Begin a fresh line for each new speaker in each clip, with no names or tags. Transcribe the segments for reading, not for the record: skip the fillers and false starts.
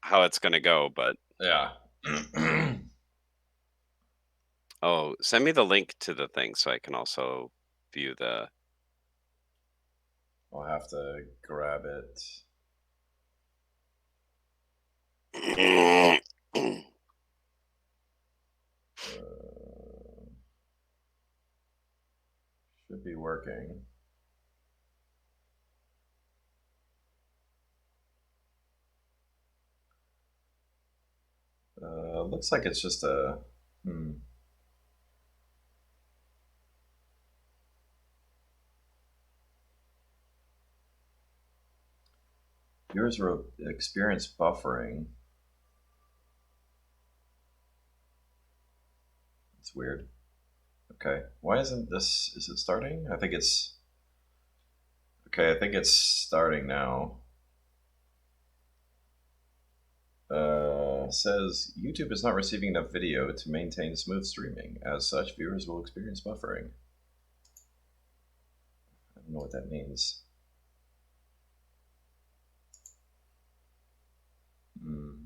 how it's gonna go, but
Yeah.
oh, send me the link to the thing so I can also view the.
I'll have to grab it. Uh, should be working. Looks like it's just a. Viewers will experience buffering. It's weird. Okay, why isn't this? Is it starting? I think it's. Okay, I think it's starting now. Says YouTube is not receiving enough video to maintain smooth streaming. As such, viewers will experience buffering. I don't know what that means. Hmm.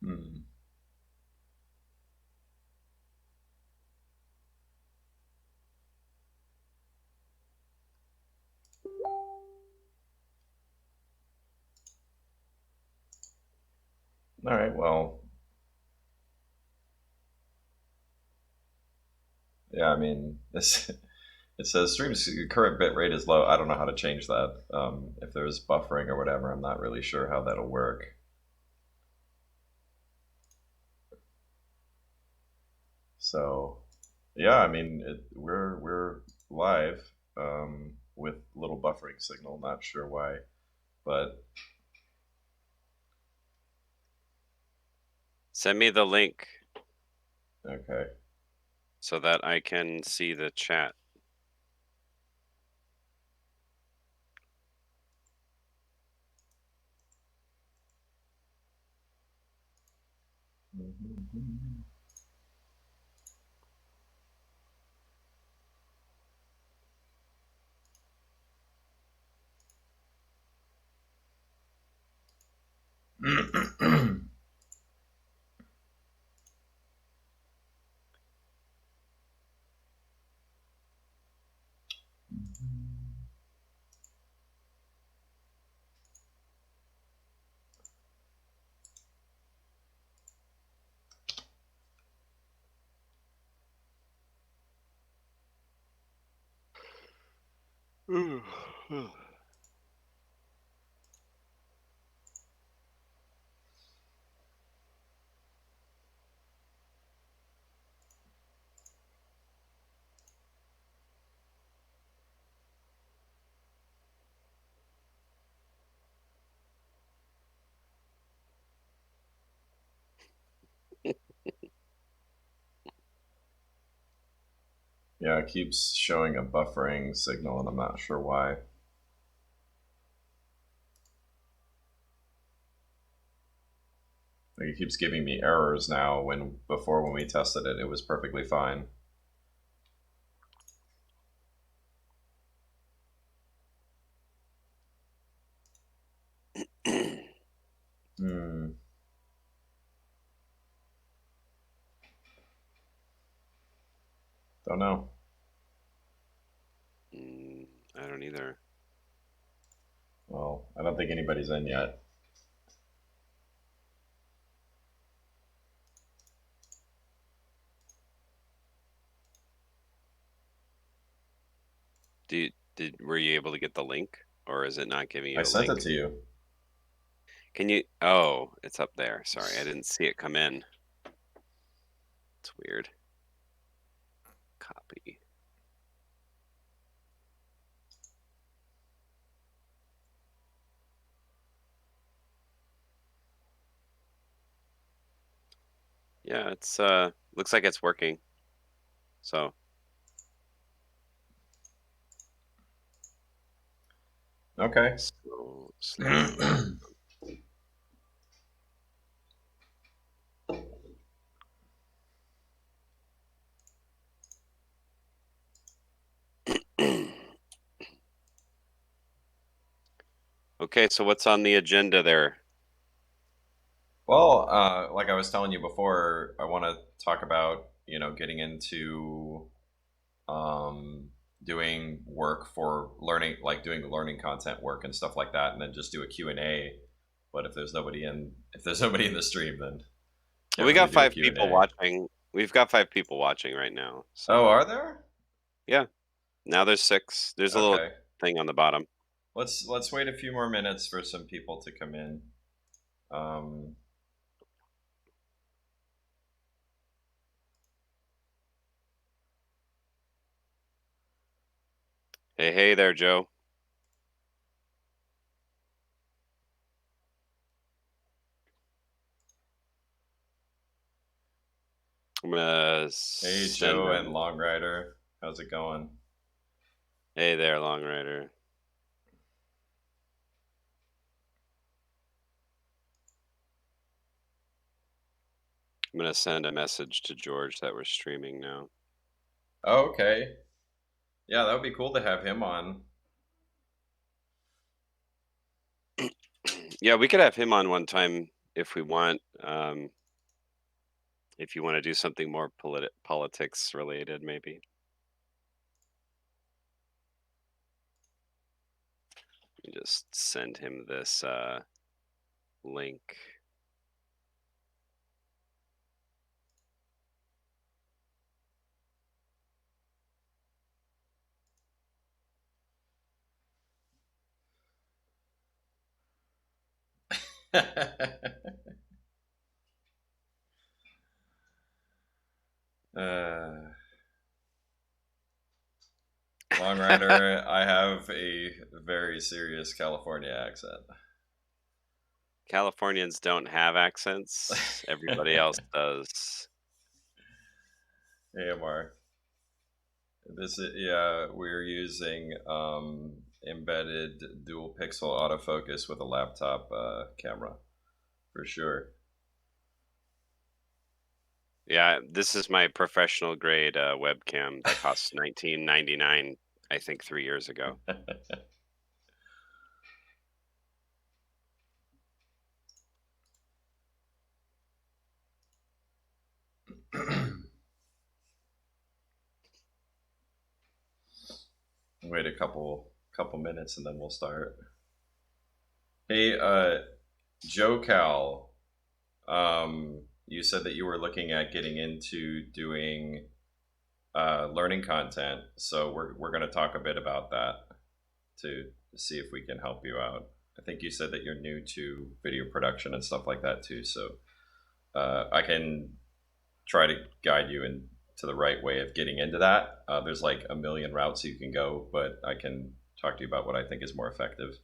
Hmm. All right. Well. Yeah. I mean, this. It says stream's current bit rate is low. I don't know how to change that. If there's buffering or whatever, I'm not really sure how that'll work. So, yeah, I mean, we're live with little buffering signal. Not sure why, but
Send me the link
okay.
so that I can see the chat.
Yeah, it keeps showing a buffering signal, and I'm not sure why. Like it keeps giving me errors now when before when we tested it, it was perfectly fine. Hmm. Don't know.
I don't either.
Well, I don't think anybody's in yet.
Were you able to get the link, or is it not giving
I
you a
sent it
link?
to you.
Can you? Oh, it's up there. Sorry, I didn't see it come in. It's weird. Copy. Yeah, it's looks like it's working. So
Okay.
slow down. Okay, so what's on the agenda there?
Well, like I was telling you before, I want to talk about getting into um, doing work for learning, like doing learning content work and stuff like that, and then just do a Q and A. But if there's nobody in the stream, then can't
We
really
got
do a
five
Q and
people
A.
watching. We've got five people watching right now.
Oh,
So
are there?
yeah, now there's six. There's a little
Okay.
thing on the bottom.
Let's wait a few more minutes for some people to come in. Um,
Hey, hey there, Joe. I'm gonna
hey,
send
Joe and
them.
Long Rider, how's it going?
Hey there, Long Rider. I'm gonna send a message to George that we're streaming now.
Oh, okay. Yeah, that would be cool to have him on.
Yeah, we could have him on one time if we want. If you want to do something more politics related, maybe. Let me just send him this link.
uh, Long Rider, I have a very serious California accent.
Californians don't have accents. Everybody else does.
AMR. This is yeah, we're using embedded dual pixel autofocus with a laptop camera for sure.
Yeah, this is my professional grade webcam that cost 19.99. I think 3 years ago.
Wait a couple minutes and then we'll start. Hey, Joe Cal, you said that you were looking at getting into doing learning content, so we're going to talk a bit about that to see if we can help you out. I think you said that you're new to video production and stuff like that too, so I can try to guide you into the right way of getting into that. There's like a million routes you can go, but I can talk to you about what I think is more effective.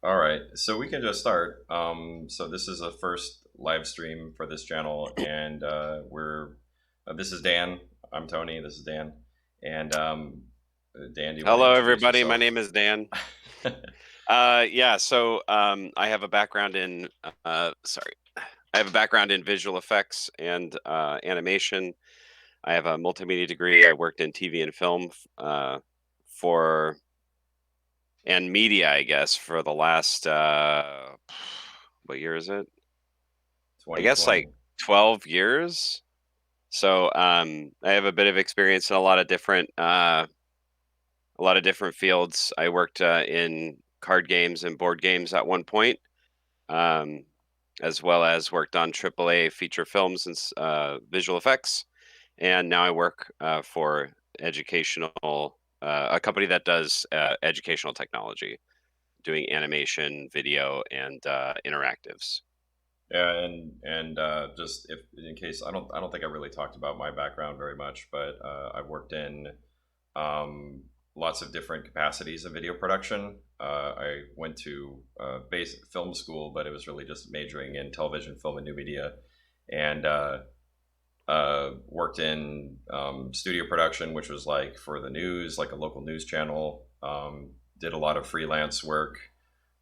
All right, so we can just start. So this is a first live stream for this channel, and we're this is Dan. I'm Tony. This is Dan, and Dan, do you want to
Hello,
introduce
everybody. My
yourself?
name is Dan. Yeah, so I have a background in sorry, I have a background in visual effects and animation. I have a multimedia degree. I worked in TV and film for and media, I guess, for the last what year is it? I guess
2020.
like 12 years. So I have a bit of experience in a lot of different fields. I worked in card games and board games at one point, um, as well as worked on AAA feature films and visual effects. And now I work for a company that does educational technology, doing animation, video, and interactives.
Yeah, and just if in case I don't think I really talked about my background very much, but I've worked in um, lots of different capacities of video production. I went to basic film school, but it was really just majoring in television, film, and new media, and worked in studio production, which was like for the news, like a local news channel. did a lot of freelance work,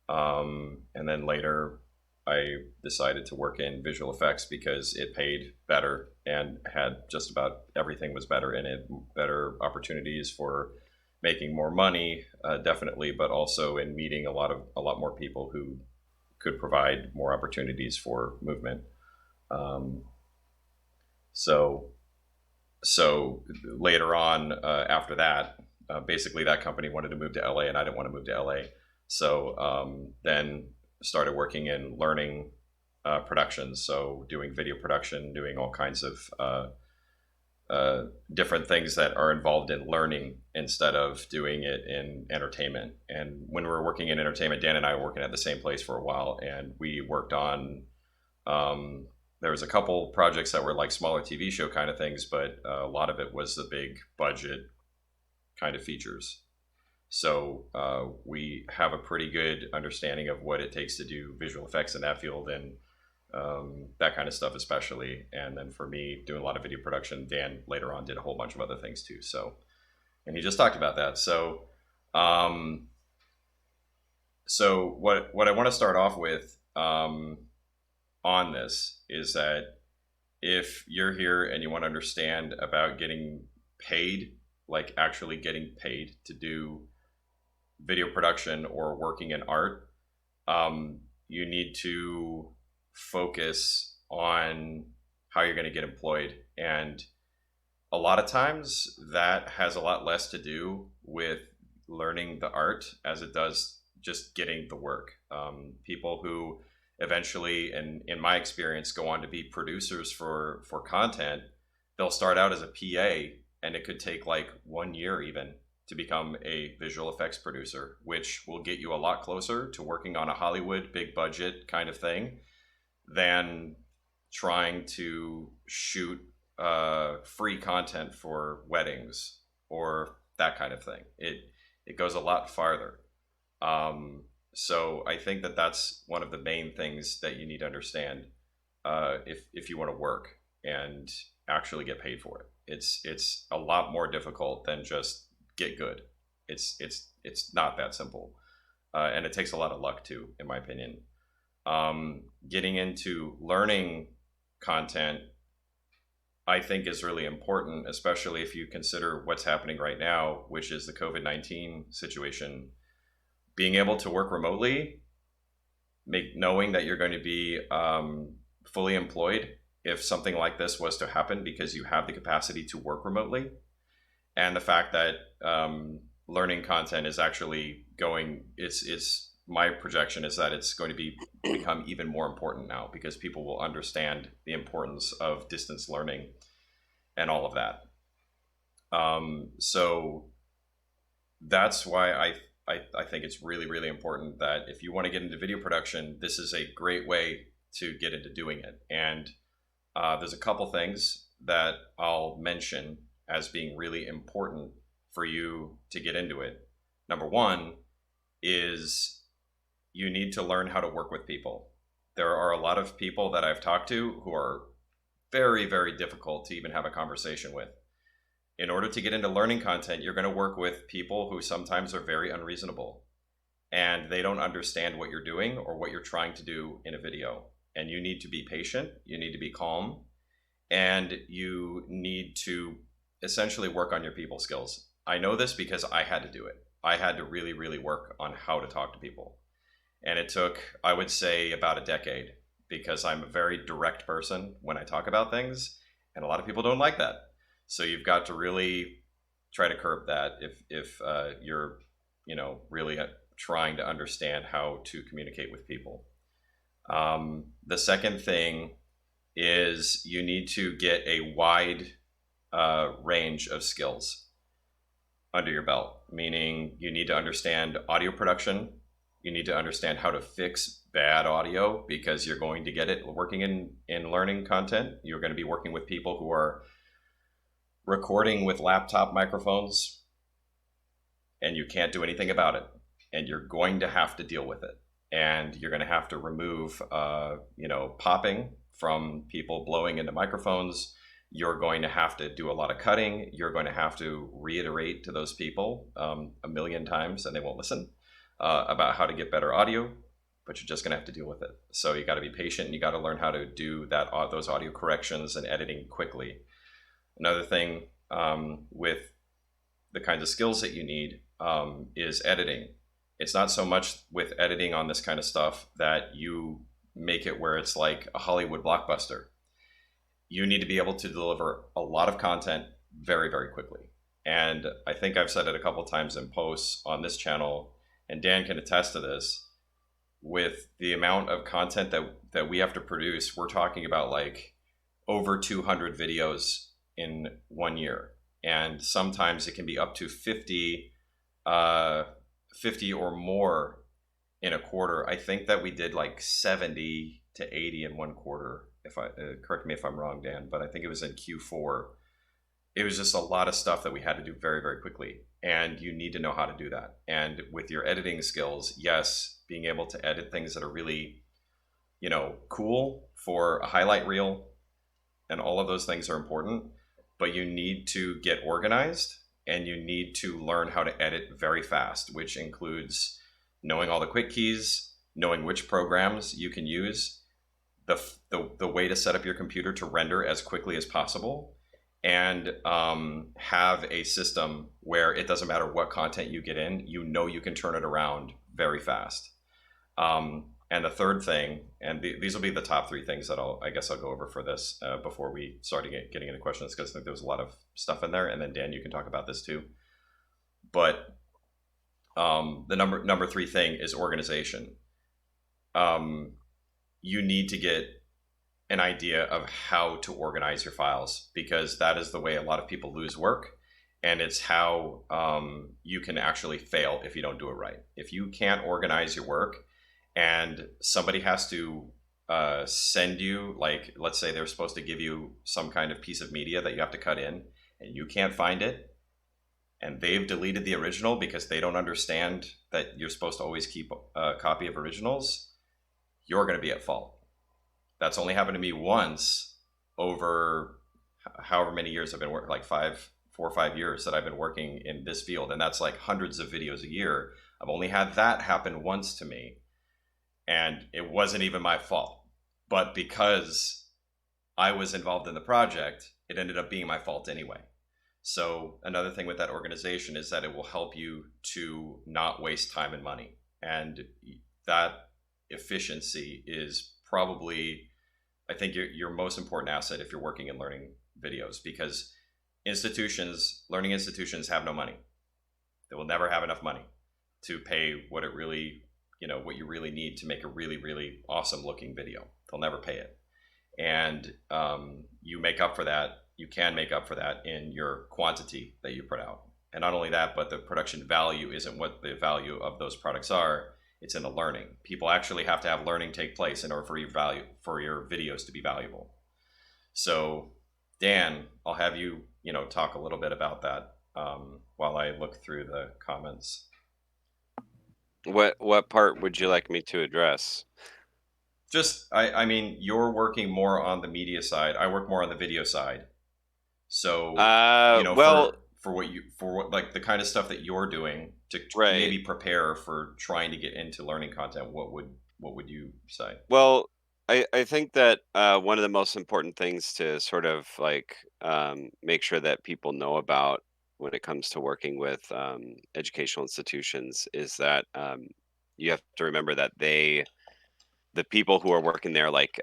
and then later I decided to work in visual effects because it paid better and had just about everything was better in it, better opportunities for making more money, definitely, but also in meeting a lot more people who could provide more opportunities for movement. Um, so so later on, after that, basically that company wanted to move to LA, and I didn't want to move to LA. So then started working in learning productions, so doing video production, doing all kinds of different things that are involved in learning instead of doing it in entertainment. And when we were working in entertainment, Dan and I were working at the same place for a while, and we worked on. There was a couple projects that were like smaller TV show kind of things, but a lot of it was the big budget kind of features. So we have a pretty good understanding of what it takes to do visual effects in that field, and that kind of stuff especially. And then for me, doing a lot of video production, Dan later on did a whole bunch of other things too. So, and he just talked about that. So, um, so what I want to start off with on this is that if you're here and you want to understand about getting paid, like actually getting paid to do video production or working in art, you need to focus on how you're going to get employed. And a lot of times that has a lot less to do with learning the art as it does just getting the work. People who eventually, and in my experience, go on to be producers for content, they'll start out as a PA, and it could take like 1 year even to become a visual effects producer, which will get you a lot closer to working on a Hollywood big budget kind of thing than trying to shoot free content for weddings or that kind of thing. It goes a lot farther. So I think that that's one of the main things that you need to understand if you want to work and actually get paid for it. It's a lot more difficult than just get good. It's not that simple, and it takes a lot of luck too, in my opinion. Getting into learning content, I think, is really important, especially if you consider what's happening right now, which is the COVID-19 situation. Being able to work remotely, knowing that you're going to be fully employed if something like this was to happen because you have the capacity to work remotely, and the fact that learning content is actually going, it's my projection is that it's going to become even more important now because people will understand the importance of distance learning and all of that. So that's why I think it's really, really important that if you want to get into video production, this is a great way to get into doing it. And there's a couple things that I'll mention as being really important for you to get into it. Number one is you need to learn how to work with people. There are a lot of people that I've talked to who are very, very difficult to even have a conversation with. In order to get into learning content, you're going to work with people who sometimes are very unreasonable and they don't understand what you're doing or what you're trying to do in a video. And you need to be patient, you need to be calm, and you need to essentially work on your people skills. I know this because I had to do it. I had to really, really work on how to talk to people. And it took, I would say, about a decade because I'm a very direct person when I talk about things, and a lot of people don't like that. So you've got to really try to curb that if you're, really trying to understand how to communicate with people. The second thing is you need to get a wide range of skills under your belt, meaning you need to understand audio production. You need to understand how to fix bad audio because you're going to get it working in learning content. You're going to be working with people who are recording with laptop microphones and you can't do anything about it. And you're going to have to deal with it. And you're going to have to remove, popping from people blowing into microphones. you're going to have to do a lot of cutting. You're going to have to reiterate to those people a million times, and they won't listen, about how to get better audio. But you're just going to have to deal with it. So you got to be patient, and you got to learn how to do those audio corrections and editing quickly. Another thing, with the kinds of skills that you need, is editing. It's not so much with editing on this kind of stuff that you make it where it's like a Hollywood blockbuster. You need to be able to deliver a lot of content very, very quickly. And I think I've said it a couple times in posts on this channel, and Dan can attest to this. With the amount of content that we have to produce, we're talking about like over 200 videos in 1 year. And sometimes it can be up to 50 or more in a quarter. I think that we did like 70 to 80 in 1 quarter. If I correct me if I'm wrong, Dan, but I think it was in Q4. It was just a lot of stuff that we had to do very, very quickly, and you need to know how to do that. And with your editing skills, yes, being able to edit things that are really, cool for a highlight reel, and all of those things are important. But you need to get organized, and you need to learn how to edit very fast, which includes knowing all the quick keys, knowing which programs you can use, the way to set up your computer to render as quickly as possible, and have a system where it doesn't matter what content you get in, you can turn it around very fast. And the third thing, and these will be the top three things that I guess I'll go over for this, before we start getting into questions, because I think there was a lot of stuff in there. And then Dan, you can talk about this too. But the number three thing is organization. You need to get an idea of how to organize your files, because that is the way a lot of people lose work, and it's how you can actually fail if you don't do it right. If you can't organize your work, and somebody has to send you, like, let's say they're supposed to give you some kind of piece of media that you have to cut in, and you can't find it, and they've deleted the original because they don't understand that you're supposed to always keep a copy of originals, you're going to be at fault. That's only happened to me once over however many years I've been working, like 4 or 5 years that I've been working in this field, and that's like hundreds of videos a year. I've only had that happen once to me, and it wasn't even my fault. But because I was involved in the project, it ended up being my fault anyway. So another thing with that organization is that it will help you to not waste time and money. And that efficiency is probably, I think, your most important asset if you're working in learning videos, because learning institutions have no money. They will never have enough money to pay what what you really need to make a really, really awesome looking video. They'll never pay it. And you can make up for that in your quantity that you put out. And not only that, but the production value isn't what the value of those products are. It's in the learning. People actually have to have learning take place in order for your videos to be valuable. So, Dan, I'll have you, talk a little bit about that while I look through the comments.
What part would you like me to address?
Just, I mean, you're working more on the media side. I work more on the video side. So,
Well,
for what like the kind of stuff that you're doing to
right.
maybe prepare for trying to get into learning content, what would you say?
Well, I think that one of the most important things to sort of like make sure that people know about when it comes to working with educational institutions is that you have to remember that the people who are working there, like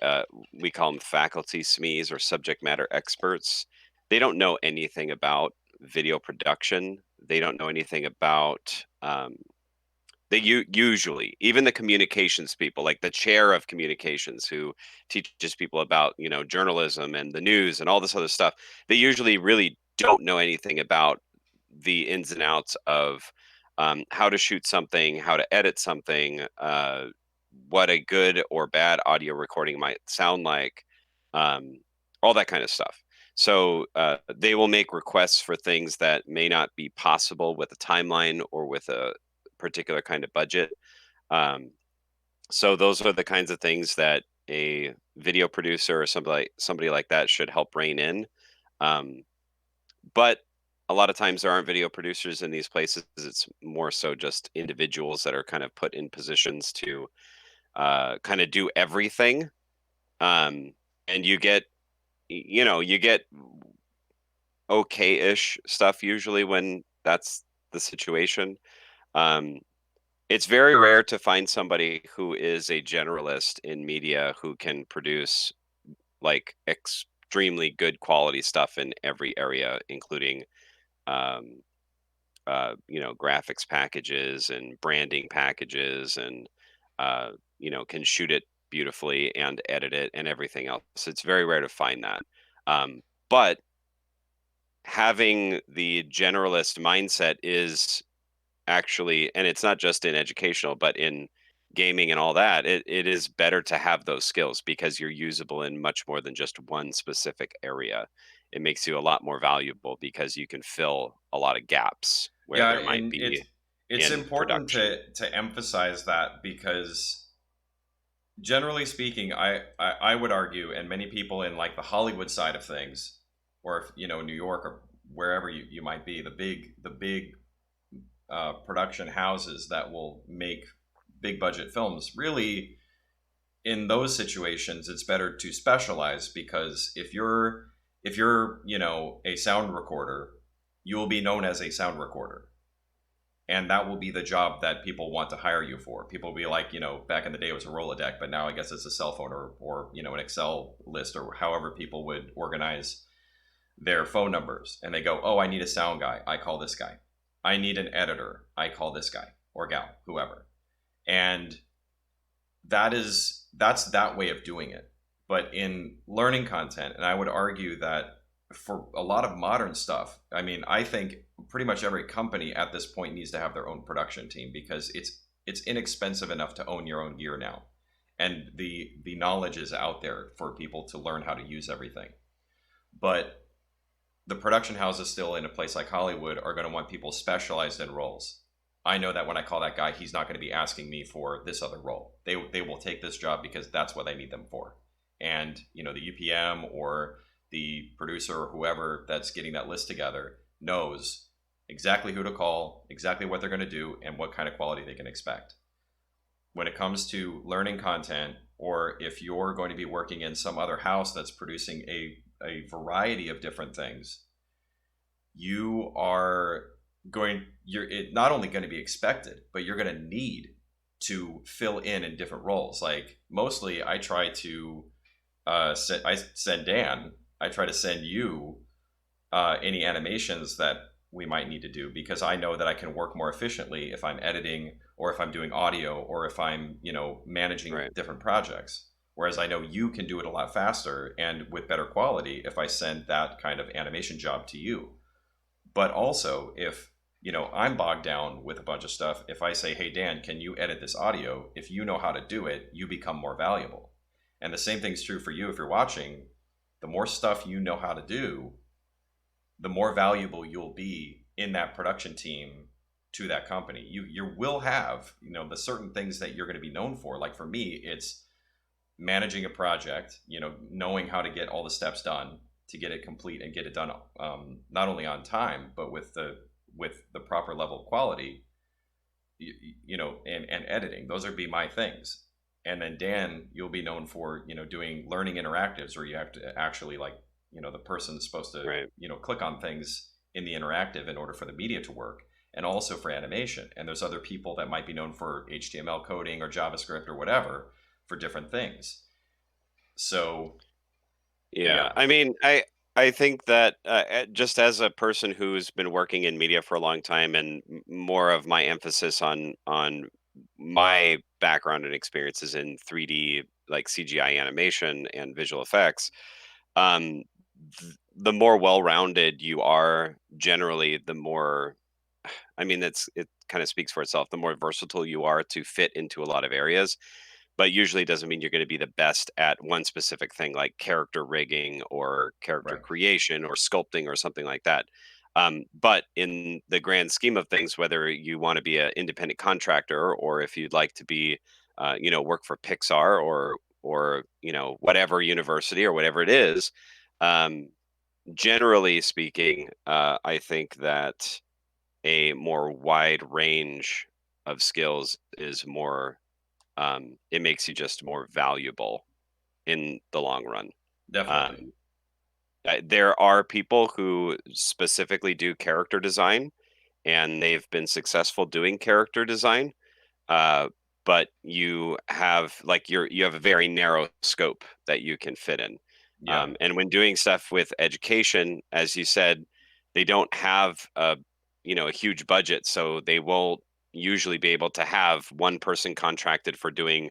we call them faculty SMEs or subject matter experts, they don't know anything about video production. They don't know anything about usually, even the communications people, like the chair of communications who teaches people about journalism and the news and all this other stuff, they usually really don't know anything about the ins and outs of how to shoot something, how to edit something, what a good or bad audio recording might sound like, um, all that kind of stuff. So they will make requests for things that may not be possible with a timeline or with a particular kind of budget. So those are the kinds of things that a video producer or somebody like that should help rein in. Um, but a lot of times there aren't video producers in these places. It's more so just individuals that are kind of put in positions to kind of do everything. And you get, you get okay-ish stuff usually when that's the situation. Um, it's very rare to find somebody who is a generalist in media who can produce like extremely good quality stuff in every area, including um, graphics packages and branding packages, and can shoot it beautifully and edit it and everything else. It's very rare to find that. But having the generalist mindset is actually, and it's not just in educational, but in gaming and all that, it is better to have those skills because you're usable in much more than just one specific area. It makes you a lot more valuable because you can fill a lot of gaps where
Yeah,
there might
and
be
it's
in
important
production.
to emphasize that because generally speaking, I would argue, and many people in like the Hollywood side of things, or if, New York or wherever you might be, the big production houses that will make big budget films, really in those situations it's better to specialize because if you're a sound recorder, you will be known as a sound recorder, and that will be the job that people want to hire you for. People will be like, back in the day it was a Rolodeck, but now I guess it's a cell phone or an Excel list or however people would organize their phone numbers. And they go, oh, I need a sound guy, I call this guy. I need an editor, I call this guy or gal, whoever. And that's that way of doing it. But in learning content, and I would argue that for a lot of modern stuff, I mean, I think pretty much every company at this point needs to have their own production team because it's inexpensive enough to own your own gear now, and the knowledge is out there for people to learn how to use everything. But the production houses still in a place like Hollywood are going to want people specialized in roles. I know that when I call that guy, he's not going to be asking me for this other role. They will take this job because that's what I need them for. And the UPM or the producer or whoever that's getting that list together knows exactly who to call, exactly what they're going to do, and what kind of quality they can expect. When it comes to learning content, or if you're going to be working in some other house that's producing a variety of different things, you are you're not only going to be expected, but you're going to need to fill in different roles. Like mostly I try to I send Dan, I try to send you any animations that we might need to do because I know that I can work more efficiently if I'm editing or if I'm doing audio or if I'm managing
Right.
different projects. Whereas I know you can do it a lot faster and with better quality if I send that kind of animation job to you. But also, if I'm bogged down with a bunch of stuff, if I say, hey Dan, can you edit this audio, if you know how to do it, you become more valuable. And the same thing's true for you if you're watching. The more stuff you know how to do, the more valuable you'll be in that production team to that company. You will have the certain things that you're going to be known for. Like for me, it's managing a project, knowing how to get all the steps done to get it complete and get it done, not only on time but with the proper level of quality, and editing. Those would be my things. And then Dan, you'll be known for doing learning interactives where you have to actually like the person's supposed to
Right.
click on things in the interactive in order for the media to work, and also for animation. And there's other people that might be known for HTML coding or JavaScript or whatever for different things. So
Yeah,
yeah.
I mean, I think that just as a person who's been working in media for a long time, and more of my emphasis on my background and experiences in 3D, like CGI animation and visual effects, um, the more well-rounded you are, generally, the more, I mean, it kind of speaks for itself. The more versatile you are to fit into a lot of areas, but usually doesn't mean you're going to be the best at one specific thing like character rigging or character
Right.
creation or sculpting or something like that. But in the grand scheme of things, whether you want to be an independent contractor or if you'd like to be, work for Pixar or whatever university or whatever it is, um, generally speaking, I think that a more wide range of skills is more, it makes you just more valuable in the long run.
Definitely.
Um, there are people who specifically do character design, and they've been successful doing character design. Uh, but you have like you have a very narrow scope that you can fit in.
Yeah.
And when doing stuff with education, as you said, they don't have a huge budget, so they won't usually be able to have one person contracted for doing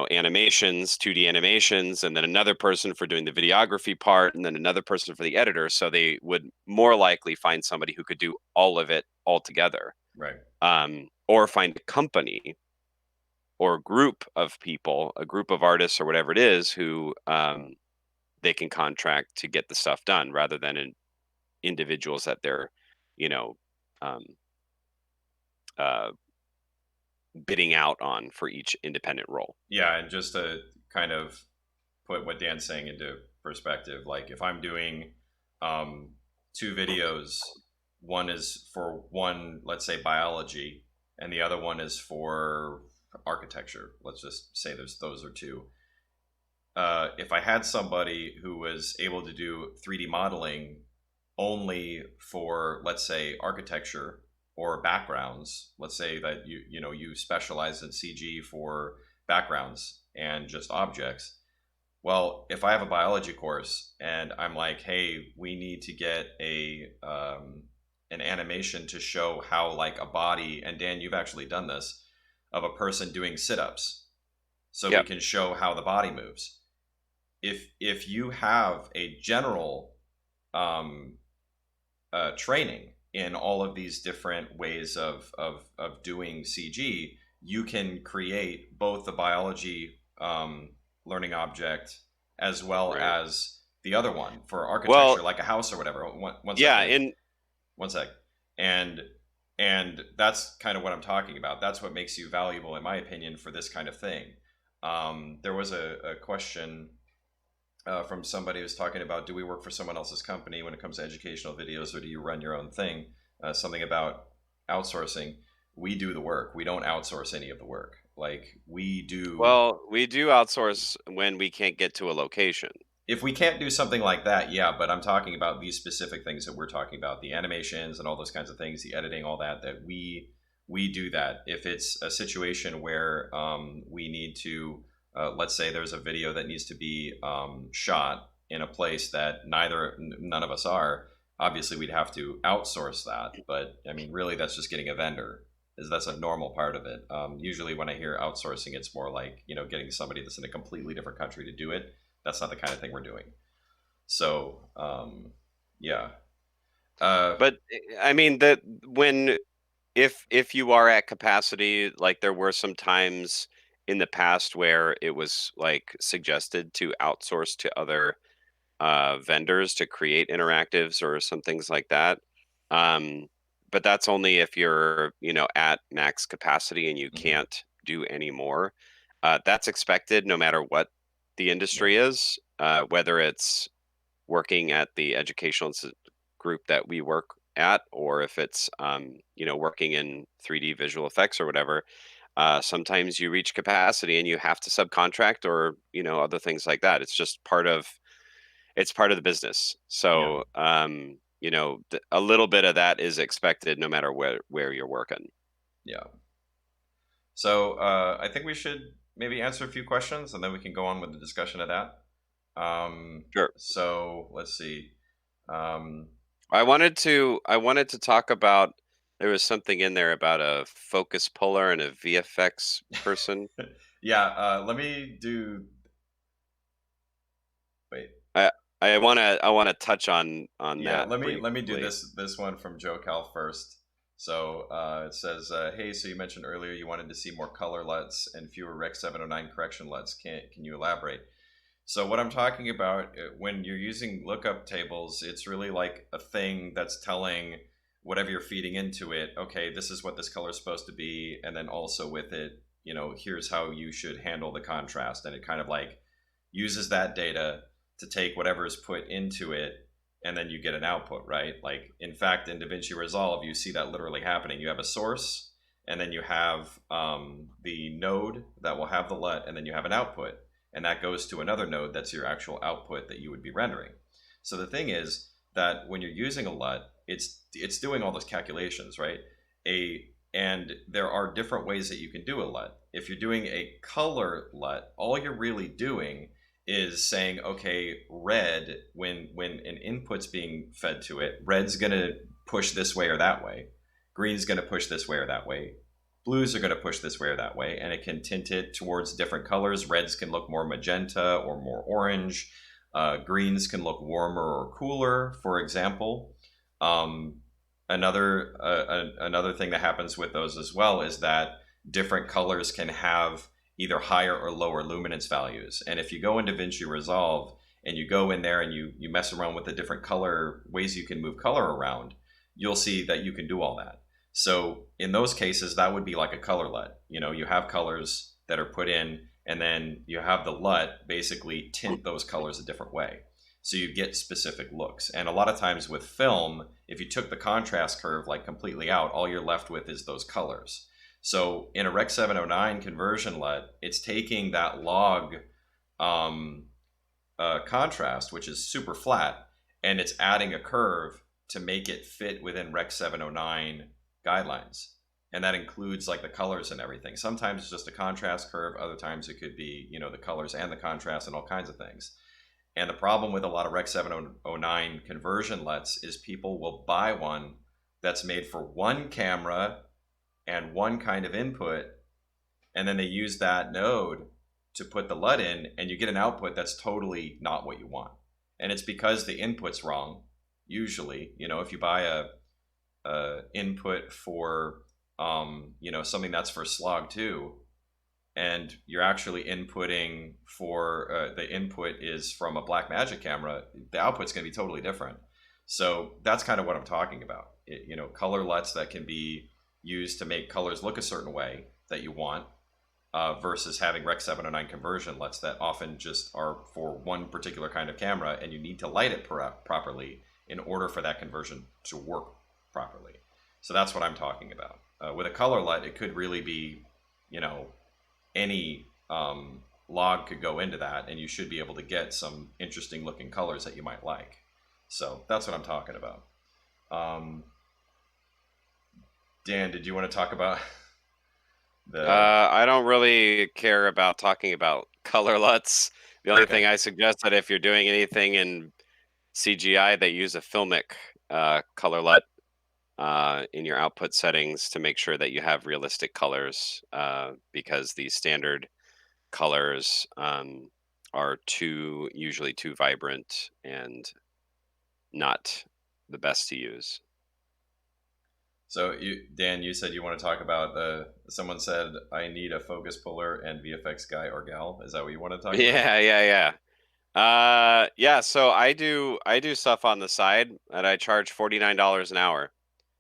animations, 2D animations, and then another person for doing the videography part, and then another person for the editor. So they would more likely find somebody who could do all of it all together,
Right.
or find a company or group of people, a group of artists or whatever it is, who they can contract to get the stuff done, rather than individuals that they're, you know, um, uh, bidding out on for each independent role.
Yeah, and just to kind of put what Dan's saying into perspective, like if I'm doing um, two videos, one is for one, let's say biology, and the other one is for architecture. Let's just say those are two. If I had somebody who was able to do 3D modeling only for, let's say, architecture or backgrounds, let's say that you specialize in CG for backgrounds and just objects. Well, if I have a biology course and I'm like, hey, we need to get a an animation to show how like a body, and Dan, you've actually done this, of a person doing sit-ups, so we
Yep.
can show how the body moves. If you have a general um, training in all of these different ways of doing CG, you can create both the biology learning object as well
Right.
as the other one for architecture,
Well,
like a house or whatever. One
yeah,
second,
and
one sec, and and that's kind of what I'm talking about. That's what makes you valuable, in my opinion, for this kind of thing. There was a question from somebody who's talking about, do we work for someone else's company when it comes to educational videos, or do you run your own thing? Something about outsourcing. We do the work. We don't outsource any of the work. Like we do.
well, we do outsource when we can't get to a location.
If we can't do something like that, yeah, but I'm talking about these specific things that we're talking about, the animations and all those kinds of things, the editing, all that, that we do that. If it's a situation where we need to, let's say there's a video that needs to be shot in a place that none of us are, obviously we'd have to outsource that. But I mean, really, that's just getting a vendor. Is That's a normal part of it. Usually, when I hear outsourcing, it's more like getting somebody that's in a completely different country to do it. That's not the kind of thing we're doing. So, yeah. Uh,
But I mean that when if you are at capacity, like there were some times in the past where it was like suggested to outsource to other vendors to create interactives or some things like that. Um, but that's only if you're, at max capacity and you
mhm,
can't do any more. That's expected no matter what the
yeah,
industry is, whether it's working at the educational group that we work at, or if it's, working in 3D visual effects or whatever. Sometimes you reach capacity and you have to subcontract, or other things like that. It's part of the business.
yeah,
So, a little bit of that is expected no matter where you're working.
yeah. So, I think we should maybe answer a few questions, and then we can go on with the discussion of that.
Sure.
So let's see. Um,
I wanted to talk about, there was something in there about a focus puller and a VFX person.
yeah, let me do. Wait,
I I want to touch on
yeah,
that
let me do
briefly.
this one from Joe Cal first. So it says, "Hey, so you mentioned earlier you wanted to see more color LUTs and fewer Rec 709 correction LUTs. Can you elaborate?" So what I'm talking about, when you're using lookup tables, it's really like a thing that's telling whatever you're feeding into it, okay, this is what this color is supposed to be, and then also with it, here's how you should handle the contrast, and it kind of like uses that data to take whatever is put into it and then you get an output, right? Like, in fact, in DaVinci Resolve, you see that literally happening. You have a source, and then you have the node that will have the LUT, and then you have an output, and that goes to another node that's your actual output that you would be rendering. So the thing is that when you're using a LUT, it's doing all those calculations, right? And there are different ways that you can do a LUT. If you're doing a color LUT, all you're really doing is saying, okay, red, when an input's being fed to it, red's going to push this way or that way. Green's going to push this way or that way. Blues are going to push this way or that way, and it can tint it towards different colors. Reds can look more magenta or more orange. Greens can look warmer or cooler, for example. Another thing that happens with those as well is that different colors can have either higher or lower luminance values. And if you go into DaVinci Resolve and you go in there and you mess around with the different color ways you can move color around, you'll see that you can do all that. So in those cases, that would be like a color LUT. You know, you have colors that are put in, and then you have the LUT basically tint those colors a different way. So you get specific looks. And a lot of times with film, if you took the contrast curve like completely out, all you're left with is those colors. So in a Rec 709 conversion LUT, it's taking that log contrast, which is super flat, and it's adding a curve to make it fit within Rec 709 guidelines. And that includes like the colors and everything. Sometimes it's just a contrast curve. Other times it could be, you know, the colors and the contrast and all kinds of things. And the problem with a lot of Rec 709 conversion LUTs is people will buy one that's made for one camera and one kind of input, and then they use that node to put the LUT in, and you get an output that's totally not what you want. And it's because the input's wrong. Usually, you know, if you buy a input for you know, something that's for Slog 2, and you're actually inputting for the input is from a Blackmagic camera, the output's going to be totally different. So that's kind of what I'm talking about. You know, color LUTs that can be used to make colors look a certain way that you want, versus having Rec 709 conversion LUTs that often just are for one particular kind of camera, and you need to light it properly in order for that conversion to work properly. So that's what I'm talking about. With a color LUT, it could really be, you know, any log could go into that, and you should be able to get some interesting looking colors that you might like. So that's what I'm talking about. Dan, did you want to talk about the...
I don't really care about talking about color LUTs. The only thing I suggest that if you're doing anything in CGI, they use a filmic color LUT in your output settings to make sure that you have realistic colors, because these standard colors are usually too vibrant and not the best to use.
So Dan, you said you want to talk about someone said, I need a focus puller and VFX guy or gal. Is that what you want to talk about?
Yeah. Yeah, so I do stuff on the side, and I charge $49 an hour.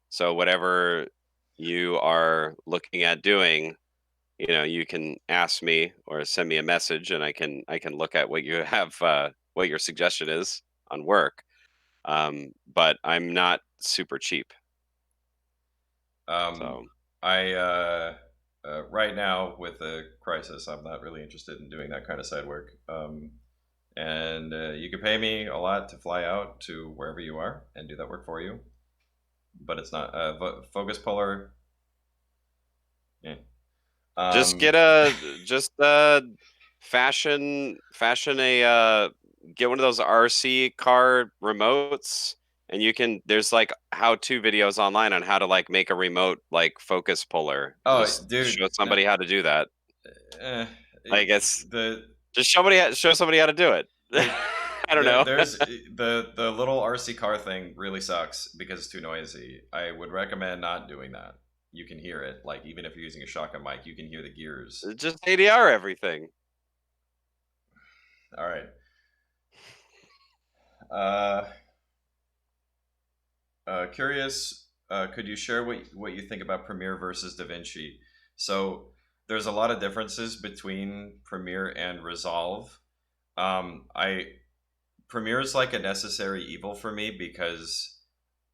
So whatever you are looking at doing, you know, you can ask me or send me a message, and I can look at what you have, what your suggestion is on work. But I'm not super cheap. So
I right now with the crisis, I'm not really interested in doing that kind of side work. And you could pay me a lot to fly out to wherever you are and do that work for you, but it's not focus puller. Yeah.
Just fashion a get one of those RC car remotes, and there's like how-to videos online on how to like make a remote like focus puller.
Oh,
just
dude,
show somebody how to do that. Like just show somebody how to do it. I don't know.
There's the little RC car thing really sucks because it's too noisy. I would recommend not doing that. You can hear it, like even if you're using a shotgun mic, you can hear the gears.
Just ADR everything.
All right. Curious, could you share what you think about Premiere versus DaVinci? So there's a lot of differences between Premiere and Resolve. Premiere is like a necessary evil for me because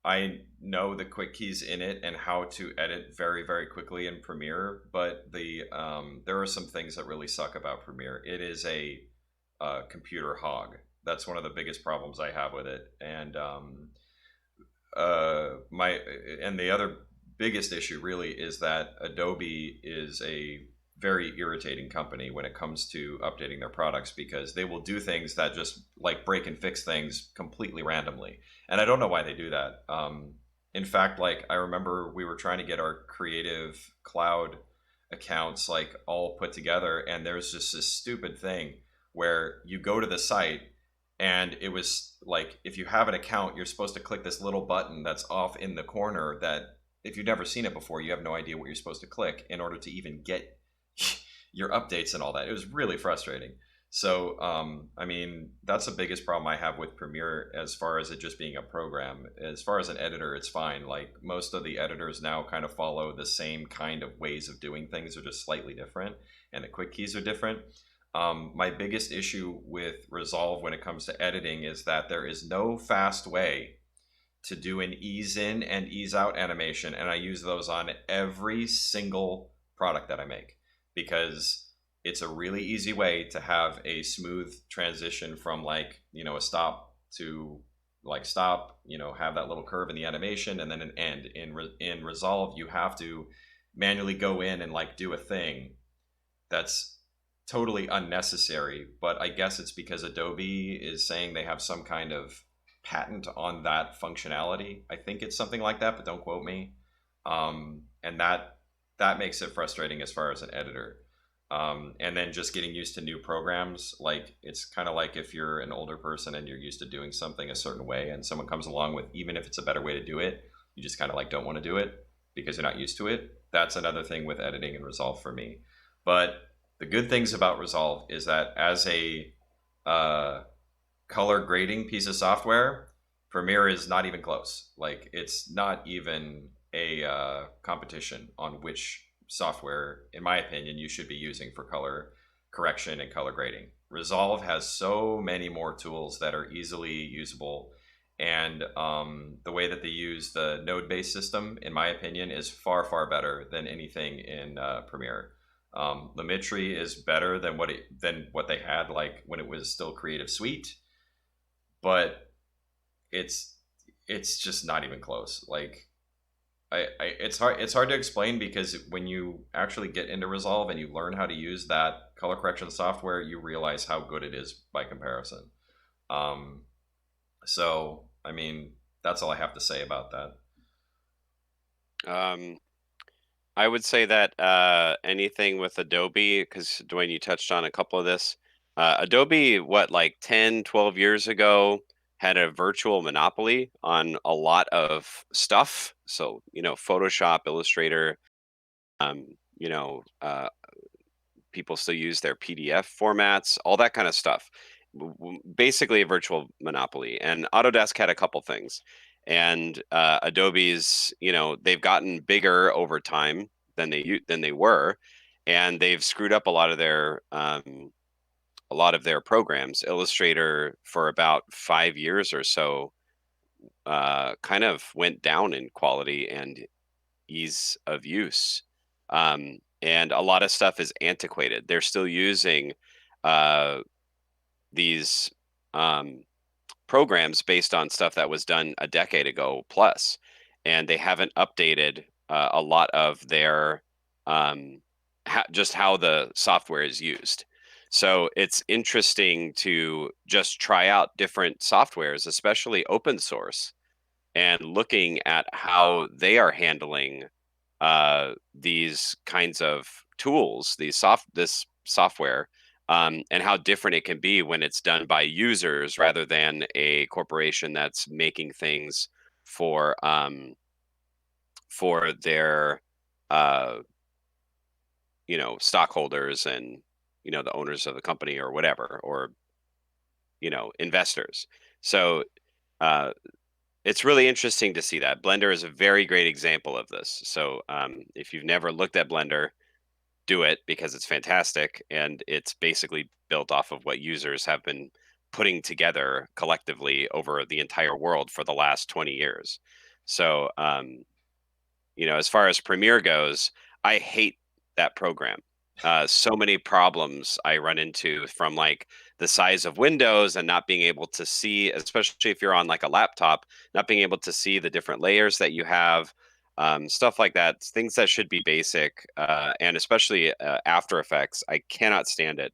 I know the quick keys in it and how to edit very, very quickly in Premiere, but there are some things that really suck about Premiere. It is a computer hog. That's one of the biggest problems I have with it. And my and the other biggest issue really is that Adobe is a very irritating company when it comes to updating their products because they will do things that just like break and fix things completely randomly, and I don't know why they do that. In fact, like I remember we were trying to get our Creative Cloud accounts like all put together, and there's just this stupid thing where you go to the site and it was like if you have an account you're supposed to click this little button that's off in the corner that if you've never seen it before you have no idea what you're supposed to click in order to even get your updates and all that. It was really frustrating. So I mean that's the biggest problem I have with Premiere as far as it just being a program. As far as an editor, it's fine. Like most of the editors now kind of follow the same kind of ways of doing things, they're just slightly different and the quick keys are different. My biggest issue with Resolve when it comes to editing is that there is no fast way to do an ease in and ease out animation, and I use those on every single product that I make because it's a really easy way to have a smooth transition from like a stop to like stop, have that little curve in the animation and then an end. In Resolve you have to manually go in and like do a thing that's totally unnecessary, but I guess it's because Adobe is saying they have some kind of patent on that functionality. I think it's something like that, but don't quote me. And that makes it frustrating as far as an editor. And then just getting used to new programs, like it's kind of like if you're an older person and you're used to doing something a certain way, and someone comes along with even if it's a better way to do it, you just kind of like don't want to do it because you're not used to it. That's another thing with editing and Resolve for me. But the good things about Resolve is that as a uh, color grading piece of software, Premiere is not even close. Like it's not even a competition on which software, in my opinion, you should be using for color correction and color grading. Resolve has so many more tools that are easily usable, and the way that they use the node-based system, in my opinion, is far far better than anything in Premiere. Lumetri is better than what they had like when it was still Creative Suite, but it's it's just not even close. Like it's hard to explain because when you actually get into Resolve and you learn how to use that color correction software, you realize how good it is by comparison. Um, so I mean, that's all I have to say about that.
Um, I would say that anything with Adobe, because Dwayne, you touched on a couple of this. Adobe, what, like 10, 12 years ago, had a virtual monopoly on a lot of stuff. So, Photoshop, Illustrator, um, you know, uh, people still use their PDF formats, all that kind of stuff. Basically, a virtual monopoly. And Autodesk had a couple things. And Adobe's, they've gotten bigger over time than they were, and they've screwed up a lot of their programs. Illustrator for about 5 years or so kind of went down in quality and ease of use. And a lot of stuff is antiquated. They're still using uh, these um, programs based on stuff that was done a decade ago plus, and they haven't updated a lot of their just how the software is used. So it's interesting to just try out different softwares, especially open source, and looking at how they are handling these kinds of tools, this software, and how different it can be when it's done by users rather than a corporation that's making things for their uh, stockholders and the owners of the company or whatever, or investors. So uh, it's really interesting to see that. Blender is a very great example of this. So if you've never looked at Blender, do it because it's fantastic, and it's basically built off of what users have been putting together collectively over the entire world for the last 20 years. So, as far as Premiere goes, I hate that program. So many problems I run into from like the size of windows and not being able to see, especially if you're on like a laptop, not being able to see the different layers that you have, stuff like that, things that should be basic, and especially After Effects. I cannot stand it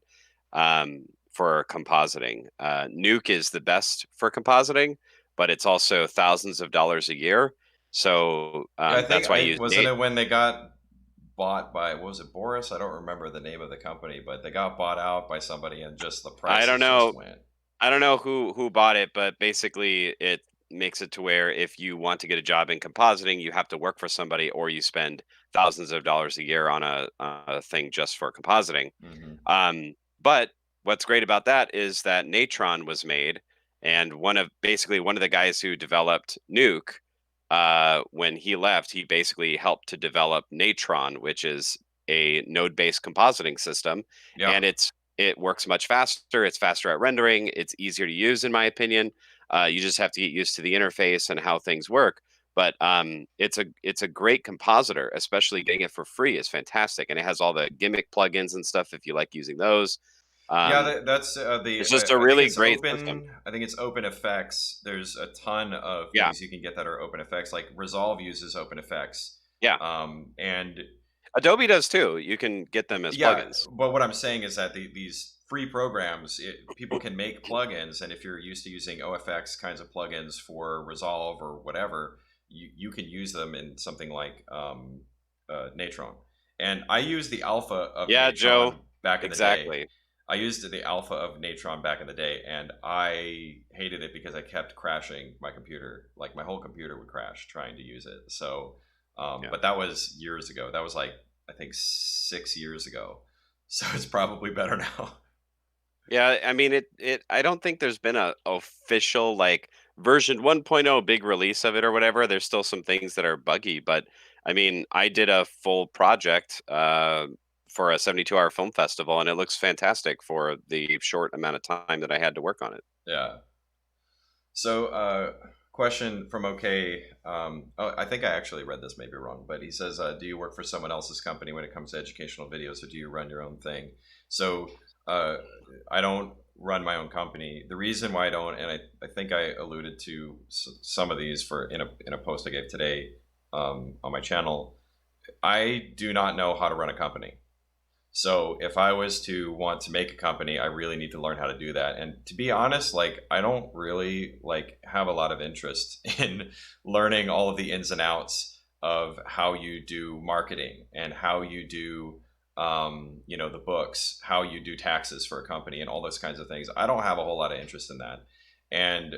for compositing. Nuke is the best for compositing, but it's also thousands of dollars a year. So
Yeah, I think
that's why I
I
use
wasn't
Nate.
it when they got bought by, what was it, Boris? I don't remember the name of the company, but they got bought out by somebody and just the
I don't
prices just
know.
went.
I don't know who bought it, but basically it makes it to where if you want to get a job in compositing, you have to work for somebody, or you spend thousands of dollars a year on a thing just for compositing.
Hmm.
But what's great about that is that Natron was made, and one of the guys who developed Nuke, when he left, he basically helped to develop Natron, which is a node-based compositing system,
Yeah.
and it works much faster. It's faster at rendering. It's easier to use, in my opinion. You just have to get used to the interface and how things work. But it's a great compositor, especially getting it for free is fantastic, and it has all the gimmick plugins and stuff if you like using those.
Yeah,
Um,
that's
it's just a
I think
really
it's
great system.
open. I think it's Open Effects. There's a ton of
Yeah,
things you can get that are Open Effects. Like Resolve uses Open Effects,
yeah.
and
Adobe does too. You can get them as
yeah.
plugins.
But what I'm saying is that these free programs, people can make plugins, and if you're used to using OFX kinds of plugins for Resolve or whatever, you can use them in something like Natron. And I used the alpha of
Yeah, Joe.
Natron back in the day.
Exactly.
I used the alpha of Natron back in the day, and I hated it because I kept crashing my computer. Like my whole computer would crash trying to use it. So,
Yeah.
but that was years ago. That was like I think 6 years ago. So it's probably better now.
Yeah, I mean it I don't think there's been a official like version 1.0 big release of it or whatever. There's still some things that are buggy, but I mean, I did a full project for a 72-hour film festival, and it looks fantastic for the short amount of time that I had to work on it.
Yeah. So, question from OK. Oh, I think I actually read this maybe wrong, but he says, "Do you work for someone else's company when it comes to educational videos, or do you run your own thing?" So, uh, I don't run my own company. The reason why I don't, and I think I alluded to some of these for in a post I gave today on my channel. I do not know how to run a company. So if I was to want to make a company, I really need to learn how to do that. And to be honest, like I don't really like have a lot of interest in learning all of the ins and outs of how you do marketing and how you do the books, how you do taxes for a company and all those kinds of things. I don't have a whole lot of interest in that. And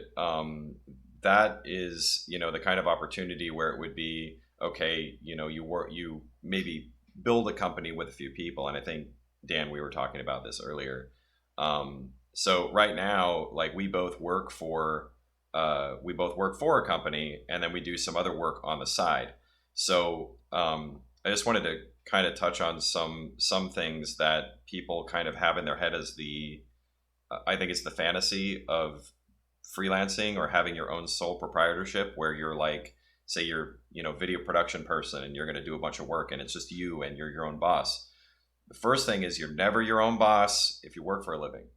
that is, the kind of opportunity where it would be okay, you maybe build a company with a few people. And I think, Dan, we were talking about this earlier. So right now, like we both work for a company, and then we do some other work on the side. So I just wanted to kind of touch on some things that people kind of have in their head as I think it's the fantasy of freelancing or having your own sole proprietorship, where you're like, say you're video production person and you're going to do a bunch of work and it's just you and you're your own boss. The first thing is you're never your own boss if you work for a living.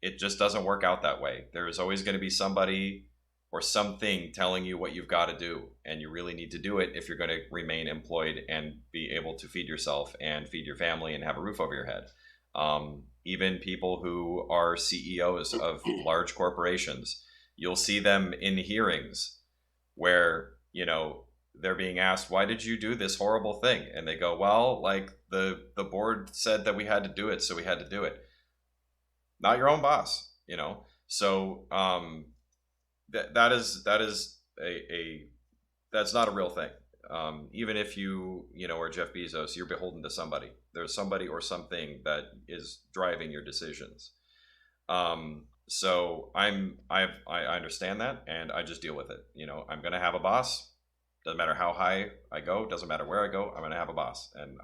It just doesn't work out that way. There is always going to be somebody or something telling you what you've got to do, and you really need to do it if you're going to remain employed and be able to feed yourself and feed your family and have a roof over your head. Even people who are CEOs of large corporations, you'll see them in hearings where they're being asked, why did you do this horrible thing? And they go, well, like the board said that we had to do it, so we had to do it. Not your own boss. So that is a that's not a real thing. Even if you are Jeff Bezos, you're beholden to somebody. There's somebody or something that is driving your decisions. So I understand that, and I just deal with it. I'm gonna have a boss. Doesn't matter how high I go. Doesn't matter where I go. I'm gonna have a boss, and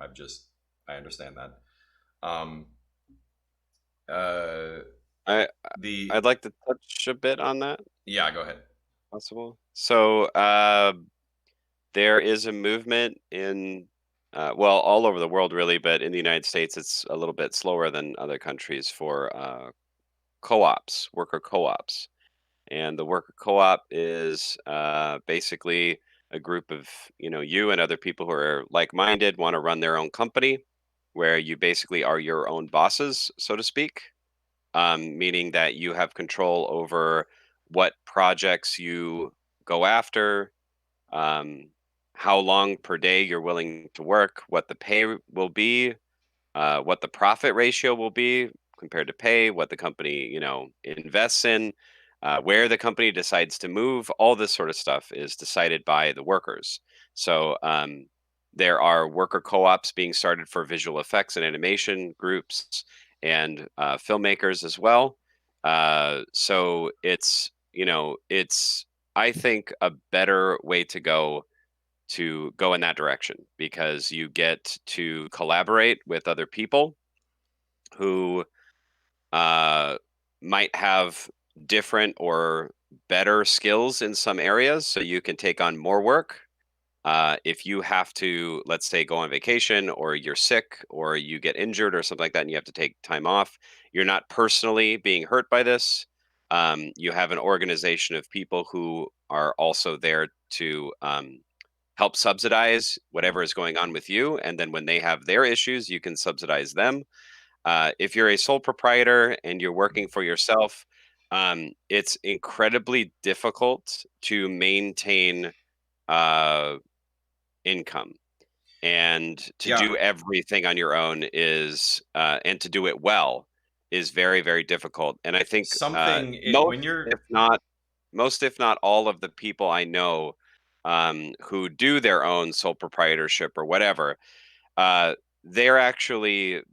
I understand that. Um, uh,
I
The
I'd like to touch a bit on that,
Yeah, go ahead.
possible. So, there is a movement in, well, all over the world, really, but in the United States, it's a little bit slower than other countries for co-ops, worker co-ops. And the worker co-op is basically a group of, you and other people who are like-minded, want to run their own company, where you basically are your own bosses, so to speak, meaning that you have control over what projects you go after, um, how long per day you're willing to work, what the pay will be, what the profit ratio will be compared to pay, what the company, invests in, where the company decides to move. All this sort of stuff is decided by the workers. So there are worker co-ops being started for visual effects and animation groups and filmmakers as well. So it's I think a better way to go in that direction because you get to collaborate with other people who uh, might have different or better skills in some areas, so you can take on more work. If you have to, let's say, go on vacation or you're sick or you get injured or something like that and you have to take time off, you're not personally being hurt by this. You have an organization of people who are also there to help subsidize whatever is going on with you. And then when they have their issues, you can subsidize them. If you're a sole proprietor and you're working for yourself, it's incredibly difficult to maintain uh, income. And to
Yeah,
do everything on your own and to do it well is very, very difficult. And I think
when you're
if not, most, if not all of the people I know who do their own sole proprietorship or whatever, uh, they're actually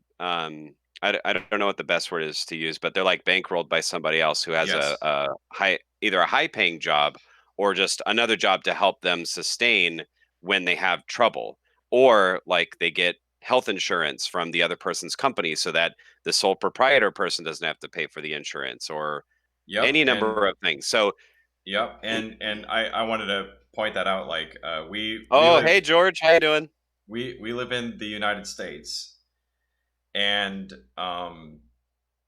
I don't know what the best word is to use, but they're like bankrolled by somebody else who has
Yes.
a high either a high paying job or just another job to help them sustain when they have trouble, or like they get health insurance from the other person's company so that the sole proprietor person doesn't have to pay for the insurance or
Yep.
any
And
number of things. So,
yep. And I wanted to point that out. Like,
oh, hey George, how you doing?
we live in the United States, and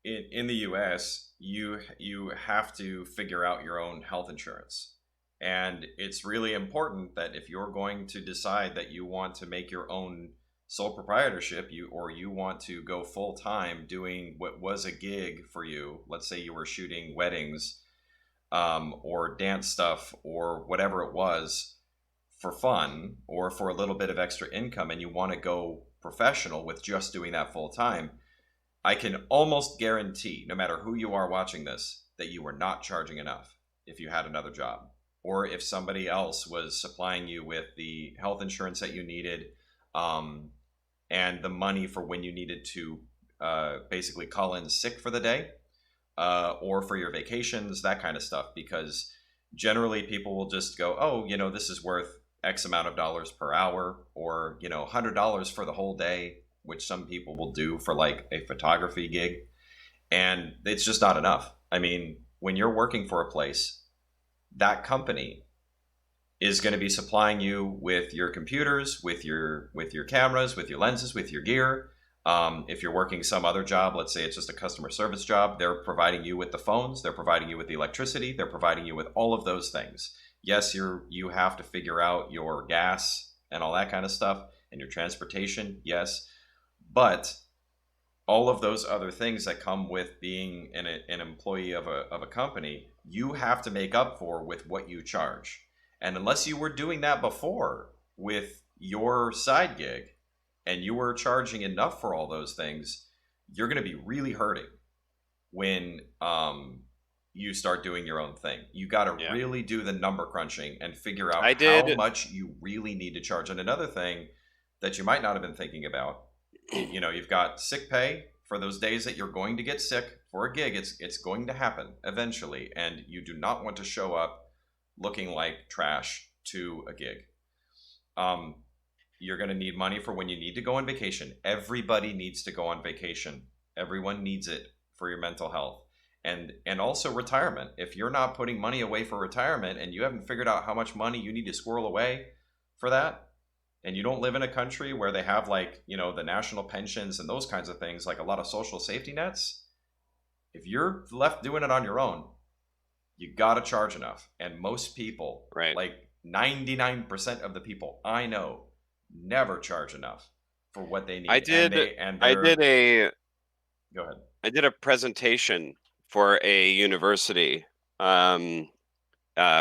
in the U.S. you have to figure out your own health insurance, and it's really important that if you're going to decide that you want to make your own sole proprietorship, you want to go full time doing what was a gig for you. Let's say you were shooting weddings, or dance stuff or whatever it was for fun or for a little bit of extra income, and you want to go professional with just doing that full time. I can almost guarantee, no matter who you are watching this, that you were not charging enough if you had another job, or if somebody else was supplying you with the health insurance that you needed, um, and the money for when you needed to basically call in sick for the day, or for your vacations, that kind of stuff. Because generally people will just go, oh, this is worth X amount of dollars per hour, or, $100 for the whole day, which some people will do for like a photography gig. And it's just not enough. I mean, when you're working for a place, that company is going to be supplying you with your computers, with your cameras, with your lenses, with your gear. If you're working some other job, let's say it's just a customer service job, they're providing you with the phones, they're providing you with the electricity, they're providing you with all of those things. Yes, you have to figure out your gas and all that kind of stuff and your transportation, yes, but all of those other things that come with being an employee of a company, you have to make up for with what you charge. And unless you were doing that before with your side gig and you were charging enough for all those things, you're going to be really hurting when you start doing your own thing. You got to
Yeah,
really do the number crunching and figure out
I
how
did.
much you really need to charge. And another thing that you might not have been thinking about, you've got sick pay for those days that you're going to get sick for a gig. It's going to happen eventually, and you do not want to show up looking like trash to a gig. Um, you're going to need money for when you need to go on vacation. Everybody needs to go on vacation. Everyone needs it for your mental health. and also retirement. If you're not putting money away for retirement and you haven't figured out how much money you need to squirrel away for that, and you don't live in a country where they have, like, the national pensions and those kinds of things, like a lot of social safety nets, if you're left doing it on your own, you got to charge enough. And most people,
Right.
like 99% of the people I know, never charge enough for what they
I
need. And
did
they and
I
they're
did a
Go ahead.
I did a presentation for a university, um,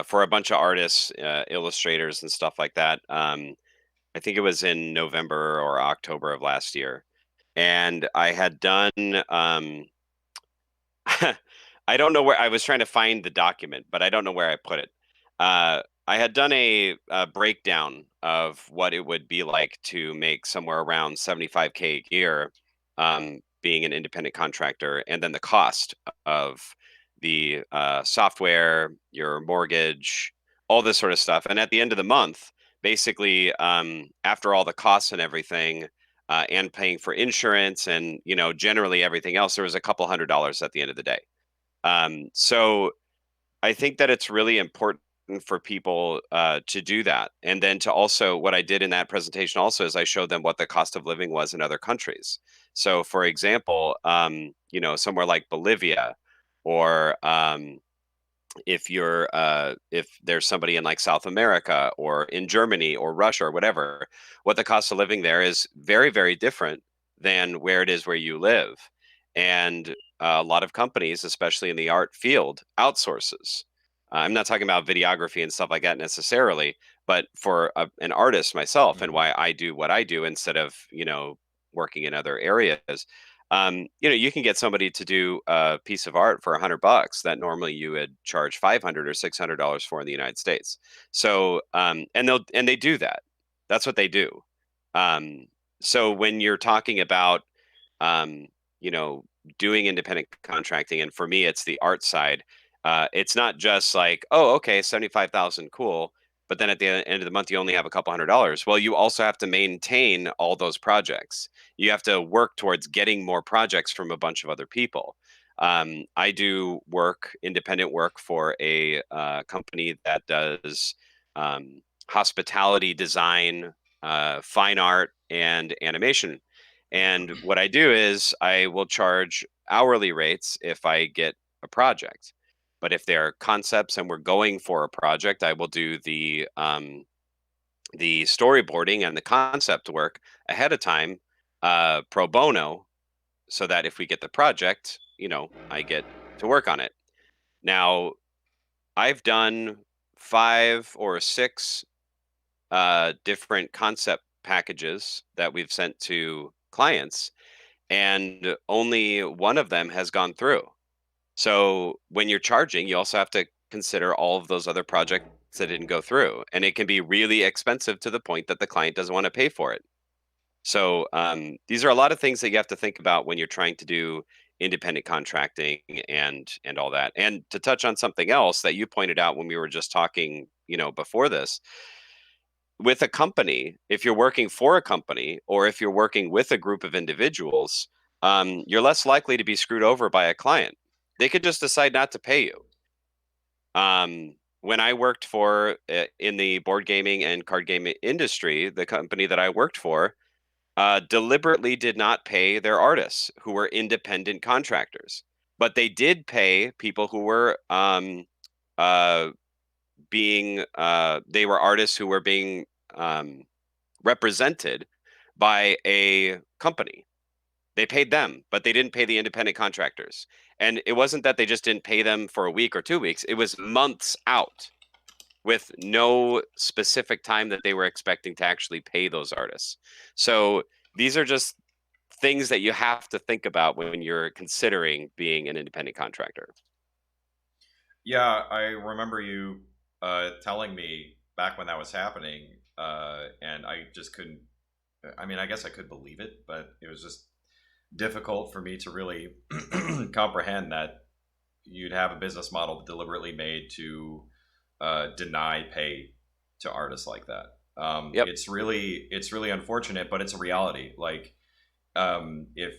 for a bunch of artists, illustrators, and stuff like that. I think it was in November or October of last year, and I had done. I don't know where I was trying to find the document, but I don't know where I put it. I had done a breakdown of what it would be like to make somewhere around 75K a year, being an independent contractor, and then the cost of the software, your mortgage, all this sort of stuff. And at the end of the month, basically, after all the costs and everything, and paying for insurance and generally everything else, there was a couple $100 at the end of the day. So I think that it's really important for people to do that. And then to also, what I did in that presentation also is I showed them what the cost of living was in other countries. So, for example, somewhere like Bolivia, or if there's somebody in like South America or in Germany or Russia or whatever, what the cost of living there is very, very different than where it is where you live. And a lot of companies, especially in the art field, outsources. I'm not talking about videography and stuff like that necessarily, but for an artist myself, and
Mhm.
why I do what I do instead of working in other areas, you can get somebody to do a piece of art for $100 that normally you would charge 500 or $600 for in the United States. So, and they do that. That's what they do. Um, so when you're talking about, um, you know, doing independent contracting, and for me, it's the art side. It's not just like, oh, okay, 75,000, cool. But then at the end of the month, you only have a couple $100. Well, you also have to maintain all those projects. You have to work towards getting more projects from a bunch of other people. I do independent work for a company that does hospitality design, fine art, and animation. And what I do is I will charge hourly rates if I get a project. But if there are concepts and we're going for a project, I will do the storyboarding and the concept work ahead of time, pro bono, so that if we get the project, I get to work on it. Now, I've done 5 or 6 different concept packages that we've sent to clients, and only one of them has gone through. So when you're charging, you also have to consider all of those other projects that didn't go through, and it can be really expensive to the point that the client doesn't want to pay for it. So these are a lot of things that you have to think about when you're trying to do independent contracting and all that. And to touch on something else that you pointed out when we were just talking, before this, with a company, if you're working for a company or if you're working with a group of individuals, you're less likely to be screwed over by a client. They could just decide not to pay you. When I worked for in the board gaming and card gaming industry, the company that I worked for deliberately did not pay their artists who were independent contractors, but they did pay people who were uh, they were artists who were being um, represented by a company. They paid them, but they didn't pay the independent contractors. And it wasn't that they just didn't pay them for a week or 2 weeks, it was months out with no specific time that they were expecting to actually pay those artists. So these are just things that you have to think about when you're considering being an independent contractor.
Yeah, I remember you telling me back when that was happening, and I just couldn't. I mean, I guess I could believe it, but it was just difficult for me to really comprehend that you'd have a business model deliberately made to deny pay to artists like that.
Yep.
It's really unfortunate, but it's a reality. Like, if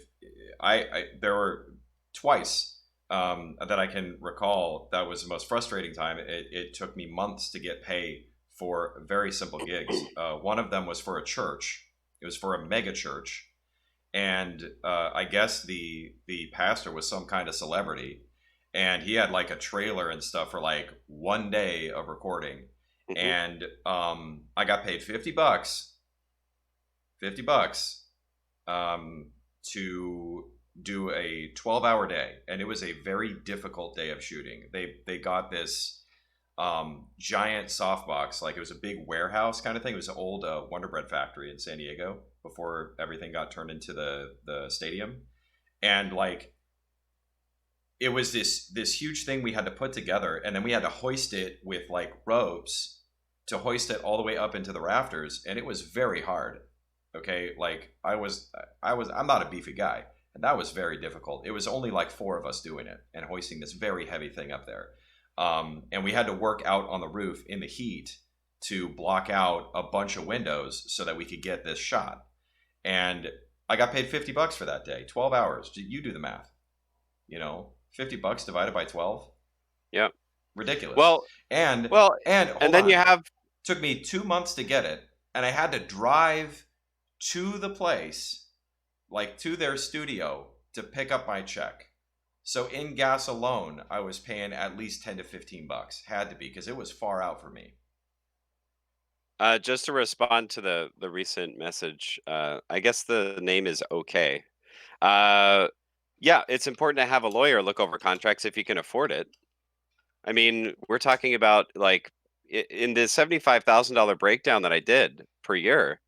there were twice that I can recall that was the most frustrating time. It took me months to get pay for very simple gigs. One of them was for a church. It was for a mega church, and I guess the pastor was some kind of celebrity, and he had like a trailer and stuff for like one day of recording,
Hmm.
and I got paid $50, $50 to do a 12-hour day, and it was a very difficult day of shooting. They got this giant softbox, like it was a big warehouse kind of thing. It was an old Wonder Bread factory in San Diego before everything got turned into the stadium, and like it was this huge thing we had to put together, and then we had to hoist it with like ropes to hoist it all the way up into the rafters, and it was very hard. Okay, like I'm not a beefy guy, and that was very difficult. It was only like four of us doing it and hoisting this very heavy thing up there, and we had to work out on the roof in the heat to block out a bunch of windows so that we could get this shot. And I got paid $50 for that day, 12 hours. You do the math. 50 bucks divided by 12,
Yeah.
ridiculous.
Well,
And
well,
and
and
hold
then you
on,
have
took me 2 months to get it, and I had to drive to the place, like to their studio, to pick up my check. So in gas alone, I was paying at least 10 to 15 bucks. Had to be, because it was far out for me.
just to respond to the recent message. I guess the name is okay. Uh, yeah, it's important to have a lawyer look over contracts if you can afford it. I mean, we're talking about like in the $75,000 breakdown that I did per year,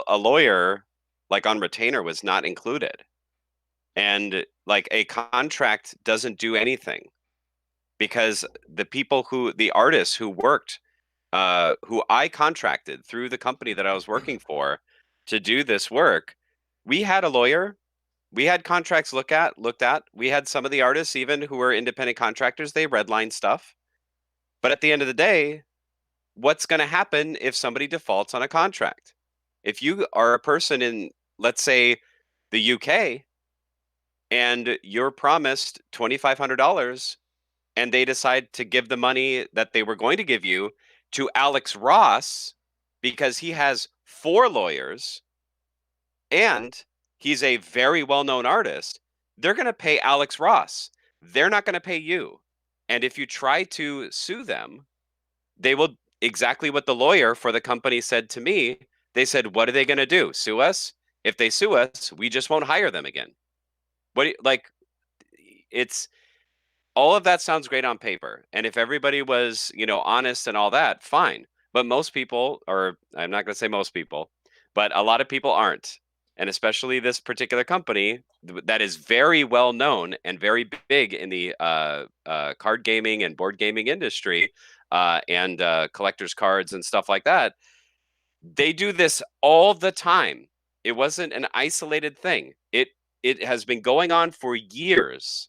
a lawyer like on retainer was not included. And like a contract doesn't do anything because the artists who worked, who I contracted through the company that I was working for to do this work, we had a lawyer. We had contracts looked at. We had some of the artists even who were independent contractors, they redline stuff. But at the end of the day, what's going to happen if somebody defaults on a contract? If you are a person in, let's say, the UK and you're promised $2,500 and they decide to give the money that they were going to give you to Alex Ross because he has four lawyers and he's a very well-known artist, they're going to pay Alex Ross. They're not going to pay you. And if you try to sue them, they will exactly what the lawyer for the company said to me. They said, "What are they going to do? Sue us? If they sue us, we just won't hire them again." Like it's all of that sounds great on paper. And if everybody was, honest and all that, fine. But most people, or I'm not going to say most people, but a lot of people aren't. And especially this particular company that is very well known and very big in the card gaming and board gaming industry and collectors cards and stuff like that. They do this all the time. It wasn't an isolated thing. It has been going on for years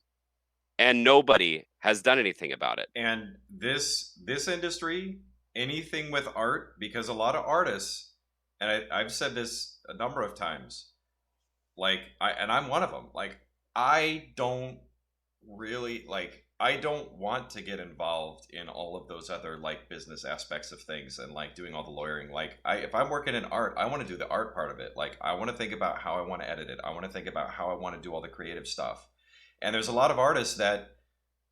and nobody has done anything about it.
And this industry, anything with art, because a lot of artists, and I've said this a number of times, like I'm one of them. Like I don't really like I don't want to get involved in all of those other like business aspects of things and like doing all the lawyering. Like if I'm working in art, I want to do the art part of it. Like I want to think about how I want to edit it. I want to think about how I want to do all the creative stuff. And there's a lot of artists that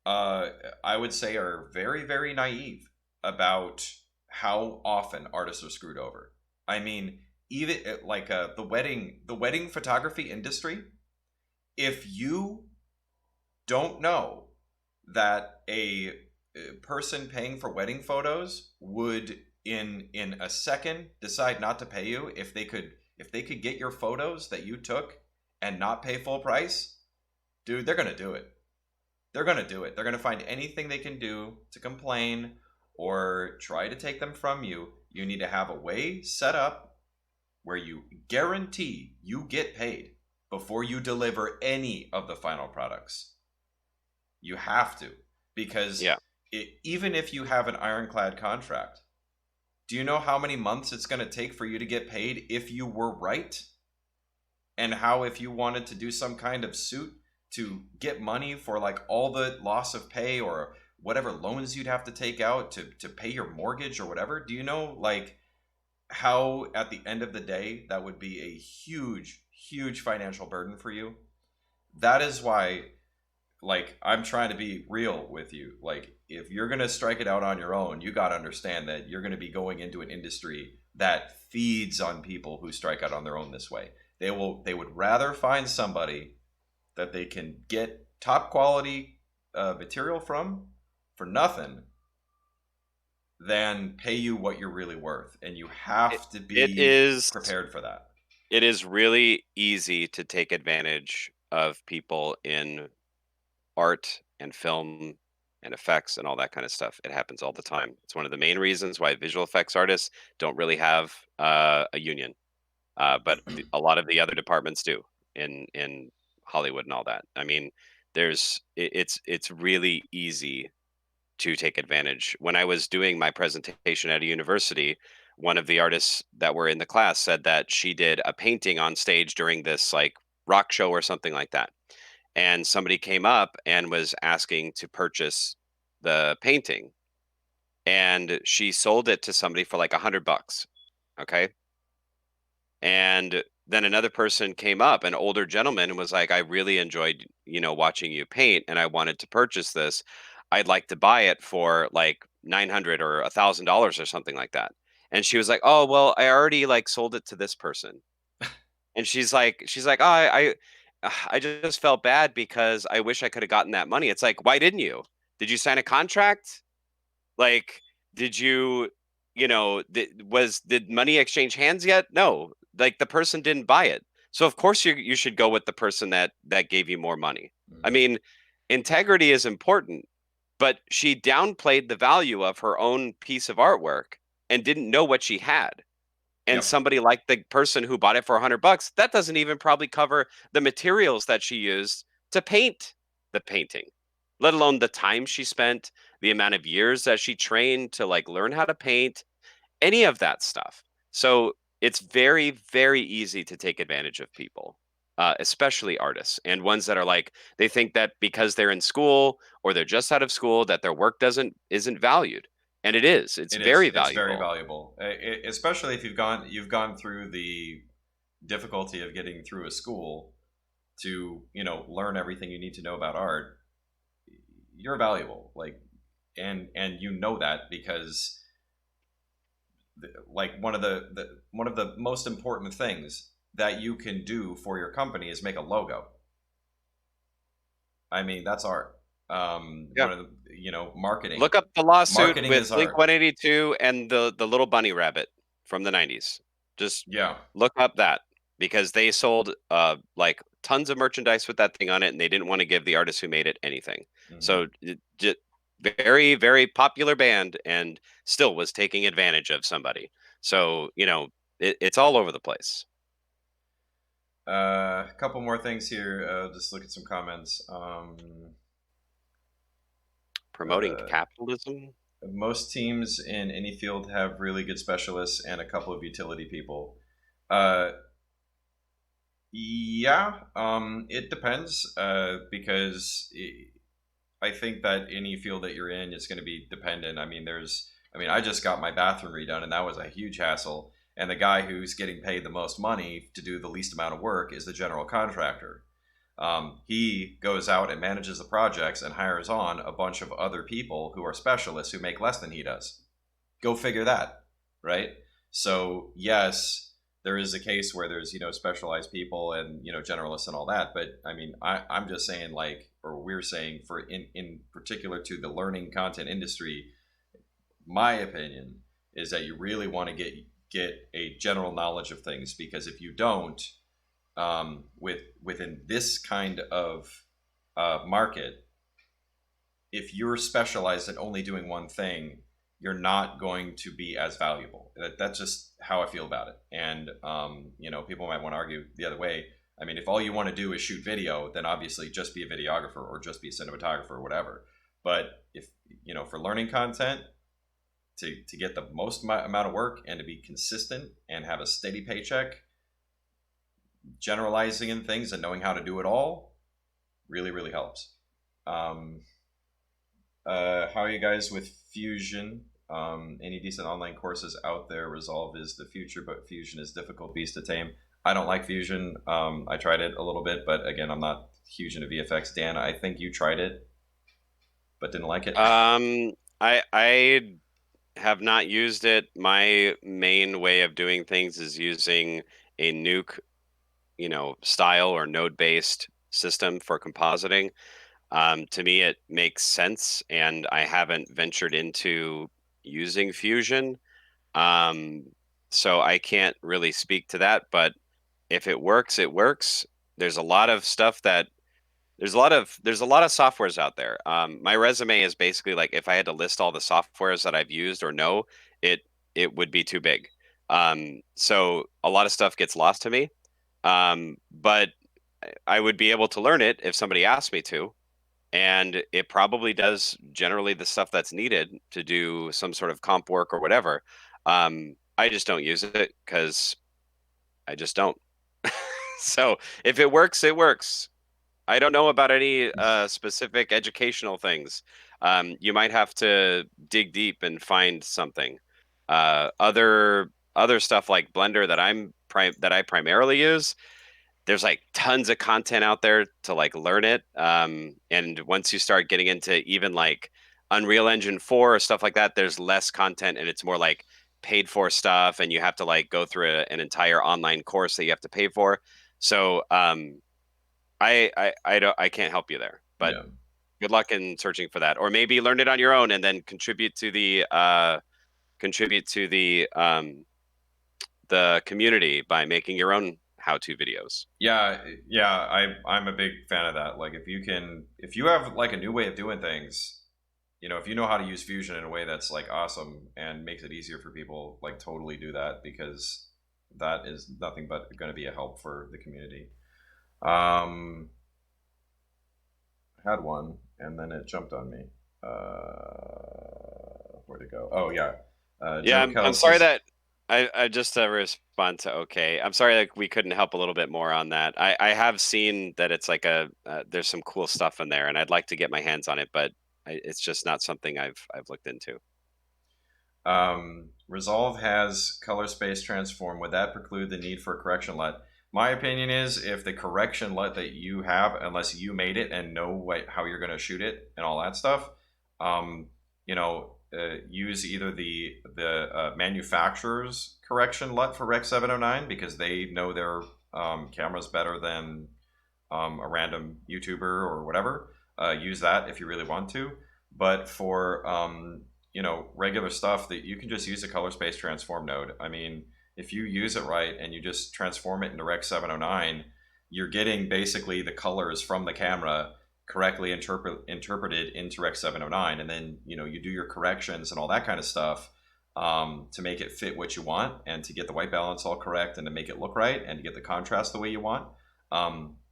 uh, I would say are very, very naive about how often artists are screwed over. I mean, even like the wedding photography industry. If you don't know that a person paying for wedding photos would in a second decide not to pay you if they could get your photos that you took and not pay full price, dude, they're gonna do it. They're going to do it. They're going to find anything they can do to complain or try to take them from you. You need to have a way set up where you guarantee you get paid before you deliver any of the final products. You have to, because
Yeah.
even if you have an ironclad contract, do you know how many months it's going to take for you to get paid if you were right? And how, if you wanted to do some kind of suit to get money for like all the loss of pay or whatever loans you'd have to take out to pay your mortgage or whatever? Do you know like how at the end of the day that would be a huge financial burden for you? That is why, like, I'm trying to be real with you. Like, if you're going to strike it out on your own, you got to understand that you're going to be going into an industry that feeds on people who strike out on their own this way. They would rather find somebody that they can get top quality material from for nothing than pay you what you're really worth. And you have to
It
be
is
prepared for that.
it is really easy to take advantage of people in art and film and effects and all that kind of stuff. It happens all the time. It's one of the main reasons why visual effects artists don't really have a union, but a lot of the other departments do in Hollywood and all that. I mean, it's really easy to take advantage. When I was doing my presentation at a university, one of the artists that were in the class said that she did a painting on stage during this like rock show or something like that. And somebody came up and was asking to purchase the painting, and she sold it to somebody for like $100. Okay. And then another person came up, an older gentleman, and was like, I really enjoyed, watching you paint and I wanted to purchase this. I'd like to buy it for like 900 or $1,000 or something like that. And she was like, oh, well, I already like sold it to this person. And she's like, oh, I just felt bad because I wish I could have gotten that money. It's like, why didn't you? Did you sign a contract? Like, did you, did money exchange hands yet? No, like the person didn't buy it. So of course you should go with the person that gave you more money. I mean, integrity is important, but she downplayed the value of her own piece of artwork and didn't know what she had. And
Yep.
somebody like the person who bought it for $100, that doesn't even probably cover the materials that she used to paint the painting, let alone the time she spent, the amount of years that she trained to like learn how to paint, any of that stuff. So it's very, very easy to take advantage of people, especially artists and ones that are like they think that because they're in school or they're just out of school that their work isn't valued, and it is. It's
It is.
very
It's very
valuable.
valuable, especially if you've gone through the difficulty of getting through a school to learn everything you need to know about art. You're valuable, like, and you know that because like one of the most important things that you can do for your company is make a logo. I mean, that's art.
Yeah.
One of the marketing.
Look up the lawsuit
Marketing
with
is
Blink
art.
182 and the little bunny rabbit from the 90s. Just
Yeah.
look up that because they sold like tons of merchandise with that thing on it, and they didn't want to give the artist who made it anything.
Hmm.
So very, very popular band and still was taking advantage of somebody. So, it's all over the place.
A couple more things here. Just look at some comments.
Promoting
Uh,
capitalism.
Most teams in any field have really good specialists and a couple of utility people. Uh, yeah, it depends because I think that any field that you're in is going to be dependent. I mean, I just got my bathroom redone, and that was a huge hassle. And the guy who's getting paid the most money to do the least amount of work is the general contractor. He goes out and manages the projects and hires on a bunch of other people who are specialists who make less than he does. Go figure that, right? So yes, there is a case where there's specialized people and generalists and all that, but I mean I'm just saying, like, or we're saying, for in particular to the learning content industry, my opinion is that you really want to get a general knowledge of things, because if you don't, within this kind of market, if you're specialized in only doing one thing, you're not going to be as valuable. That's just how I feel about it. And people might want to argue the other way. I mean, if all you want to do is shoot video, then obviously just be a videographer or just be a cinematographer or whatever. But if for learning content, to get the most amount of work and to be consistent and have a steady paycheck, generalizing in things and knowing how to do it all really, really helps. Um, how are you guys with Fusion? Any decent online courses out there? Resolve is the future, but Fusion is difficult beast to tame. I don't like Fusion. I tried it a little bit, but again, I'm not huge into VFX. Dan, I think you tried it, but didn't like it.
I have not used it. My main way of doing things is using a Nuke, style or node-based system for compositing. To me, it makes sense, and I haven't ventured into using Fusion. Um, so I can't really speak to that, but if it works, it works. There's a lot of stuff that there's a lot of softwares out there. My resume is basically like if I had to list all the softwares that I've used or know, it it would be too big. So a lot of stuff gets lost to me. But I would be able to learn it if somebody asked me to, and it probably does generally the stuff that's needed to do some sort of comp work or whatever. I just don't use it because I just don't. So if it works, it works. I don't know about any specific educational things. You might have to dig deep and find something. Other stuff like Blender that I primarily use, there's like tons of content out there to like learn it. And once you start getting into even like Unreal Engine 4 or stuff like that, there's less content and it's more like paid for stuff, and you have to like go through an entire online course that you have to pay for. So I can't help you there, but
Yeah.
good luck in searching for that, or maybe learn it on your own and then contribute to the community by making your own how-to videos.
Yeah, yeah, I'm a big fan of that. Like if you have like a new way of doing things, if you know how to use Fusion in a way that's like awesome and makes it easier for people, like totally do that, because that is nothing but going to be a help for the community. Um, I had one and then it jumped on me. Where'd it go? Oh yeah,
Yeah,
Joe
I'm
Cal
sorry
says,
that I just respond to okay. I'm sorry that we couldn't help a little bit more on that. I have seen that it's like there's some cool stuff in there, and I'd like to get my hands on it, but it's just not something I've looked into.
Resolve has color space transform. Would that preclude the need for a correction LUT? My opinion is if the correction LUT that you have, unless you made it and know how you're going to shoot it and all that stuff, use either the manufacturer's correction LUT for Rec 709 because they know their cameras better than a random YouTuber or whatever. Use that if you really want to. But for regular stuff, that you can just use a color space transform node. I mean, if you use it right and you just transform it into Rec 709, you're getting basically the colors from the camera correctly interpreted into Rec 709, and then you do your corrections and all that kind of stuff to make it fit what you want and to get the white balance all correct and to make it look right and to get the contrast the way you want.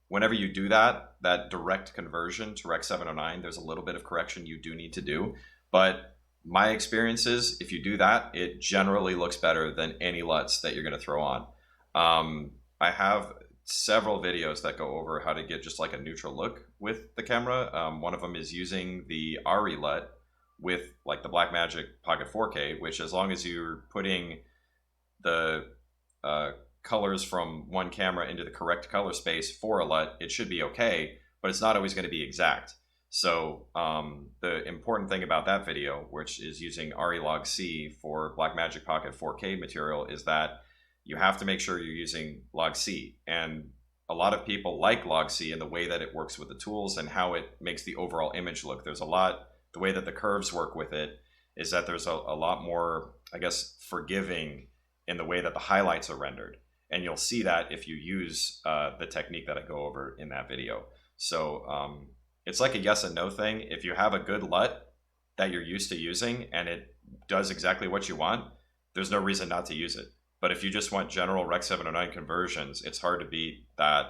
Whenever you do that direct conversion to Rec 709, there's a little bit of correction you do need to do, but my experience is if you do that, it generally looks better than any LUTs that you're going to throw on. I have several videos that go over how to get just like a neutral look with the camera. One of them is using the ARRI LUT with like the Blackmagic Pocket 4K, which as long as you're putting the colors from one camera into the correct color space for a LUT, it should be okay, but it's not always going to be exact. So the important thing about that video, which is using ARRI Log C for Blackmagic Pocket 4K material, is that you have to make sure you're using Log C. And a lot of people like Log C in the way that it works with the tools and how it makes the overall image look. The way that the curves work with it is that there's a lot more, I guess, forgiving in the way that the highlights are rendered. And you'll see that if you use the technique that I go over in that video. So it's like a yes and no thing. If you have a good LUT that you're used to using and it does exactly what you want, there's no reason not to use it. But if you just want general Rec 709 conversions, it's hard to beat that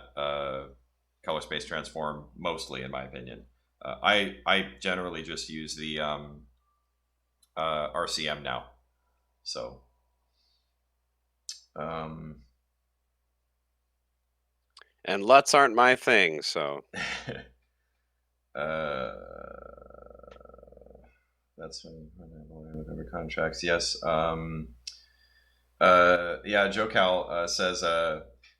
color space transform mostly, in my opinion. I generally just use the RCM now. So
And LUTs aren't my thing, so
Uh, that's when whatever contracts. Yes. Yeah. Joe Cal says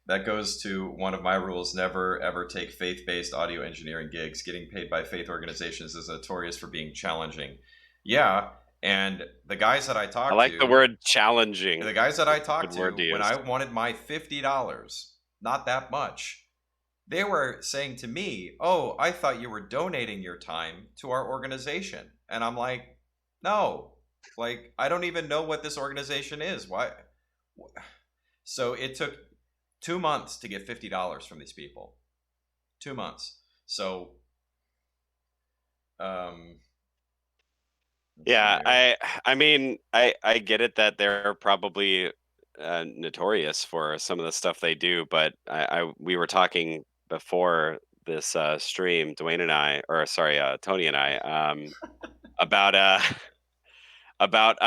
that goes to one of my rules: never ever take faith-based audio engineering gigs. Getting paid by faith organizations is notorious for being challenging. Yeah, and the guys that I
I
talked
like the
to,
word challenging.
the guys that I
That's a good
talked
word
to,
to
when I
use.
wanted my $50, not that much, they were saying to me, "Oh, I thought you were donating your time to our organization." And I'm like, "No. Like, I don't even know what this organization is. Why?" So it took 2 months to get $50 from these people. 2 months. So, um, let's see
Yeah,
here.
I mean, I get it that they're probably notorious for some of the stuff they do, but we were talking before this stream, Dwayne and I, or sorry, Tony and I, about about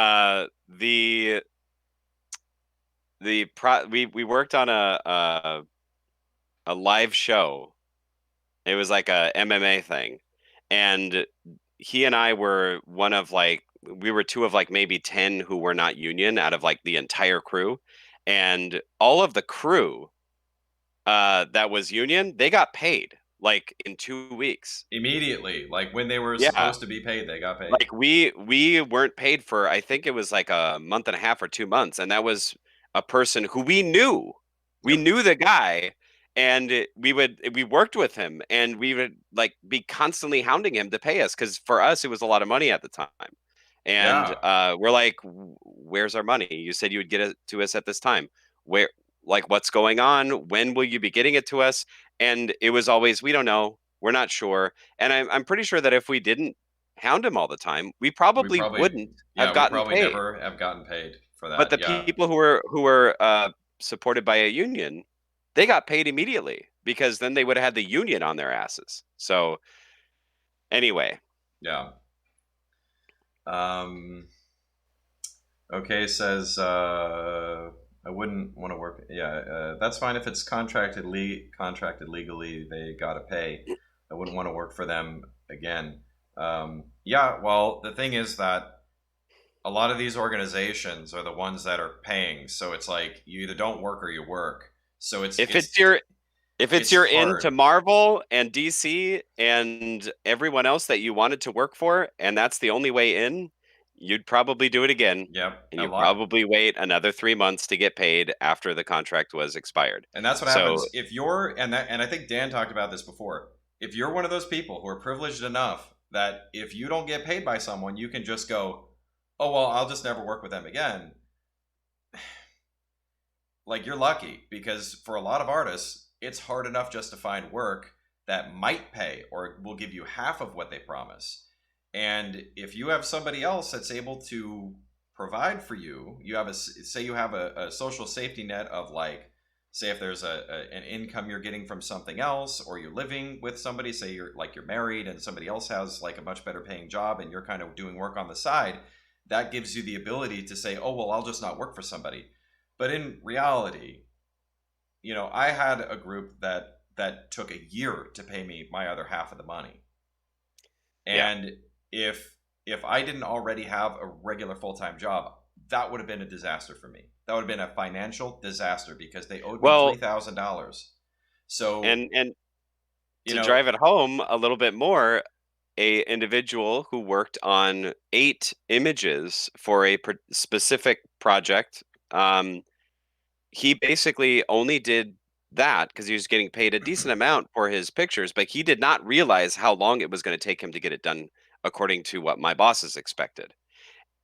we worked on a live show. It was like a MMA thing, and he and I were one of like we were two of like maybe 10 who were not union out of like the entire crew, and all of the crew that was union, they got paid like in 2 weeks.
Immediately, like when they were
Yeah,
supposed to be paid, they got paid.
like we weren't paid for, I think it was like a month and a half or 2 months, and that was a person who we knew. We
Yep.
knew the guy, and we worked with him, and we would like be constantly hounding him to pay us because for us it was a lot of money at the time. And
Yeah.
we're like, where's our money? You said you would get it to us at this time. Where, like, what's going on? When will you be getting it to us? And it was always, we don't know. We're not sure. And I'm pretty sure that if we didn't hound him all the time, we
We
probably
probably,
wouldn't have
yeah, we
gotten
probably
paid.
never have gotten paid for
But
that.
the
Yeah.
people who were supported by a union, they got paid immediately because then they would have had the union on their asses. So anyway,
Yeah. Um, okay, says I wouldn't want to work. Yeah, that's fine if it's contracted legally. They gotta pay. I wouldn't want to work for them again. Yeah, well, the thing is that a lot of these organizations are the ones that are paying. So it's like you either don't work or you work. So it's
if
it's
it's your if it's
it's
your into
hard.
Marvel and DC and everyone else that you wanted to work for, and that's the only way in, you'd probably do it again.
Yep,
And
a
you
lot.
probably wait another 3 months to get paid after the contract was expired.
And that's what
So
happens if you're and I think Dan talked about this before. If you're one of those people who are privileged enough that if you don't get paid by someone, you can just go, "Oh, well, I'll just never work with them again." Like you're lucky because for a lot of artists, it's hard enough just to find work that might pay or will give you half of what they promise. And if you have somebody else that's able to provide for you, you have say you have a social safety net of like, say if there's an income you're getting from something else, or you're living with somebody, say you're married and somebody else has like a much better paying job and you're kind of doing work on the side, that gives you the ability to say, oh well, I'll just not work for somebody. But in reality, I had a group that took a year to pay me my other half of the money.
yeah.
And if I didn't already have a regular full-time job, that would have been a disaster for me. That would have been a financial disaster because they owed me
Well,
$3,000. So,
and
you
to
know,
drive it home a little bit more, a individual who worked on 8 images for a specific project, he basically only did that because he was getting paid a decent amount for his pictures, but he did not realize how long it was going to take him to get it done according to what my bosses expected.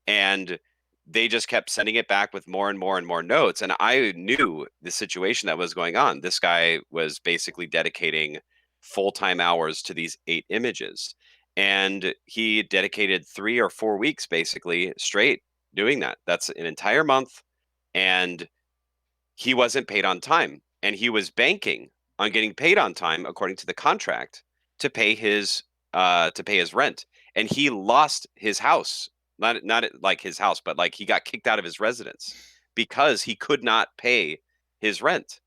And they just kept sending it back with more and more and more notes. And I knew the situation that was going on. This guy was basically dedicating full time hours to these 8 images. And he dedicated 3 or 4 weeks basically straight doing that. That's an entire month. And he wasn't paid on time. And he was banking on getting paid on time according to the contract to pay his rent. And he lost his house, not like his house, but like he got kicked out of his residence because he could not pay his rent.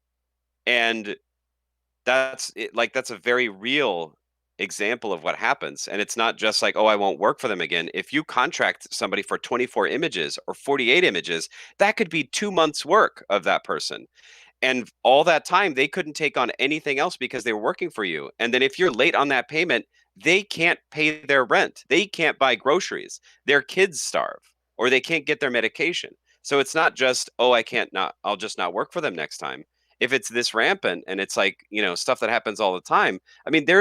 And that's it, like that's a very real example of what happens. And it's not just like, oh, I won't work for them again. If you contract somebody for 24 images or 48 images, that could be 2 months' work of that person. And all that time, they couldn't take on anything else because they were working for you. And then if you're late on that payment, they can't pay their rent. They can't buy groceries. Their kids starve or they can't get their medication. So it's not just, oh, I can't not, I'll just not work for them next time. If it's this rampant and it's like, stuff that happens all the time. I mean, there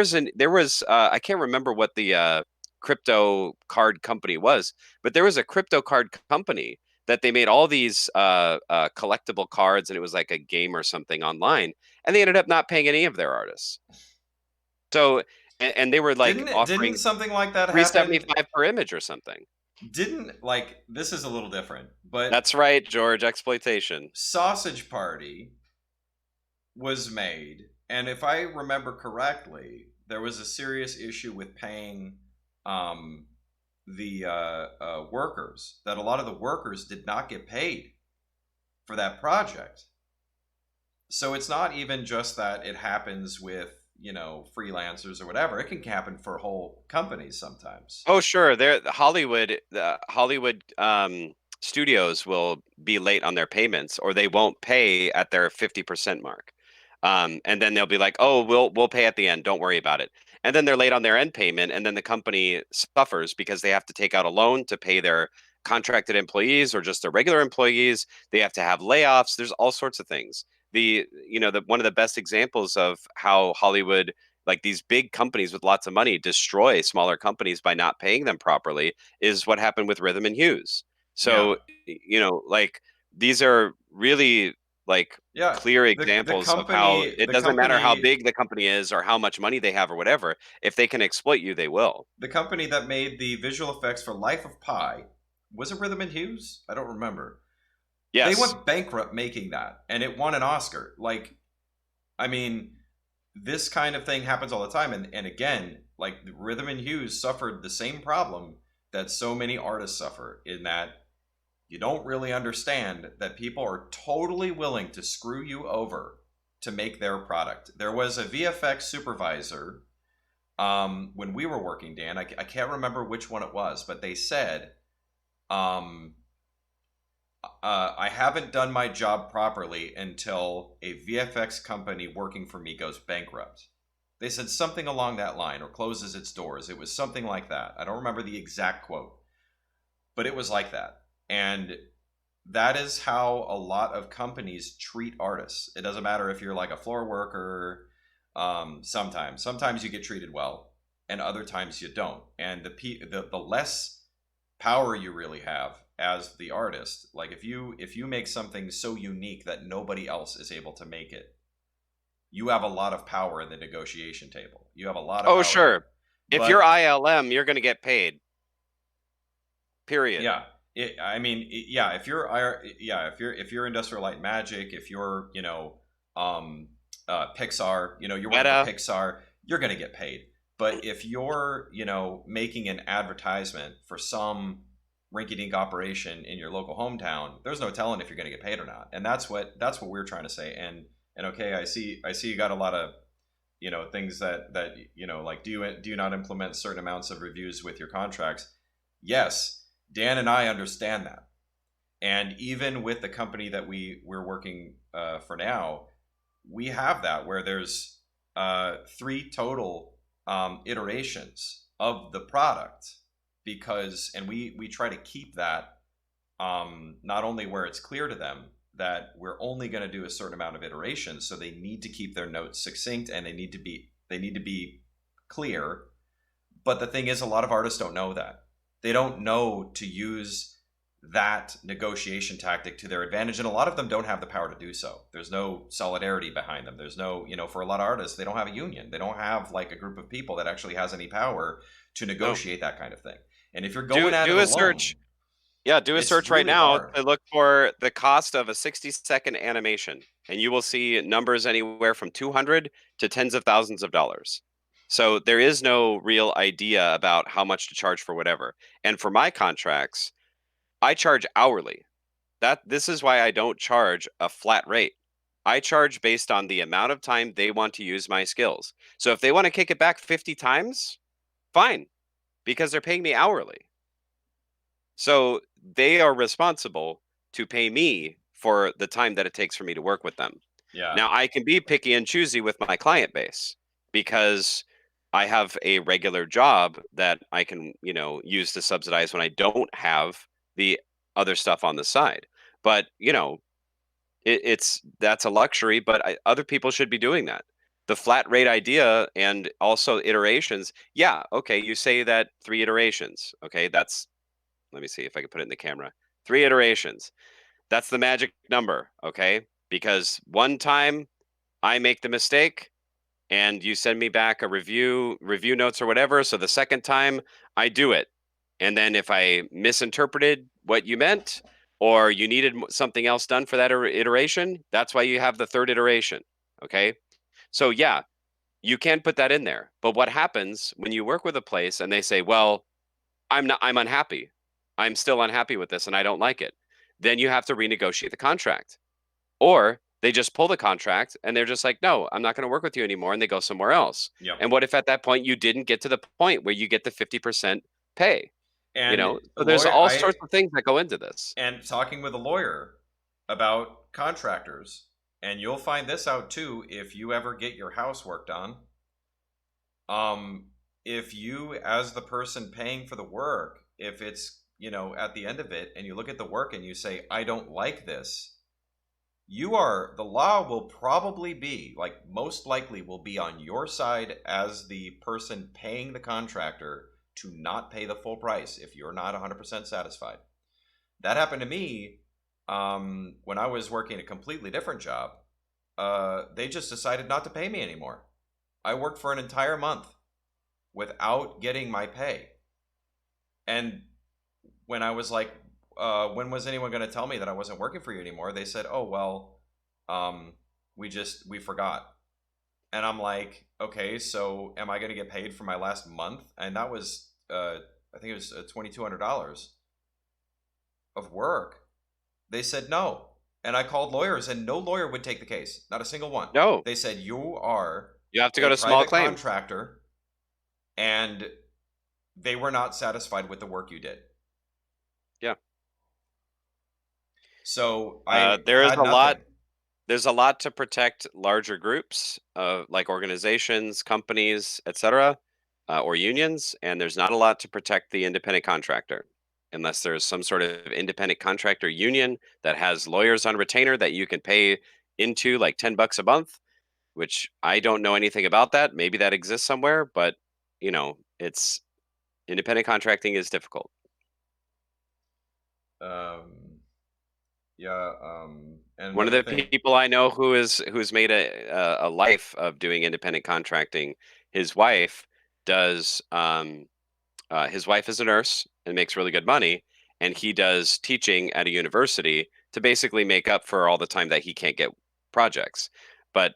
was, I can't remember what the crypto card company was, but there was a crypto card company that they made all these collectible cards, and it was like a game or something online, and they ended up not paying any of their artists. So, and they were like
Didn't
offering
something like that happen?
375 per image or something.
Didn't like this is a little different, but
That's right, George. Exploitation.
Sausage Party was made, and if I remember correctly, there was a serious issue with paying um, the workers. That a lot of the workers did not get paid for that project. So it's not even just that it happens with freelancers or whatever. It can happen for whole companies sometimes.
Oh, sure. The Hollywood studios will be late on their payments, or they won't pay at their 50% mark. And then they'll be like, "Oh, we'll pay at the end. Don't worry about it." And then they're late on their end payment, and then the company suffers because they have to take out a loan to pay their contracted employees or just their regular employees. They have to have layoffs. There's all sorts of things. The one of the best examples of how Hollywood, like these big companies with lots of money, destroy smaller companies by not paying them properly is what happened with Rhythm and Hughes.
Yeah,
So, like these are really like
yeah.
clear
The
examples of how
company
it
the
doesn't matter how
company
big the company is or how much money they have or whatever. If they can exploit you, they will.
the company that made the visual effects for Life of Pi, was it Rhythm and Hughes? I don't remember. They
Yes.
went bankrupt making that, and it won an Oscar. Like, I mean, this kind of thing happens all the time, and again, like Rhythm and Hughes suffered the same problem that so many artists suffer, in that you don't really understand that people are totally willing to screw you over to make their product. There was a VFX supervisor when we were working, Dan. I can't remember which one it was, but they said, um, I haven't done my job properly until a VFX company working for me goes bankrupt. They said something along that line, or closes its doors. It was something like that. I don't remember the exact quote, but it was like that. And that is how a lot of companies treat artists. It doesn't matter if you're like a floor worker. Sometimes you get treated well, and other times you don't. And the less power you really have as the artist, like if you make something so unique that nobody else is able to make it, you have a lot of power in the negotiation table. You have a lot of
Oh,
power there.
sure. If you're
But
ILM, you're going to get paid. Period.
yeah, yeah. If you're Industrial Light and Magic, if you're Pixar, you're working for
Meta.
Pixar, you're gonna get paid. But if you're making an advertisement for some rinky-dink operation in your local hometown, there's no telling if you're gonna get paid or not. And that's what we're trying to say. And okay, I see you got a lot of things that like, do you not implement certain amounts of reviews with your contracts? Yes, Dan and I understand that. And even with the company that we're working for now, we have that where there's three total iterations of the product, because and we try to keep that not only where it's clear to them that we're only going to do a certain amount of iterations, so they need to keep their notes succinct, and they need to be clear. But the thing is, a lot of artists don't know that. They don't know to use that negotiation tactic to their advantage, and a lot of them don't have the power to do so. There's no solidarity behind them. There's no, for a lot of artists, they don't have a union. They don't have like a group of people that actually has any power to
No.
negotiate that kind of thing. And if you're
Do
going at it
do a
alone,
search. Yeah, do a
it's
search right
really
now
hard.
to look for the cost of a 60-second animation, and you will see numbers anywhere from 200 to tens of thousands of dollars. So there is no real idea about how much to charge for whatever. And for my contracts, I charge hourly. This is why I don't charge a flat rate. I charge based on the amount of time they want to use my skills. So if they want to kick it back 50 times, fine, because they're paying me hourly. So they are responsible to pay me for the time that it takes for me to work with them.
Yeah.
Now, I can be picky and choosy with my client base because I have a regular job that I can, use to subsidize when I don't have the other stuff on the side. But, that's a luxury, but other people should be doing that. The flat rate idea and also iterations. Yeah, okay, you say that 3 iterations. Okay, let me see if I can put it in the camera. 3 iterations. That's the magic number, okay? Because one time I make the mistake and you send me back a review notes or whatever. So the second time I do it. And then if I misinterpreted what you meant or you needed something else done for that iteration, that's why you have the third iteration, okay? So yeah, you can put that in there. But what happens when you work with a place and they say, "Well, I'm unhappy. I'm still unhappy with this and I don't like it." Then you have to renegotiate the contract. Or they just pull the contract and they're just like, "No, I'm not going to work with you anymore," and they go somewhere else.
Yep.
And what if at that point you didn't get to the point where you get the 50% pay?
And
So there's all
I
sorts of things that go into this.
and talking with a lawyer about contractors, and you'll find this out too if you ever get your house worked on. If you, as the person paying for the work, if it's, at the end of it and you look at the work and you say, I don't like this, the law will probably be, like, most likely will be on your side as the person paying the contractor to not pay the full price if you're not 100% satisfied. That happened to me when I was working a completely different job. They just decided not to pay me anymore. I worked for an entire month without getting my pay. And when I was like, when was anyone going to tell me that I wasn't working for you anymore? They said, oh, well, we forgot. And I'm like, okay, so am I going to get paid for my last month? And that was, I think it was $2,200 of work. They said no. And I called lawyers and no lawyer would take the case. Not a single one.
No,
They said, you are
you have to
a
go to small
private
claims.
contractor, and they were not satisfied with the work you did.
Yeah.
So I
there is
had
a lot.
nothing.
There's a lot to protect larger groups, like organizations, companies, etc., or unions, and there's not a lot to protect the independent contractor, unless there's some sort of independent contractor union that has lawyers on retainer that you can pay into, like $10 a month, which I don't know anything about that. Maybe that exists somewhere, but it's independent contracting is difficult.
Yeah. And
One of
another
the
thing.
people I know who's made a life of doing independent contracting, his wife does. His wife is a nurse and makes really good money, and he does teaching at a university to basically make up for all the time that he can't get projects. But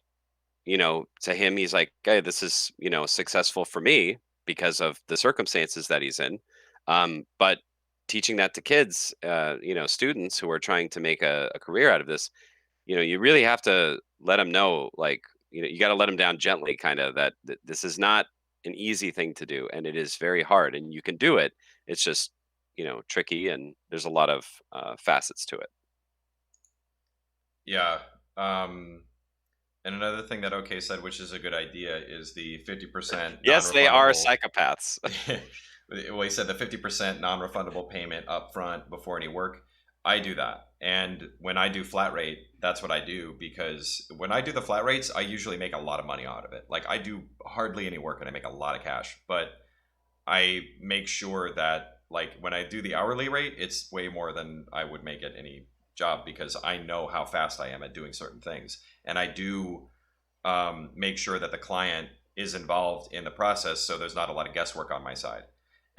to him, he's like, "Hey, this is successful for me because of the circumstances that he's in." But teaching that to kids, students who are trying to make a career out of this, you really have to let them know, like, you got to let them down gently, kind of, that this is not an easy thing to do, and it is very hard, and you can do it. It's just, tricky, and there's a lot of facets to it.
Yeah. And another thing that OK said, which is a good idea, is the 50%
Yes, they are
non-refundable.
psychopaths.
Well, he said the 50% non-refundable payment up front before any work. I do that. And when I do flat rate, that's what I do, because when I do the flat rates, I usually make a lot of money out of it. Like, I do hardly any work and I make a lot of cash, but I make sure that, like, when I do the hourly rate, it's way more than I would make at any job, because I know how fast I am at doing certain things. And I do make sure that the client is involved in the process, so there's not a lot of guesswork on my side.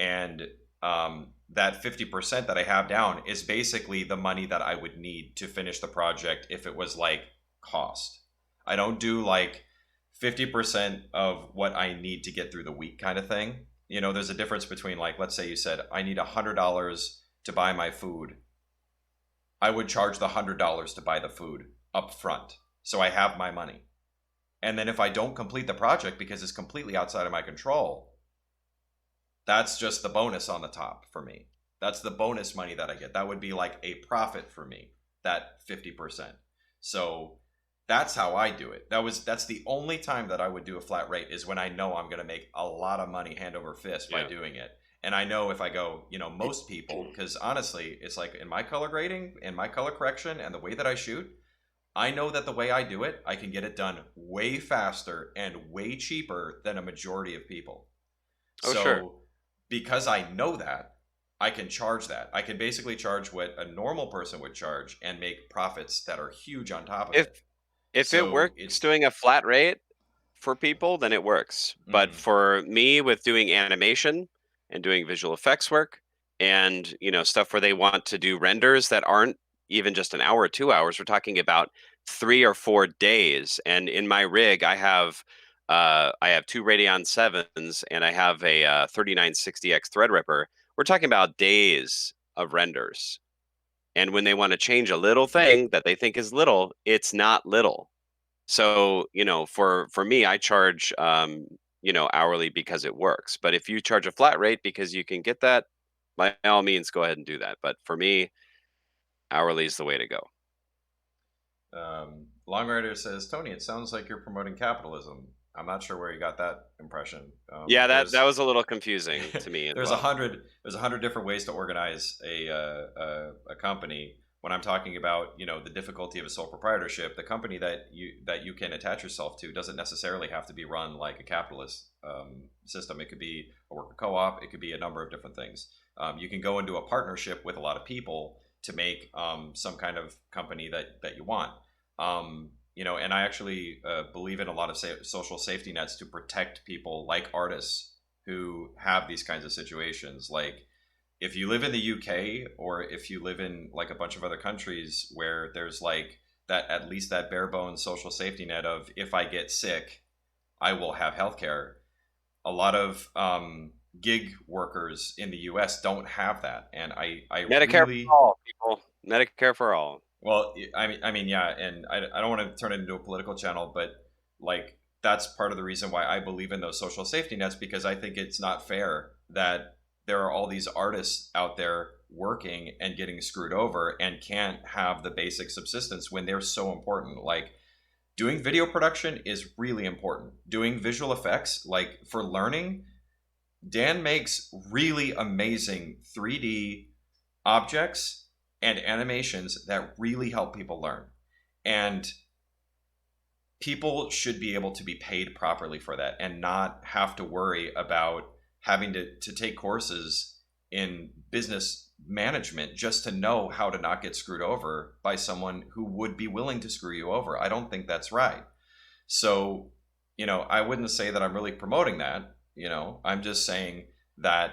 And that 50% that I have down is basically the money that I would need to finish the project if it was like cost. I don't do like 50% of what I need to get through the week kind of thing. There's a difference between, like, let's say you said, I need $100 to buy my food. I would charge the $100 to buy the food up front. So I have my money. And then if I don't complete the project because it's completely outside of my control, that's just the bonus on the top for me. That's the bonus money that I get. That would be like a profit for me, that 50%. So that's how I do it. That's the only time that I would do a flat rate, is when I know I'm going to make a lot of money hand over fist by
Yeah.
doing it. And I know if I go, most people, because honestly, it's like in my color grading, in my color correction, and the way that I shoot, I know that the way I do it, I can get it done way faster and way cheaper than a majority of people.
Oh, sure.
So because I know that, I can charge that. I can basically charge what a normal person would charge and make profits that are huge on top of
If
it.
if it
So
works
it's
doing a flat rate for people, then it works. But
mm,
for me, with doing animation and doing visual effects work, and stuff where they want to do renders that aren't even just an hour or 2 hours, we're talking about 3 or 4 days. And in my rig, I have two Radeon 7s and I have a 3960X Threadripper. We're talking about days of renders. And when they want to change a little thing that they think is little, it's not little. So, for me, I charge hourly because it works. But if you charge a flat rate because you can get that, by all means go ahead and do that. But for me, hourly is the way to go.
Long Rider says, Tony, it sounds like you're promoting capitalism. I'm not sure where you got that impression.
Yeah, that was a little confusing to me as
there's
well.
there's 100 different ways to organize a company. When I'm talking about the difficulty of a sole proprietorship, the company that you can attach yourself to doesn't necessarily have to be run like a capitalist system. It could be a worker co-op. It could be a number of different things. You can go into a partnership with a lot of people to make some kind of company that you want. And I actually believe in a lot of social safety nets to protect people like artists who have these kinds of situations. Like if you live in the UK, or if you live in like a bunch of other countries where there's like that, at least that bare bones social safety net of, if I get sick, I will have healthcare. A lot of gig workers in the US don't have that. And I
Medicare for
really,
all, people. Medicare for all.
well, I mean, yeah, and I don't want to turn it into a political channel, but like that's part of the reason why I believe in those social safety nets, because I think it's not fair that there are all these artists out there working and getting screwed over and can't have the basic subsistence when they're so important. Like doing video production is really important. Doing visual effects, like for learning, Dan makes really amazing 3D objects and animations that really help people learn. And people should be able to be paid properly for that and not have to worry about having to take courses in business management just to know how to not get screwed over by someone who would be willing to screw you over. I don't think that's right. So, I wouldn't say that I'm really promoting that. I'm just saying that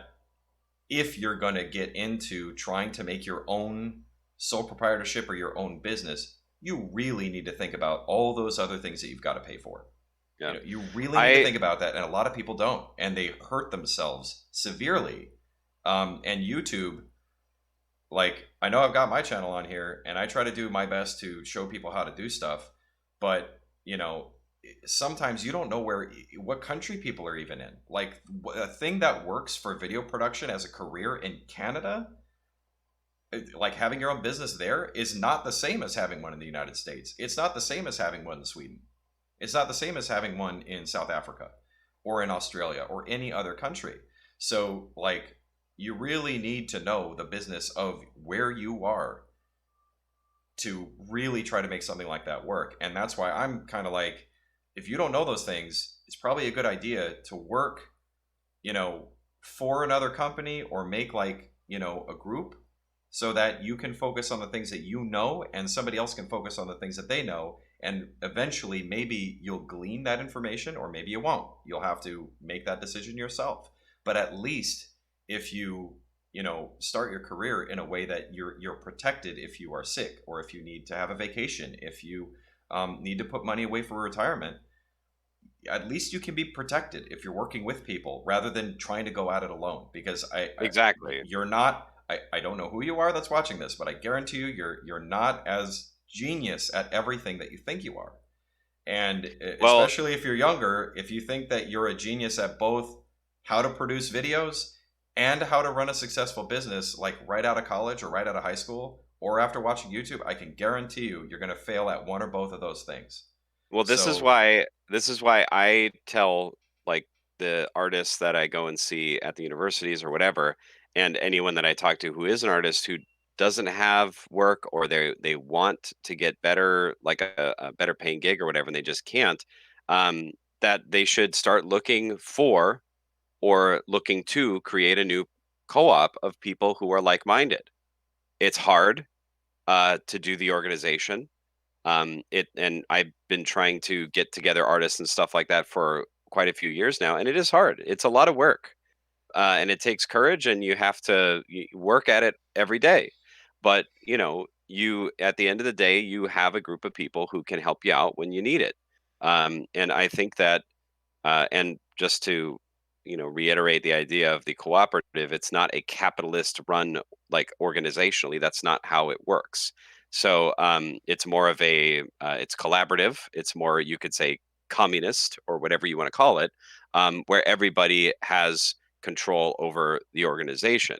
if you're going to get into trying to make your own sole proprietorship or your own business, you really need to think about all those other things that you've got to pay for.
Yeah.
You really need to
I
think about that, and a lot of people don't, and they hurt themselves severely. And YouTube, like I know I've got my channel on here, and I try to do my best to show people how to do stuff, but sometimes you don't know what country people are even in. Like a thing that works for video production as a career in Canada, like having your own business there, is not the same as having one in the United States. It's not the same as having one in Sweden. It's not the same as having one in South Africa or in Australia or any other country. So like you really need to know the business of where you are to really try to make something like that work. And that's why I'm kind of like, if you don't know those things, it's probably a good idea to work, for another company, or make like, a group, so that you can focus on the things that you know and somebody else can focus on the things that they know. And eventually maybe you'll glean that information, or maybe you won't. You'll have to make that decision yourself. But at least if you start your career in a way that you're protected if you are sick, or if you need to have a vacation, if you need to put money away for retirement, at least you can be protected if you're working with people rather than trying to go at it alone. Because
exactly.
you're not. I don't know who you are that's watching this, but I guarantee you, you're not as genius at everything that you think you are. And
Well,
especially if you're younger, if you think that you're a genius at both how to produce videos and how to run a successful business, like right out of college or right out of high school or after watching YouTube, I can guarantee you're going to fail at one or both of those things.
well,
So,
this is why I tell like the artists that I go and see at the universities or whatever, and anyone that I talk to who is an artist who doesn't have work or they want to get better, like a better paying gig or whatever, and they just can't, um, that they should start looking for or looking to create a new co-op of people who are like-minded. It's hard to do the organization. It and I've been trying to get together artists and stuff like that for quite a few years now, and it is hard. It's a lot of work, and it takes courage, and you have to work at it every day. But you at the end of the day, you have a group of people who can help you out when you need it. And I think that and just to reiterate the idea of the cooperative, it's not a capitalist run like organizationally. That's not how it works. So it's more of a it's collaborative. It's more, you could say, communist or whatever you want to call it, where everybody has control over the organization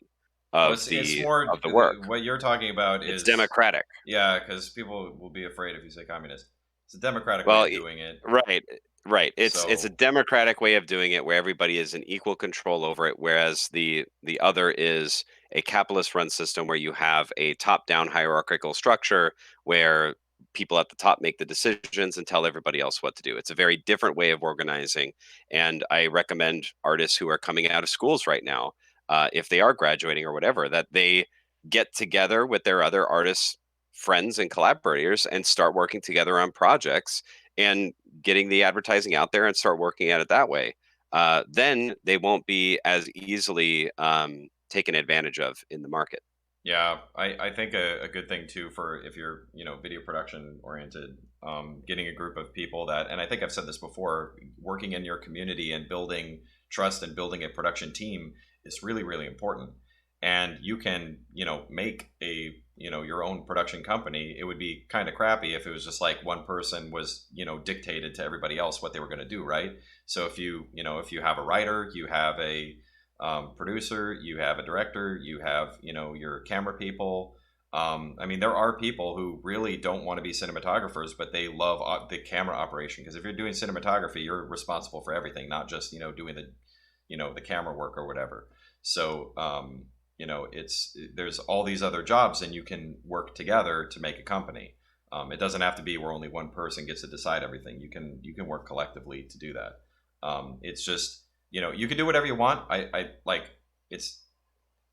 well,
of
it's
the
more
of the work.
what you're talking about
It's
is,
democratic.
yeah, because people will be afraid if you say communist. It's a democratic way
Well,
of doing it.
right, right. It's a
So,
democratic way of doing it where everybody is in equal control over it, whereas the other is a capitalist run system where you have a top-down hierarchical structure where people at the top make the decisions and tell everybody else what to do. It's a very different way of organizing, and I recommend artists who are coming out of schools right now, if they are graduating or whatever, that they get together with their other artists friends and collaborators and start working together on projects and getting the advertising out there and start working at it that way. Then they won't be as easily taken advantage of in the market.
yeah, I think a good thing too for if you're, video production oriented, getting a group of people that, and I think I've said this before, working in your community and building trust and building a production team is really, really important. And you can, make a, your own production company. It would be kind of crappy if it was just like one person was, dictated to everybody else what they were going to do, right? So if you have a writer, you have a producer, you have a director, you have your camera people. I mean, there are people who really don't want to be cinematographers, but they love the camera operation, because if you're doing cinematography, you're responsible for everything, not just doing the camera work or whatever. So it's there's all these other jobs, and you can work together to make a company. It doesn't have to be where only one person gets to decide everything. You can work collectively to do that. It's just you can do whatever you want. I like it's.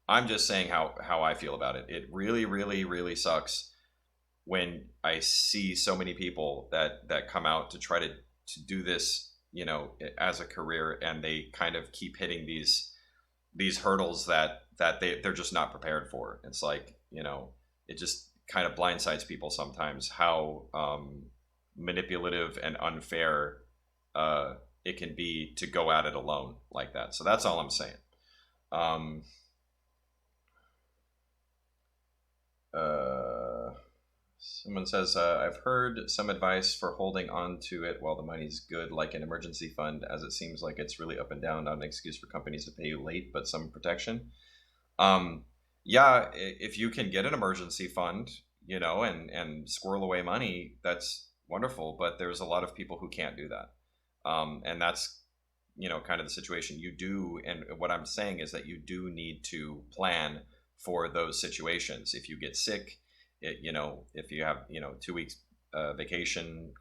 I'm just saying how I feel about it. It really, really, really sucks when I see so many people that come out to try to do this, as a career, and they kind of keep hitting these hurdles that they're just not prepared for. It's like, it just kind of blindsides people sometimes how manipulative and unfair it can be to go at it alone like that. So that's all I'm saying. Um, Someone says, I've heard some advice for holding on to it while the money's good, like an emergency fund, as it seems like it's really up and down, not an excuse for companies to pay you late, but some protection. Um, yeah, if you can get an emergency fund, and squirrel away money, that's wonderful. But there's a lot of people who can't do that, and that's kind of the situation. You do, and what I'm saying is that you do need to plan for those situations. If you get sick, if you have 2 weeks vacation,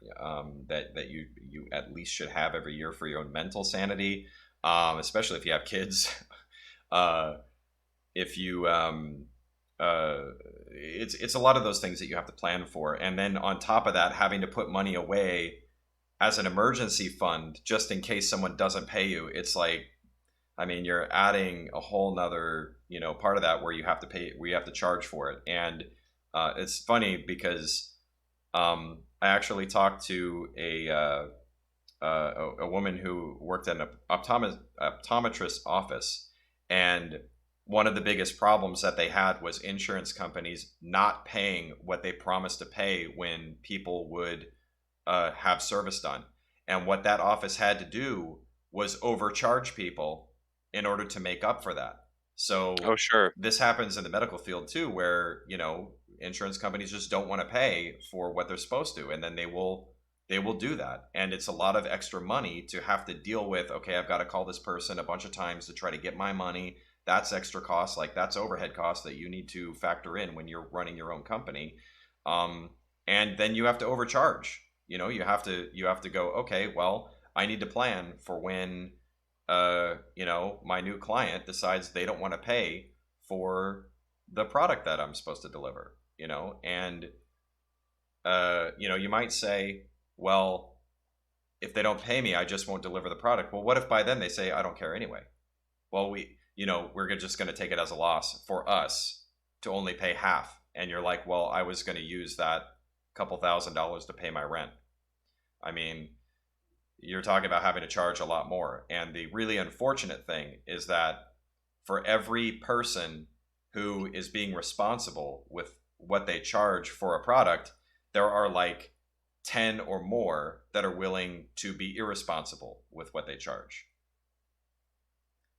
that you at least should have every year for your own mental sanity, especially if you have kids. uh, if you it's a lot of those things that you have to plan for, and then on top of that, having to put money away as an emergency fund just in case someone doesn't pay you. It's like, I mean, you're adding a whole nother part of that where you have to pay, where you have to charge for it. And it's funny because I actually talked to a woman who worked in an optometrist office, and one of the biggest problems that they had was insurance companies not paying what they promised to pay when people would have service done. And what that office had to do was overcharge people in order to make up for that. So
Oh, sure.
this happens in the medical field too, where insurance companies just don't want to pay for what they're supposed to, and then they will do that, and it's a lot of extra money to have to deal with. Okay, I've got to call this person a bunch of times to try to get my money. That's extra cost, like that's overhead cost that you need to factor in when you're running your own company. um, and then you have to overcharge. You have to go, okay, well, I need to plan for when my new client decides they don't want to pay for the product that I'm supposed to deliver. And you might say, well, if they don't pay me, I just won't deliver the product. Well, what if by then they say I don't care anyway? Well, we're just going to take it as a loss for us to only pay half. And you're like, well, I was going to use that couple $1,000s to pay my rent. I mean, you're talking about having to charge a lot more. And the really unfortunate thing is that for every person who is being responsible with what they charge for a product, there are like 10 or more that are willing to be irresponsible with what they charge.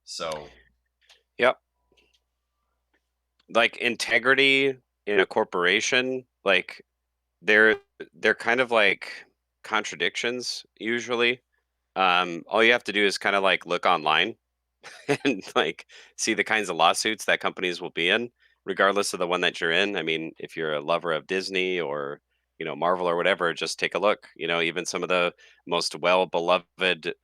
So,
Yep. Like integrity in a corporation, like they're they're kind of like contradictions usually. All you have to do is kind of like look online and like see the kinds of lawsuits that companies will be in, regardless of the one that you're in. I mean, if you're a lover of Disney or Marvel or whatever, just take a look. Even some of the most well beloved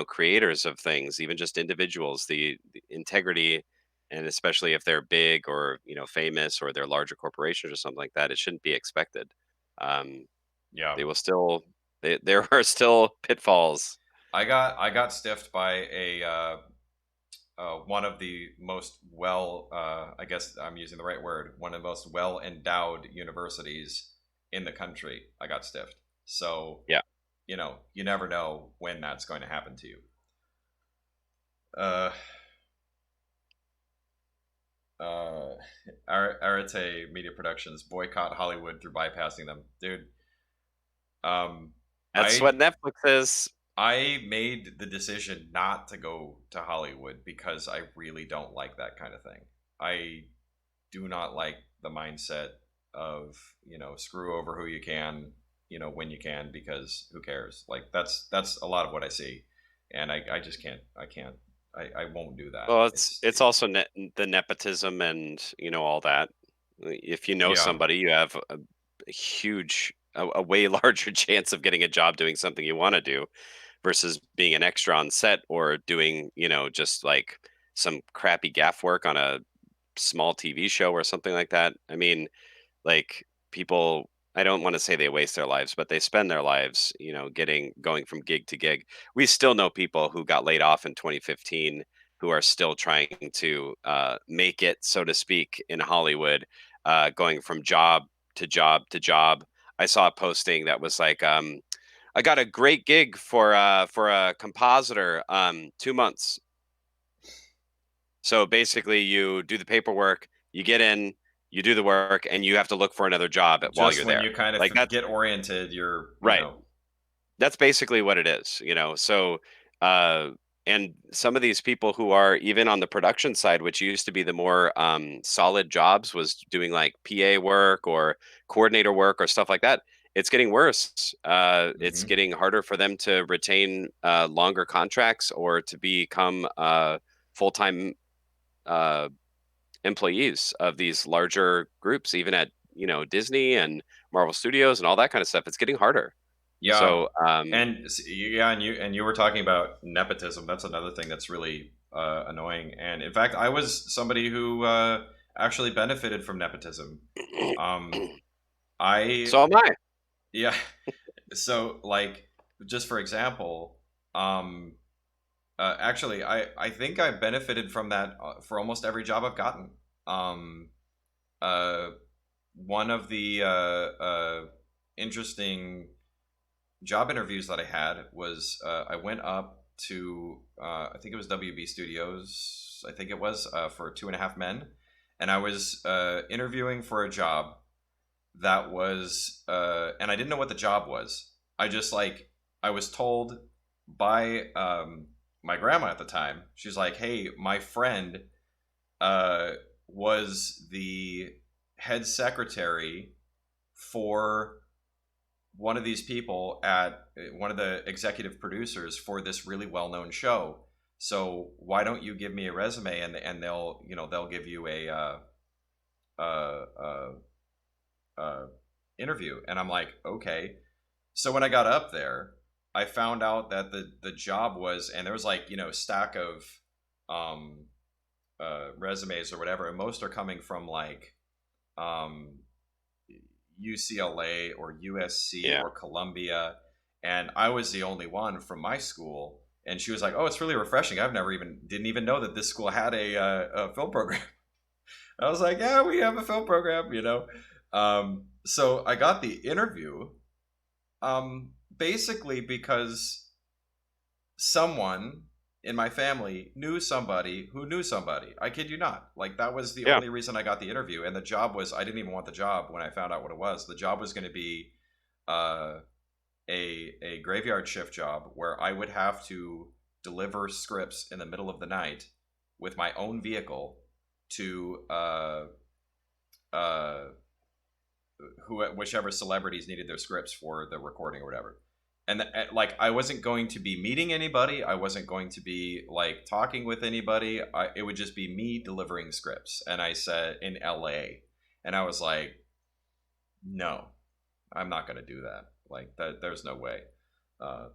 creators of things, even just individuals, the integrity, and especially if they're big or famous or they're larger corporations or something like that, it shouldn't be expected. Um,
yeah.
they will still there are still pitfalls.
I got stiffed by a one of the most I guess I'm using the right word, one of the most well endowed universities in the country. I got stiffed. So,
Yeah.
you never know when that's going to happen to you. Uh, uh, Arete Media Productions boycott Hollywood through bypassing them, dude. Um,
That's
I
what Netflix is.
I made the decision not to go to Hollywood because I really don't like that kind of thing. I do not like the mindset of, screw over who you can, when you can, because who cares? Like that's a lot of what I see. And I just can't, I won't do that.
Well, it's also the nepotism and all that. If you know
Yeah.
somebody, you have a huge, a way larger chance of getting a job doing something you want to do versus being an extra on set or doing just like some crappy gaff work on a small TV show or something like that. I mean, like people, I don't want to say they waste their lives, but they spend their lives going from gig to gig. We still know people who got laid off in 2015 who are still trying to make it, so to speak, in Hollywood, going from job to job to job. I saw a posting that was like, I got a great gig for a compositor, 2 months. So basically, you do the paperwork, you get in, you do the work, and you have to look for another job while
Just
you're
when
there.
you kind
Like
of
that's
get oriented, you're,
right. That's basically what it is. So, uh, and some of these people who are even on the production side, which used to be the more solid jobs, was doing like PA work or coordinator work or stuff like that. It's getting worse. It's
hmm
getting harder for them to retain longer contracts or to become full-time uh, employees of these larger groups, even at Disney and Marvel Studios and all that kind of stuff. It's getting harder.
Yeah.
So
Yeah, and you were talking about nepotism. That's another thing that's really annoying. And in fact, I was somebody who actually benefited from nepotism. Um, I
so am I.
Yeah. So, like, just for example, um, actually, I think I benefited from that for almost every job I've gotten. Um, uh, One of the interesting job interviews that I had was I went up to I think it was WB Studios. I think it was for Two and a Half Men, and I was interviewing for a job that was and I didn't know what the job was. I just like I was told by my grandma at the time. She's like, "Hey, my friend uh, was the head secretary for one of these people at one of the executive producers for this really well-known show. So why don't you give me a resume and they'll they'll give you a uh, uh, interview." And I'm like, okay. So when I got up there, I found out that the job was, and there was like stack of um, resumes or whatever, and most are coming from like um, UCLA or USC
Yeah.
or Columbia, and I was the only one from my school. And she was like, "Oh, it's really refreshing. I've never even didn't even know that this school had a film program." I was like, "Yeah, we have a film program." So I got the interview, basically because someone in my family knew somebody who knew somebody. I kid you not. Like that was the
Yeah.
only reason I got the interview, and the job was I didn't even want the job when I found out what it was. The job was going to be uh, a graveyard shift job where I would have to deliver scripts in the middle of the night with my own vehicle to uh, whichever celebrities needed their scripts for the recording or whatever. And like I wasn't going to be meeting anybody. I wasn't going to be like talking with anybody. It would just be me delivering scripts. And I said in LA, and I was like, no, I'm not going to do that. Like that, there's no way.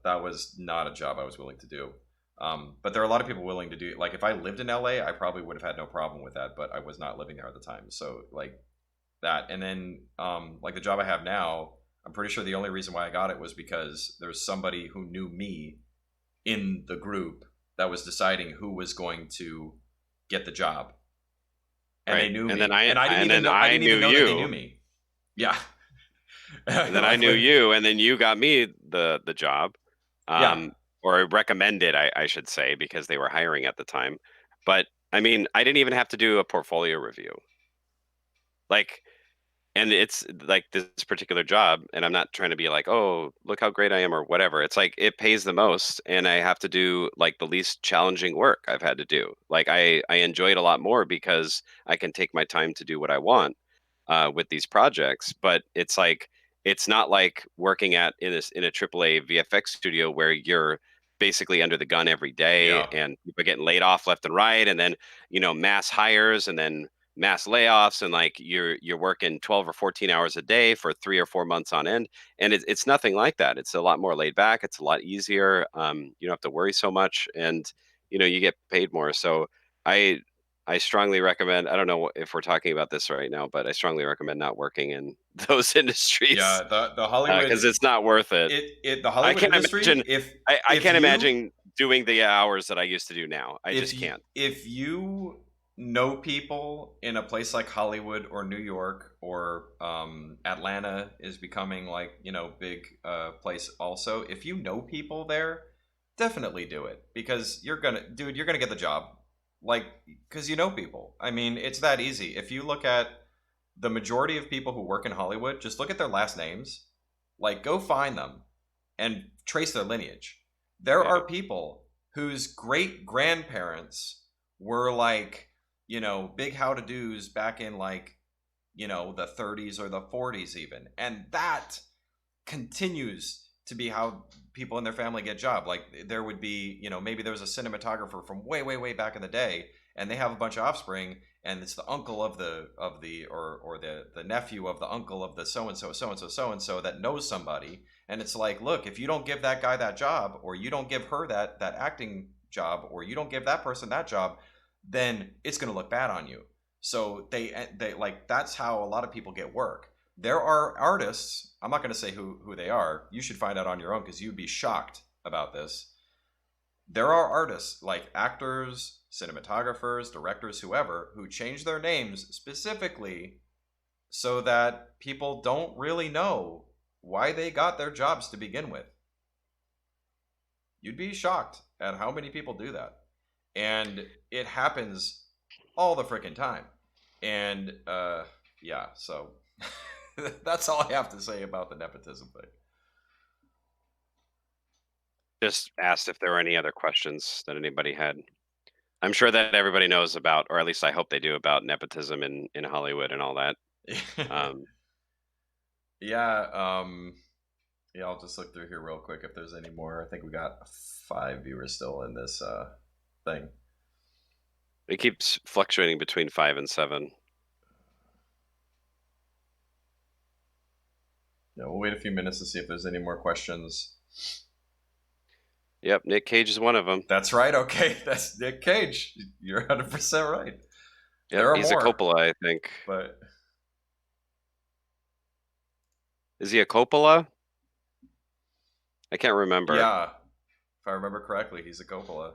That was not a job I was willing to do. But there are a lot of people willing to do. Like if I lived in LA, I probably would have had no problem with that. But I was not living there at the time, so like that. And then like the job I have now, I'm pretty sure the only reason why I got it was because there's somebody who knew me in the group that was deciding who was going to get the job, and they
Right.
knew
And then
me, and I didn't even know I didn't
knew
even know that they knew
you,
me. Yeah.
and then I
Like
knew you, and then you got me the job,
yeah,
um, or recommended, I should say, because they were hiring at the time. But I mean, I didn't even have to do a portfolio review. Like, and it's like this particular job, and I'm not trying to be like, oh, look how great I am or whatever. It's like it pays the most, and I have to do like the least challenging work I've had to do. Like I enjoy it a lot more because I can take my time to do what I want with these projects. But it's like it's not like working at in a AAA VFX studio where you're basically under the gun every day
yeah.
and people getting laid off left and right, and then mass hires and then mass layoffs, and like you're working 12 or 14 hours a day for 3 or 4 months on end. And it's nothing like that. It's a lot more laid back. It's a lot easier. You don't have to worry so much, and you get paid more. So I I strongly recommend. I don't know if we're talking about this right now, but I strongly recommend not working in those industries
Yeah, the Hollywood
because it's not worth it.
the
I
Hollywood
can't
industry,
imagine. I
if
can't
you
imagine doing the hours that I used to do now. I just can't.
if you know people in a place like Hollywood or New York or Atlanta is becoming like big place also. If you know people there, definitely do it because you're gonna get the job, like because you know people. I mean, it's that easy. If you look at the majority of people who work in Hollywood, just look at their last names. Like, go find them and trace their lineage. There
Yeah.
are people whose great grandparents were like, big how to do's back in like, the 30s or the 40s, even. And that continues to be how people in their family get job. Like there would be, maybe there was a cinematographer from way, way, way back in the day, and they have a bunch of offspring, and it's the uncle of the or the nephew of the uncle of the so and so so and so so and so that knows somebody, and it's like, look, if you don't give that guy that job, or you don't give her that acting job, or you don't give that person that job, then it's going to look bad on you. So they like that's how a lot of people get work. There are artists, I'm not going to say who they are. You should find out on your own because you'd be shocked about this. There are artists like actors, cinematographers, directors, whoever, who change their names specifically so that people don't really know why they got their jobs to begin with. You'd be shocked at how many people do that. And it happens all the freaking time. And yeah, so that's all I have to say about the nepotism thing.
Just asked if there were any other questions that anybody had. I'm sure that everybody knows about, or at least I hope they do, about nepotism in Hollywood and all that. Um,
Yeah, yeah, I'll just look through here real quick if there's any more. I think we got 5 viewers still in this thing.
it keeps fluctuating between 5 and 7.
Yeah, we'll wait a few minutes to see if there's any more questions.
Yep, Nick Cage is one of them.
That's right. Okay, that's Nick Cage. You're 100% right.
Yep,
There are
he's
more,
a Coppola, I think.
but
Is he a Coppola? I can't remember.
yeah, if I remember correctly, he's a Coppola.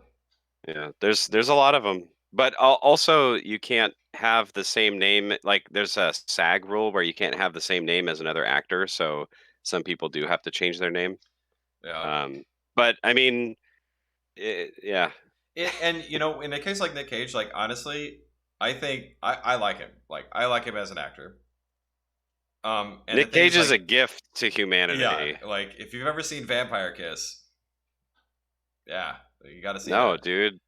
Yeah, there's a lot of them, but also you can't have the same name. Like there's a SAG rule where you can't have the same name as another actor. So some people do have to change their name.
Yeah.
Um, but I mean, yeah,
And in a case like Nick Cage, like honestly, I think I like him. Like I like him as an actor. And the
Nick
thing
Cage is a
like,
gift to humanity.
yeah, like if you've ever seen Vampire Kiss, yeah, you got to see
No,
that.
dude,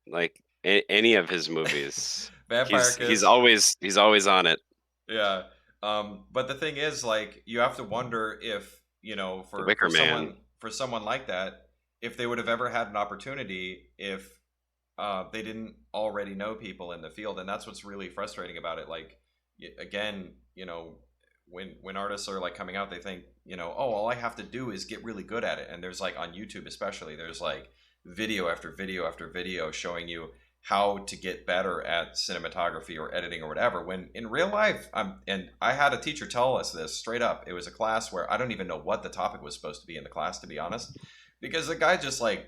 like any of his movies,
Vampire
he's he's
Kiss,
always he's always on it.
yeah. But the thing is, like, you have to wonder if
The
for
Wicker Man.
someone like that, if they would have ever had an opportunity if they didn't already know people in the field, and that's what's really frustrating about it. Like, again, when artists are like coming out, they think, oh, all I have to do is get really good at it. And there's like on YouTube, especially, there's like video after video after video showing you how to get better at cinematography or editing or whatever. When in real life, and I had a teacher tell us this straight up. It was a class where I don't even know what the topic was supposed to be in the class, to be honest, because the guy just like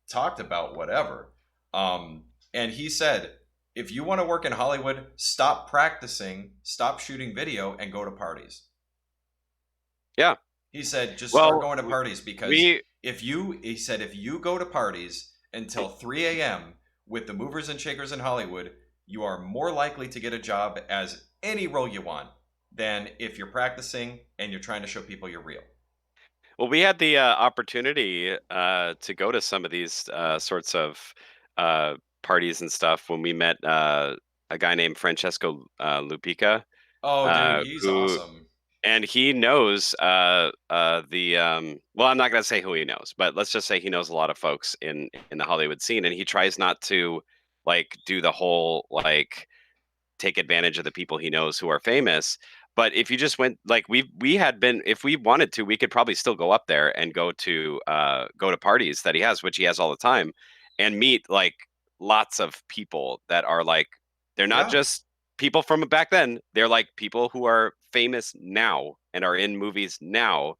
talked about whatever. And he said, if you want to work in Hollywood, stop practicing, stop shooting video, and go to parties.
Yeah.
He said, just start
Well,
going to parties because
we
he said, if you go to parties until 3 a.m. with the movers and shakers in Hollywood, you are more likely to get a job as any role you want than if you're practicing and you're trying to show people you're real.
Well, we had the opportunity to go to some of these sorts of parties and stuff when we met a guy named Francesco Lupica,
Oh, dude, he's
who
awesome.
and he knows the well, I'm not going to say who he knows, but let's just say he knows a lot of folks in the Hollywood scene, and he tries not to like do the whole like take advantage of the people he knows who are famous. But if you just went like we had been, if we wanted to, we could probably still go up there and go to parties that he has, which he has all the time, and meet like lots of people that are like they're not
Yeah.
just people from back then. They're like people who are famous now and are in movies now.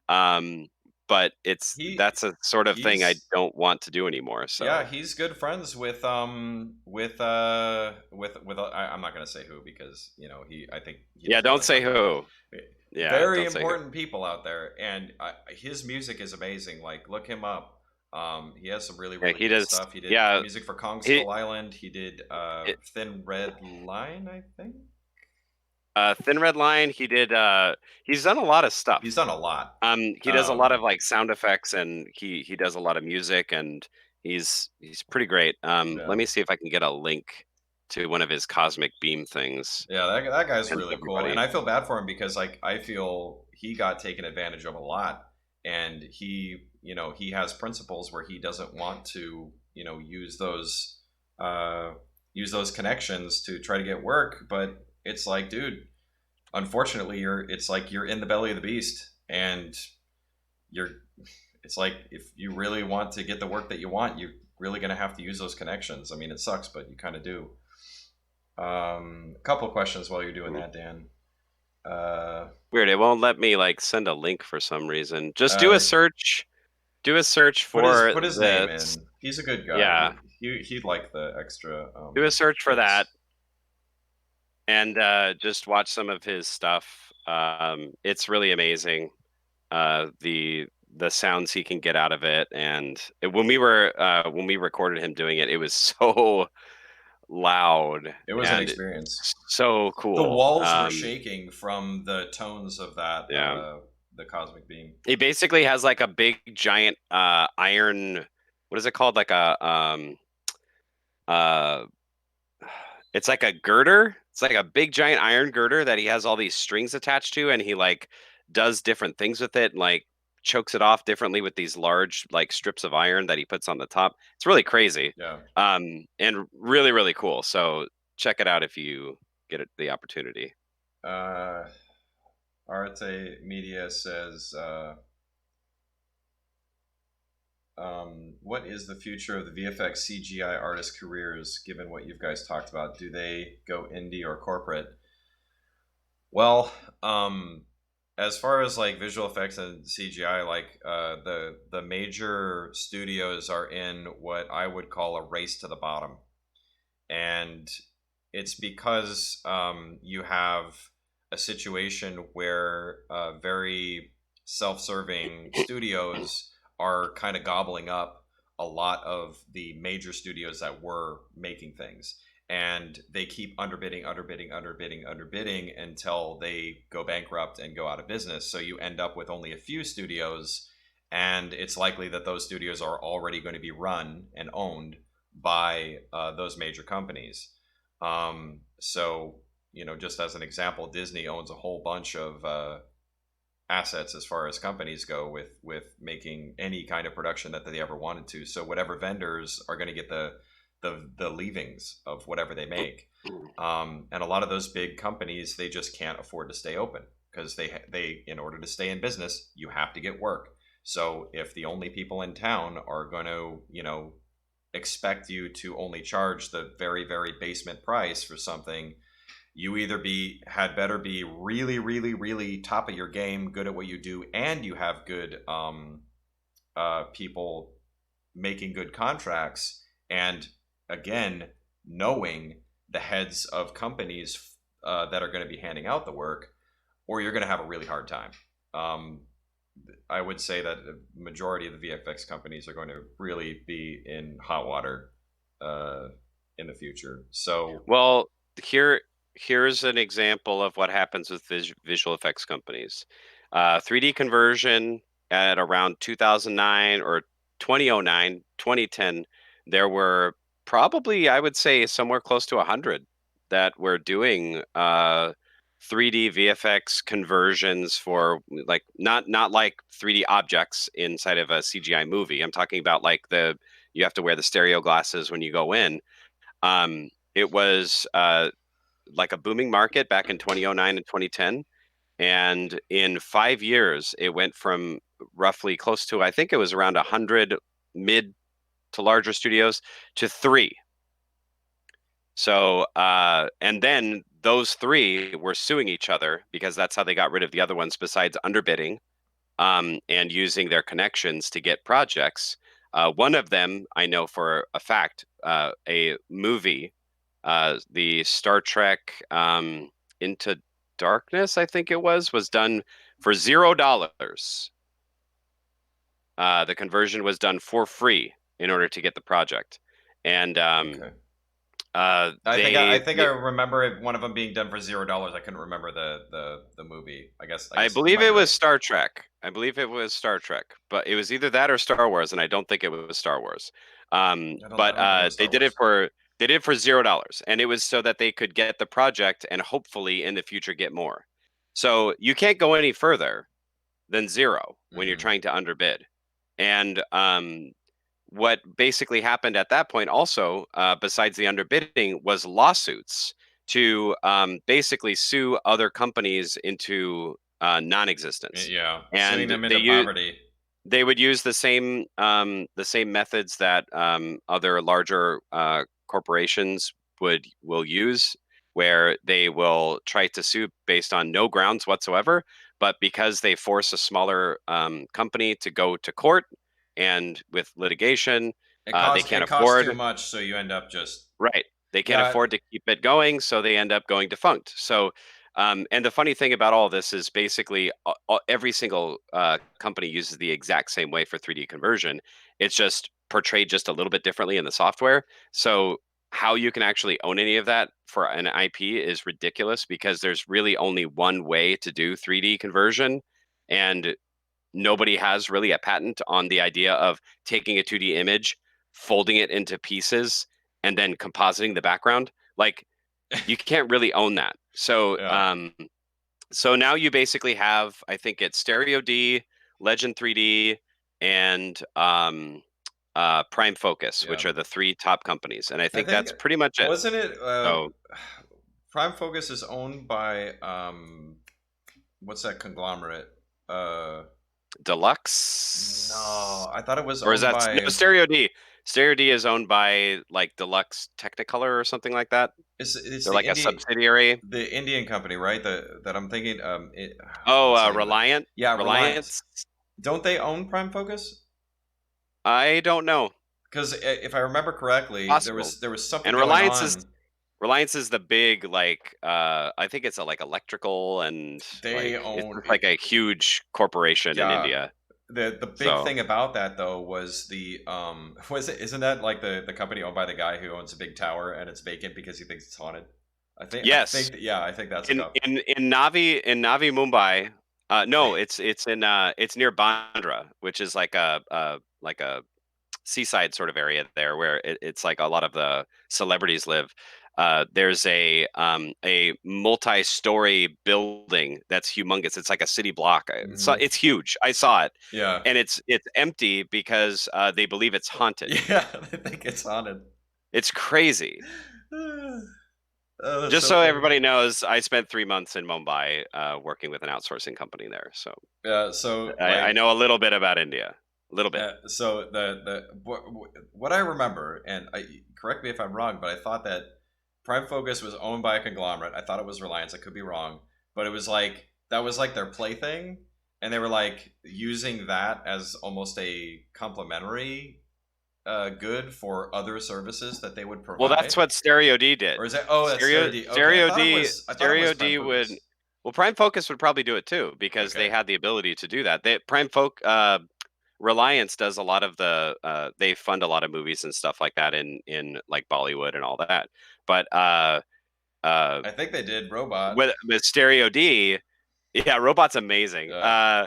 Um, but
He
that's a sort of thing I
he's
don't want to do anymore.
Yeah,
So
he's good friends with I'm not gonna say who because he I think he
yeah,
doesn't
don't
want to
say
talk about
who.
it.
Yeah,
Very
don't say who.
important people out there, and his music is amazing. Like look him up. He has some really
Yeah,
really
he
good
does.
stuff. He did
Yeah,
music for Kong
he
Skull Island. He did
it,
Thin Red Line, I think.
Thin Red Line. He did. He's done a lot of
He's
stuff.
done a lot.
He does a lot of
Um,
like sound effects, and he does a lot of music, and he's pretty great.
yeah.
Let me see if I can get a link to one of his cosmic beam things.
Yeah, that guy's
And
really cool, and
everybody.
I feel bad for him because like I feel he got taken advantage of a lot, and he has principles where he doesn't want to uh, use those connections to try to get work, but it's like, dude, unfortunately, it's like you're in the belly of the beast, and you're it's like if you really want to get the work that you want, you're really gonna have to use those connections. I mean, it sucks, but you kind of do. A couple of questions while you're doing
Mhm.
that, Dan. Uh,
Weird. It won't let me like send a link for some reason. Just do a
uh,
search. Do a search for
put his name
this.
in. He's a good guy.
Yeah,
He'd like the extra
do a search for that,
clicks.
and just watch some of his stuff. It's really amazing. The sounds he can get out of it, and when we recorded him doing it, it was so loud
It was an
and
experience.
so
The
cool.
walls were shaking from the tones of that
Yeah,
the cosmic beam.
He basically has like a big giant iron. What is it called? Like a uh, it's like a girder. It's like a big giant iron girder that he has all these strings attached to, and he like does different things with it, and like chokes it off differently with these large like strips of iron that he puts on the top. It's really crazy,
Yeah.
and really really cool. So check it out if you get the opportunity.
Uh, Arte Media says, what is the future of the VFX CGI artist careers given what you guys talked about? Do they go indie or corporate? Well, as far as like visual effects and CGI, like the major studios are in what I would call a race to the bottom, and it's because you have a situation where very self-serving studios are kind of gobbling up a lot of the major studios that were making things, and they keep underbidding, underbidding, underbidding, underbidding until they go bankrupt and go out of business. So you end up with only a few studios, and it's likely that those studios are already going to be run and owned by those major companies. So, just as an example, Disney owns a whole bunch of assets as far as companies go with making any kind of production that they ever wanted to. So whatever vendors are going to get the leavings of whatever they make, and a lot of those big companies, they just can't afford to stay open because they in order to stay in business, you have to get work. So if the only people in town are going to expect you to only charge the very very basement price for something, you either had better be really really really top of your game, good at what you do, and you have good people making good contracts, and again, knowing the heads of companies that are going to be handing out the work, or you're going to have a really hard time. I would say that the majority of the VFX companies are going to really be in hot water in the future. So,
Well, here's an example of what happens with visual effects companies. 3D conversion at around 2009 or 2009, 2010, there were probably, I would say, somewhere close to 100 that were doing 3D VFX conversions for like not like 3D objects inside of a CGI movie. I'm talking about like you have to wear the stereo glasses when you go in. It was like a booming market back in 2009 and 2010. And in 5 years, it went from roughly close to, I think it was around 100 mid to larger studios to three. So, and then those three were suing each other because that's how they got rid of the other ones, besides underbidding and using their connections to get projects. One of them, I know for a fact, a movie, the Star Trek Into Darkness, I think it was done for $0. The conversion was done for free in order to get the project, and
okay. I think I remember one of them being done for $0. I couldn't remember the movie. I
I
guess you
believe
might be
it was
right.
Star Trek. I believe it was Star Trek, but it was either that or Star Wars, and I don't think it was Star Wars.
I
But
don't think it was
they
Star
did it
Wars.
for $0, and it was so that they could get the project and hopefully in the future get more. So you can't go any further than zero when you're
Hmm.
trying to underbid. And what basically happened at that point, also, besides the underbidding, was lawsuits to basically sue other companies into non-existence.
Yeah, suing
And
them into poverty.
they would use the same methods that other larger corporations will use, where they will try to sue based on no grounds whatsoever, but because they force a smaller company to go to court and with litigation, they can't
It costs too
afford.
much, so you end up just
Right. They can't
yeah.
afford to keep it going, so they end up going defunct. So, and the funny thing about all this is basically every single company uses the exact same way for 3D conversion. It's just portrayed just a little bit differently in the software. So, how you can actually own any of that for an IP is ridiculous because there's really only one way to do 3D conversion, and nobody has really a patent on the idea of taking a 2D image, folding it into pieces, and then compositing the background. Like you can't really own that.
Yeah.
So now you basically have, I think it's Stereo D, Legend 3D, and Prime Focus,
Yeah.
which are the three top companies. And I
I
think
think
that's pretty much it.
wasn't it
So
Prime Focus is owned by what's that conglomerate? Uh
Deluxe,
no, I thought it was
or is
owned
that no,
by
Stereo D? Stereo D is owned by like Deluxe Technicolor or something like that.
it's
They're like a subsidiary.
the Indian company, right? That I'm thinking
Oh,
what's the name of it?
Reliant,
Yeah, Reliance.
Reliance.
Don't they own Prime Focus?
I don't know.
Because if I remember correctly,
Possible.
there was something
And
going on.
Reliance is the big like I think it's a like electrical and
They
like it's
own
just like a huge corporation in
yeah.
India.
The big
So
thing about that though was the was it isn't that like the company owned by the guy who owns a big tower and it's vacant because he thinks it's haunted?
yes,
Yeah, I think that's a
in
cup.
Navi Mumbai. No, it's near Bandra, which is like a seaside sort of area there where it's like a lot of the celebrities live. There's a multi-story building that's humongous. It's like a city block.
Hmm.
It's huge. I saw it,
Yeah.
and it's empty because they believe it's haunted.
Yeah, I think it's haunted.
It's crazy.
Oh, that's
Just
so
so
funny.
everybody knows, I spent 3 months in Mumbai working with an outsourcing company there, so
Yeah, so
I
like
know a little bit about India, a little bit.
so the what I remember, and correct me if I'm wrong, but I thought that Prime Focus was owned by a conglomerate. I thought it was Reliance. I could be wrong, but it was like that was like their plaything, and they were like using that as almost a complementary good for other services that they would
Well,
provide.
that's what Stereo D did.
Or is that? Oh, that's Stereo D. Okay, I thought it was
Stereo
Prime
D would,
Focus.
well, Prime Focus would probably do it too because they
Okay.
had the ability to do that. Reliance does a lot of they fund a lot of movies and stuff like that in like Bollywood and all that. But uh,
I think they did Robot.
with Stereo D, yeah, Robot's amazing.
Yeah.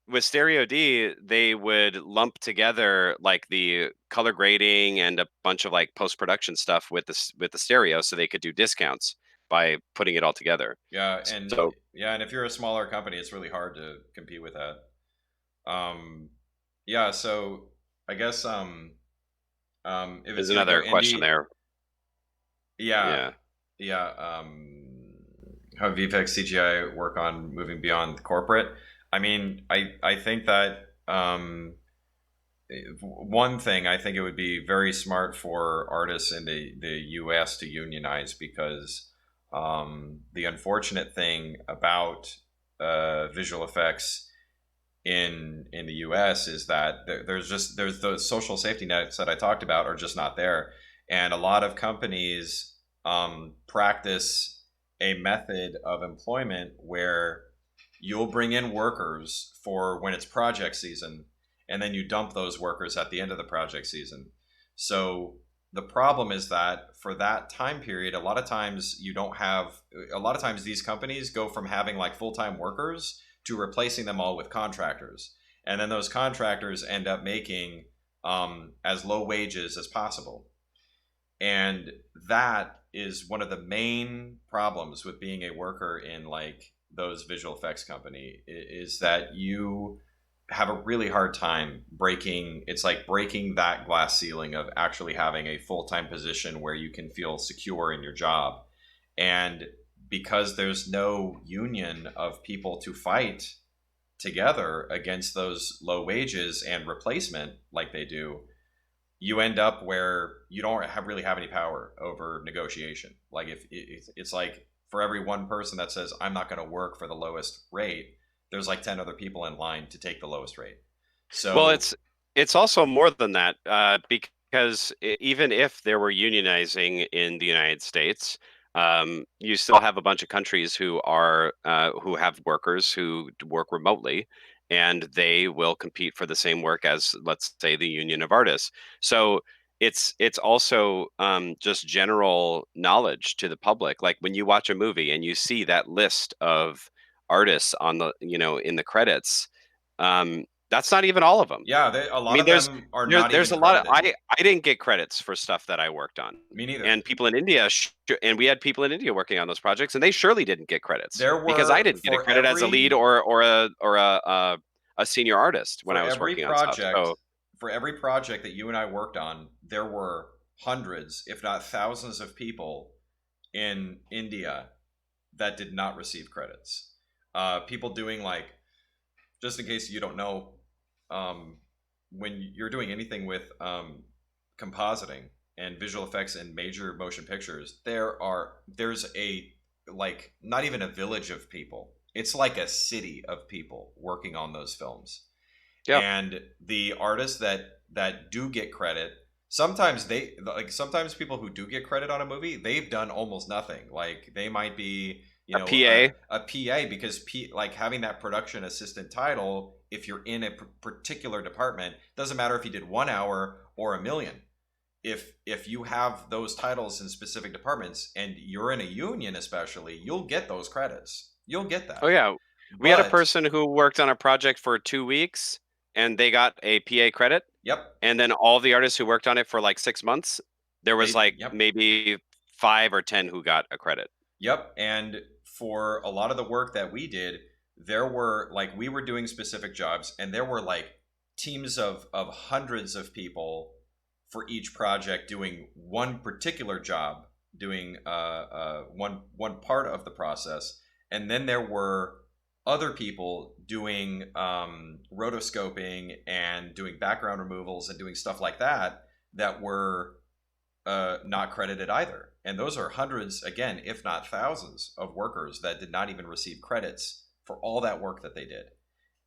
With Stereo D, they would lump together like the color grading and a bunch of like post production stuff with the stereo, so they could do discounts by putting it all together.
Yeah,
So
and if you're a smaller company, it's really hard to compete with that. Yeah, so I guess if
there's
it's gonna go
another question
indie,
there.
yeah,
Yeah.
yeah. How VFX CGI work on moving beyond corporate? I mean, I think that one thing I think it would be very smart for artists in the U.S. to unionize because the unfortunate thing about visual effects in the U.S. is that there's those social safety nets that I talked about are just not there, and a lot of companies practice a method of employment where you'll bring in workers for when it's project season, and then you dump those workers at the end of the project season. So the problem is that for that time period, a lot of times you don't have. A lot of times these companies go from having like full time workers to replacing them all with contractors. And then those contractors end up making as low wages as possible. And that is one of the main problems with being a worker in like those visual effects company is that you have a really hard time breaking it's like breaking that glass ceiling of actually having a full-time position where you can feel secure in your job. And because there's no union of people to fight together against those low wages and replacement like they do, you end up where you don't really have any power over negotiation. Like if it's like for every one person that says I'm not going to work for the lowest rate, there's like 10 other people in line to take the lowest rate.
Well,
So
it's also more than that because even if there were unionizing in the United States, you still have a bunch of countries who have workers who work remotely, and they will compete for the same work as, let's say, the Union of Artists. So it's also just general knowledge to the public. Like when you watch a movie and you see that list of artists on the in the credits. That's not even all of them.
Yeah, a
I
lot
mean,
of them are not
there's
even
a lot of
credited.
I didn't get credits for stuff that I worked on,
Me neither.
and people in India and we had people in India working on those projects, and they surely didn't get credits
There
because I
were
didn't get a credit as a lead or a senior artist when
for
I was
every
working on stuff.
project
So
for every project that you and I worked on, there were hundreds, if not thousands, of people in India that did not receive credits. People doing like, just in case you don't know, um, when you're doing anything with compositing and visual effects in major motion pictures, there's a, like, not even a village of people. It's like a city of people working on those films.
yeah,
And the artists that do get credit, sometimes sometimes people who do get credit on a movie, they've done almost nothing. Like they might be,
a PA.
a PA, because like having that production assistant title, if you're in a particular department, doesn't matter if you did 1 hour or a million. If you have those titles in specific departments and you're in a union, especially, you'll get those credits. You'll get
Oh
that.
yeah, we had a
But
person who worked on a project for 2 weeks, and they got a PA credit.
yep,
And then all the artists who worked on it for like 6 months, there was like
yep.
maybe 5 or 10 who got a credit.
Yep. And for a lot of the work that we did, there were like, we were doing specific jobs, and there were like teams of hundreds of people for each project doing one particular job, doing one part of the process. And then there were other people doing rotoscoping and doing background removals and doing stuff like that that were not credited either. And those are hundreds, again, if not thousands, of workers that did not even receive credits for all that work that they did.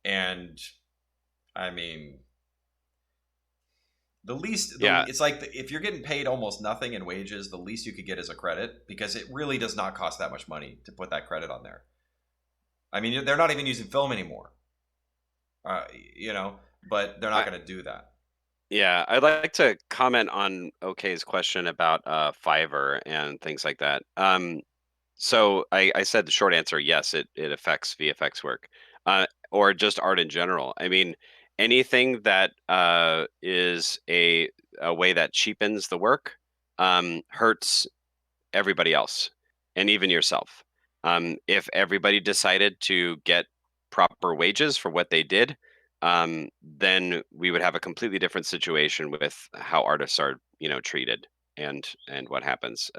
And I mean,
Yeah.
it's like if you're getting paid almost nothing in wages, the least you could get is a credit, because it really does not cost that much money to put that credit on there. I mean, they're not even using film anymore, uh, you know, but they're not
I,
going to do that.
yeah, I'd like to comment on OK's question about Fiverr and things like that. So I said the short answer, yes, it affects VFX work, or just art in general. I mean, anything that is a way that cheapens the work hurts everybody else and even yourself. If everybody decided to get proper wages for what they did, then we would have a completely different situation with how artists are, treated and what happens.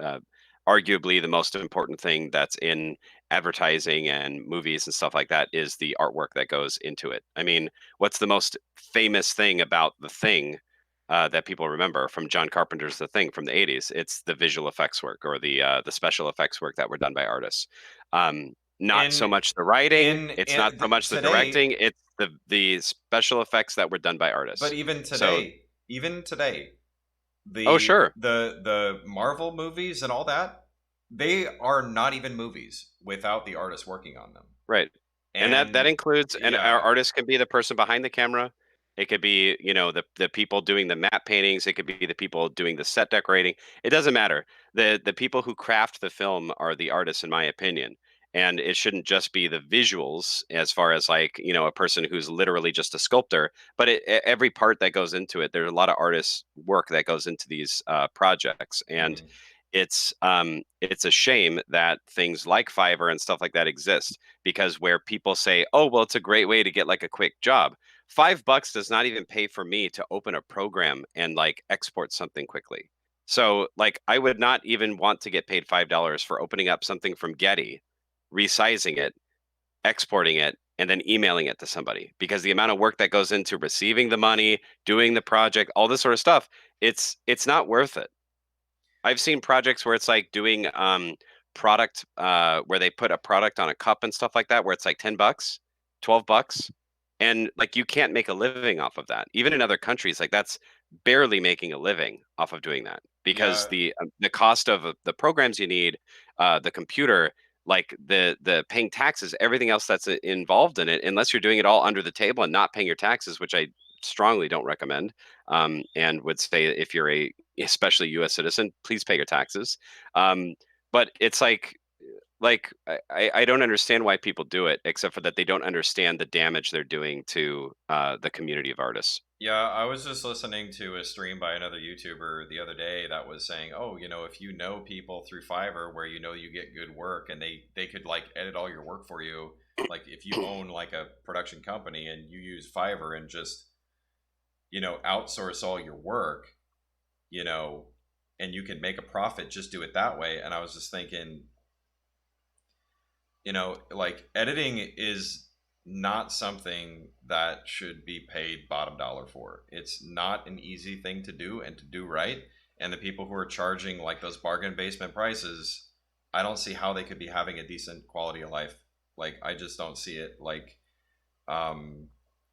Arguably, the most important thing that's in advertising and movies and stuff like that is the artwork that goes into it. I mean, what's the most famous thing about The Thing that people remember from John Carpenter's The Thing from the 80s? It's the visual effects work or the special effects work that were done by artists. Not so
In
much the writing, it's not so much the
today,
directing, it's the special effects that were done by
but
artists.
even
So,
today, even today,
oh sure,
the Marvel movies and all that, they are not even movies without the artists working on them.
right. And that
And
includes, and our
yeah,
artist can be the person behind the camera. It could be, the people doing the matte paintings. It could be the people doing the set decorating. It doesn't matter. The people who craft the film are the artists, in my opinion. And it shouldn't just be the visuals, as far as like, a person who's literally just a sculptor, but every part that goes into it. There's a lot of artists' work that goes into these projects, and
mhm.
it's a shame that things like Fiverr and stuff like that exist, because where people say, "Oh, well, it's a great way to get like a quick job." $5 does not even pay for me to open a program and like export something quickly. So, like, I would not even want to get paid $5 for opening up something from Getty, resizing it, exporting it, and then emailing it to somebody, because the amount of work that goes into receiving the money, doing the project, all this sort of stuff, it's not worth it. I've seen projects where it's like doing product where they put a product on a cup and stuff like that, where it's like $10, $12, and like you can't make a living off of that. Even in other countries, like that's barely making a living off of doing that, because
Yeah,
the cost of the programs you need, the computer, like the paying taxes, everything else that's involved in it, unless you're doing it all under the table and not paying your taxes, which I strongly don't recommend, and would say if you're a especially U.S. citizen, please pay your taxes. Um, but it's like like I don't understand why people do it, except for that they don't understand the damage they're doing to the community of artists.
Yeah, I was just listening to a stream by another YouTuber the other day that was saying, "Oh, if you know people through Fiverr where you get good work and they could like edit all your work for you, like if you own like a production company and you use Fiverr and just, outsource all your work, you know, and you can make a profit, just do it that way." And I was just thinking, like editing is not something that should be paid bottom dollar for. It's not an easy thing to do and to do right. And the people who are charging like those bargain basement prices, I don't see how they could be having a decent quality of life. Like I just don't see it. Like, um,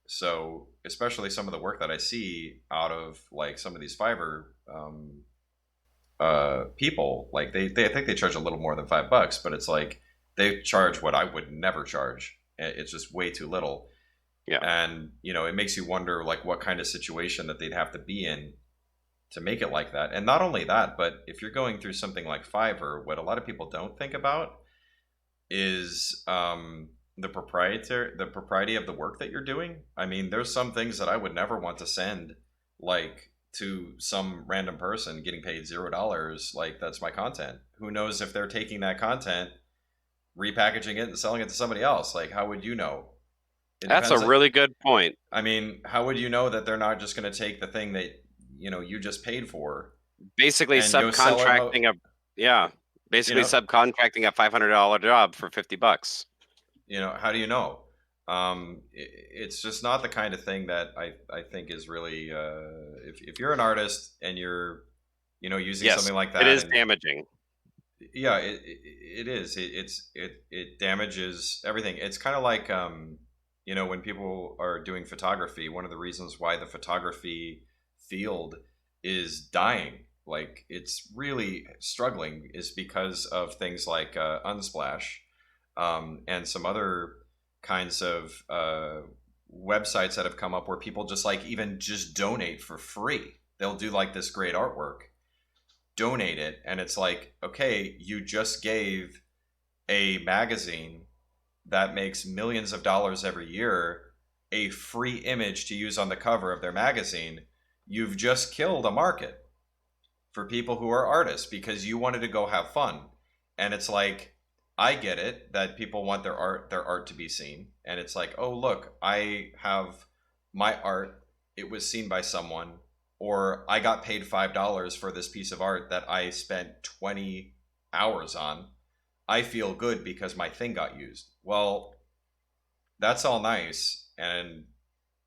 so especially some of the work that I see out of like some of these Fiverr people, like they I think they charge a little more than $5, but it's like they charge what I would never charge. It's just way too little.
Yeah,
And it makes you wonder like what kind of situation that they'd have to be in to make it like that. And not only that, but if you're going through something like Fiverr, what a lot of people don't think about is the propriety of the work that you're doing. I mean, there's some things that I would never want to send like to some random person getting paid $0. Like that's my content. Who knows if they're taking that content, repackaging it, and selling it to somebody else? Like, how would you know? It
that's a
depends.
really good point.
I mean, how would you know that they're not just going to take the thing that you just paid for
Basically
and go sell it?
subcontracting a yeah,
You
basically
know,
subcontracting a $500 job for 50 bucks.
how do you know? It's just not the kind of thing that I think is really if you're an artist and you're using
Yes,
something like
it
that.
is
And
damaging.
yeah, it is. It damages everything. It's kind of like when people are doing photography. One of the reasons why the photography field is dying, like it's really struggling, is because of things like Unsplash, and some other kinds of websites that have come up where people just like even just donate for free. They'll do like this great artwork, donate it, and it's like, okay, you just gave a magazine that makes millions of dollars every year a free image to use on the cover of their magazine. You've just killed a market for people who are artists because you wanted to go have fun. And it's like, I get it that people want their art to be seen, and it's like, oh look, I have my art, it was seen by someone, or I got paid $5 for this piece of art that I spent 20 hours on. I feel good because my thing got used. Well, that's all nice and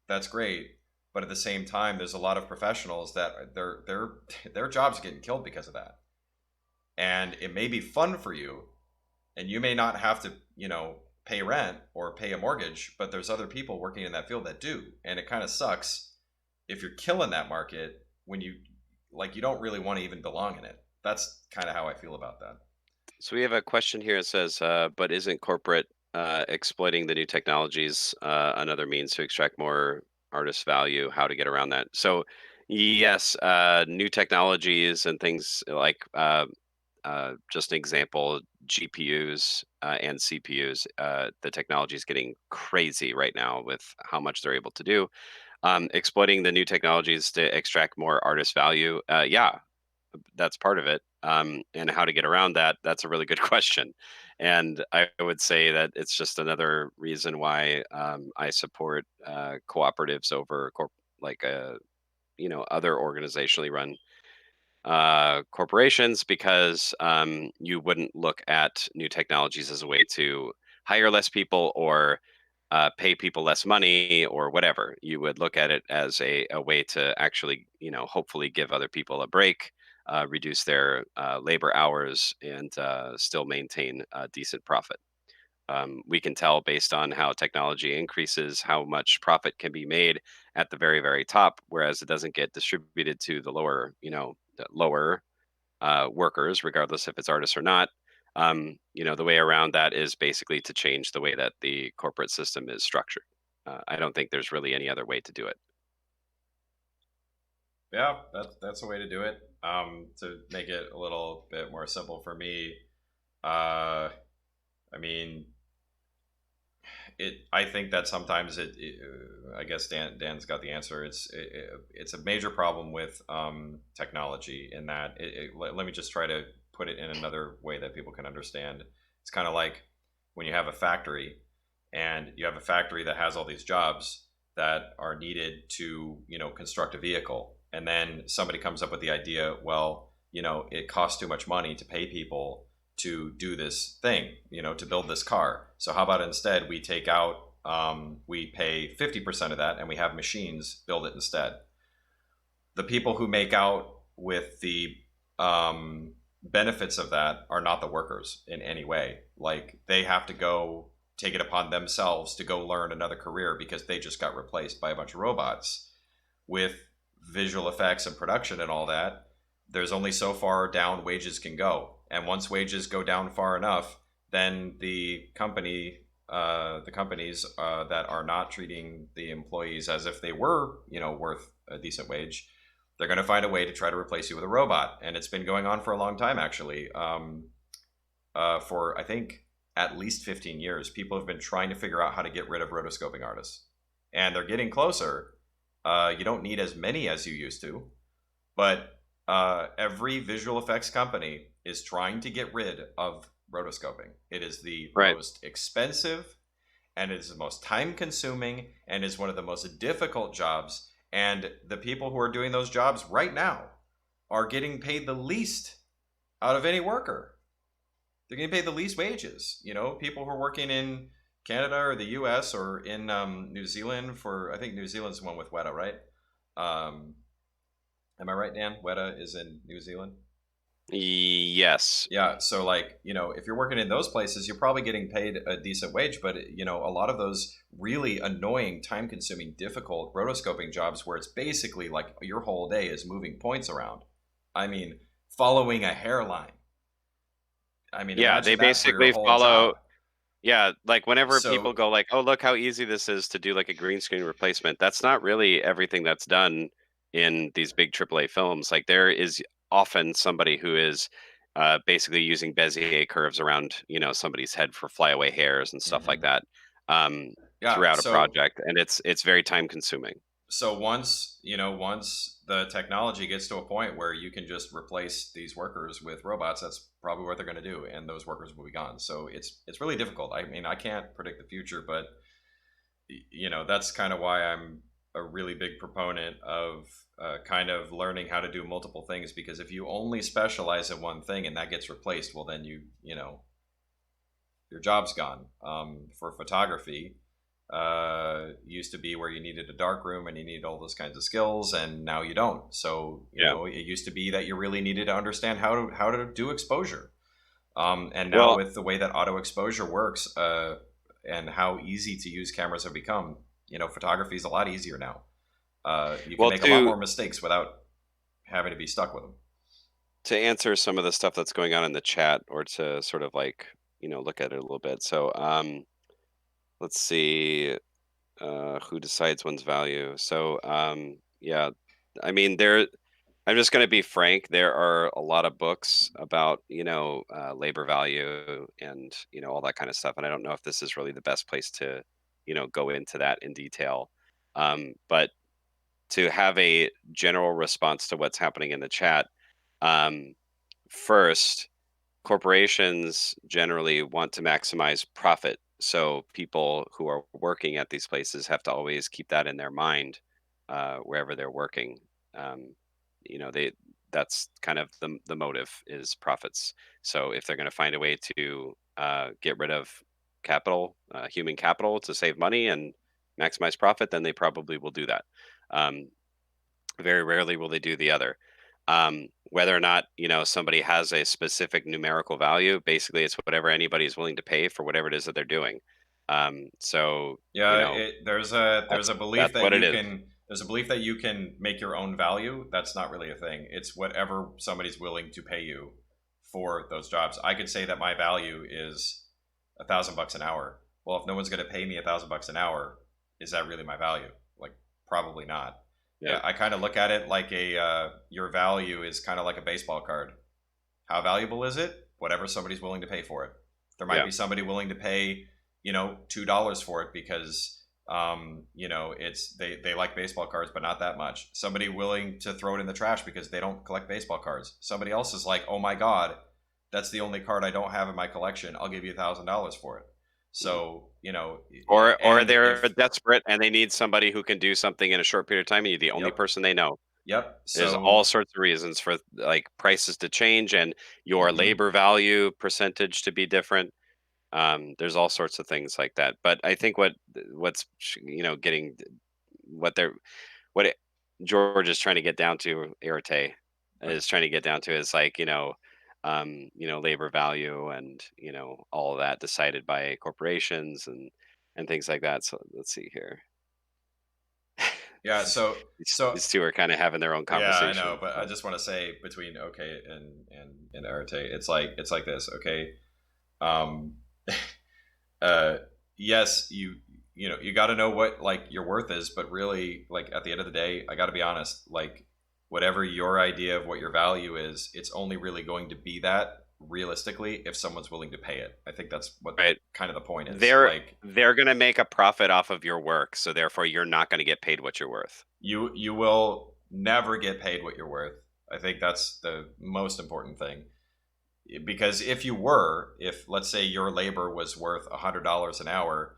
that's great, but at the same time there's a lot of professionals that their jobs getting killed because of that. And it may be fun for you, and you may not have to pay rent or pay a mortgage, but there's other people working in that field that do, and it kind of sucks if you're killing that market when you don't really want to even belong in it. That's kind of how I feel about that.
So we have a question here. It says, "But isn't corporate exploiting the new technologies another means to extract more artist value? How to get around that?" So, yes, new technologies and things like just an example, GPUs and CPUs. The technology is getting crazy right now with how much they're able to do. Exploiting the new technologies to extract more artist value. Yeah, that's part of it. And how to get around that, that's a really good question. And I would say that it's just another reason why I support cooperatives over like other organizationally run corporations, because you wouldn't look at new technologies as a way to hire less people or pay people less money or whatever. You would look at it as a way to actually, hopefully give other people a break, reduce their labor hours, and still maintain a decent profit. We can tell based on how technology increases how much profit can be made at the very, very top, whereas it doesn't get distributed to the lower, the lower workers, regardless if it's artists or not. The way around that is basically to change the way that the corporate system is structured. I don't think there's really any other way to do it.
Yeah, that's a way to do it. To make it a little bit more simple for me, uh, I mean, I think that sometimes I guess Dan's got the answer. It's a major problem with technology in that let me just try to put it in another way that people can understand. It's kind of like when you have a factory, and you have a factory that has all these jobs that are needed to, construct a vehicle, and then somebody comes up with the idea, well, it costs too much money to pay people to do this thing, to build this car. So how about instead we take out, we pay 50% of that, and we have machines build it instead. The people who make out with the benefits of that are not the workers in any way. Like, they have to go take it upon themselves to go learn another career because they just got replaced by a bunch of robots. With visual effects and production and all that, there's only so far down wages can go. And once wages go down far enough, then the companies that are not treating the employees as if they were, worth a decent wage, they're going to find a way to try to replace you with a robot. And it's been going on for a long time, actually. For, I think, at least 15 years, people have been trying to figure out how to get rid of rotoscoping artists. And they're getting closer. You don't need as many as you used to. But every visual effects company is trying to get rid of rotoscoping. It is the
Right.
most expensive, and it is the most time consuming, and is one of the most difficult jobs. And the people who are doing those jobs right now are getting paid the least out of any worker. They're getting paid the least wages. People who are working in Canada or the US or in New Zealand, I think New Zealand's the one with Weta, right? Am I right, Dan? Weta is in New Zealand?
Yes.
Yeah, so if you're working in those places, you're probably getting paid a decent wage, but a lot of those really annoying, time-consuming, difficult rotoscoping jobs where it's basically like your whole day is moving points around. I mean, following a hairline. I mean,
Yeah, they
imagine that for your
basically
whole
follow.
job.
Yeah, like whenever people
So,
go like, "Oh, look how easy this is to do like a green screen replacement." That's not really everything that's done in these big AAA films. Like there is often somebody who is basically using Bezier curves around, somebody's head for flyaway hairs and stuff like
mhm.
that um,
Yeah,
throughout a
so
project, and it's very time consuming.
once the technology gets to a point where you can just replace these workers with robots, that's probably what they're going to do, and those workers will be gone. So it's really difficult. I mean, I can't predict the future, but that's kind of why I'm a really big proponent of kind of learning how to do multiple things, because if you only specialize in one thing and that gets replaced, well, then your job's gone. For photography, used to be where you needed a dark room and you needed all those kinds of skills, and now you don't. So
Yeah.
it used to be that you really needed to understand how to do exposure. And now
Well,
with the way that auto exposure works, and how easy to use cameras have become, photography is a lot easier now. You can
well,
make a lot
to
more mistakes without having to be stuck with them.
to answer some of the stuff that's going on in the chat, or to sort of like look at it a little bit. So let's see. Who decides one's value? So yeah, I mean there. I'm just going to be frank. There are a lot of books about labor value and all that kind of stuff, and I don't know if this is really the best place to go into that in detail. But to have a general response to what's happening in the chat, um, first, corporations generally want to maximize profit. So people who are working at these places have to always keep that in their mind wherever they're working. Um, they that's kind of the motive is profits. So if they're going to find a way to get rid of capital, human capital, to save money and maximize profit, then they probably will do that. Um, Very rarely will they do the other. Whether or not somebody has a specific numerical value, basically it's whatever anybody is willing to pay for whatever it is that they're doing. So
Yeah, there's
that's
a belief
that's
that
what it
you
is.
can there's a belief that you can make your own value. That's not really a thing. It's whatever somebody's willing to pay you for those jobs. I could say that my value is $1,000 an hour. Well, if no one's going to pay me $1,000 an hour, is that really my value? Like, probably not.
Yeah.
I kind of look at it like your value is kind of like a baseball card. How valuable is it? Whatever somebody's willing to pay for it. There might
Yeah.
be somebody willing to pay, $2 for it because they like baseball cards, but not that much. Somebody willing to throw it in the trash because they don't collect baseball cards. Somebody else is like, oh my God, that's the only card I don't have in my collection. I'll give you $1,000 for it. So,
Or
and
they're
if,
desperate and they need somebody who can do something in a short period of time, and you're the only
yep,
person they know.
yep.
There's all
So,
sorts of reasons for like prices to change and your
mhm.
labor value percentage to be different. There's all sorts of things like that. But I think what's getting what they're what it, George is trying to get down to, Arete is trying to get down to is like labor value and all of that decided by corporations and things like that. So let's see here.
Yeah,
These two are kind of having their own
yeah, I know,
conversation.
but I just want to say between okay and Arete, it's like this, okay? Um, uh, yes, you got to know what like your worth is, but really, like at the end of the day, I got to be honest, like whatever your idea of what your value is, it's only really going to be that realistically if someone's willing to pay it. I think that's what
Right.
kind of the point is.
They're
Like
they're gonna make a profit off of your work, so therefore you're not gonna get paid what you're worth.
you will never get paid what you're worth. I think that's the most important thing. Because if let's say your labor was worth $100 an hour,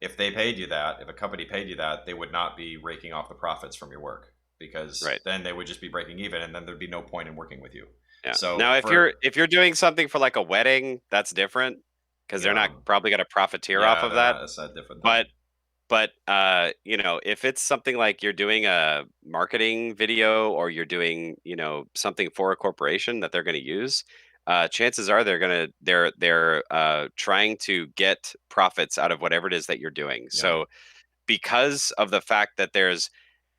if they paid you that, if a company paid you that, they would not be raking off the profits from your work because
Right.
then they would just be breaking even, and then there'd be no point in working with you.
Yeah.
So
Now
for
if you're doing something for like a wedding, that's different because they're
yeah,
not probably gonna profiteer off
yeah,
of that.
that's a different thing.
But if it's something like you're doing a marketing video or you're doing, something for a corporation that they're going to use, chances are they're trying to get profits out of whatever it is that you're doing.
Yeah,
So because of the fact that there's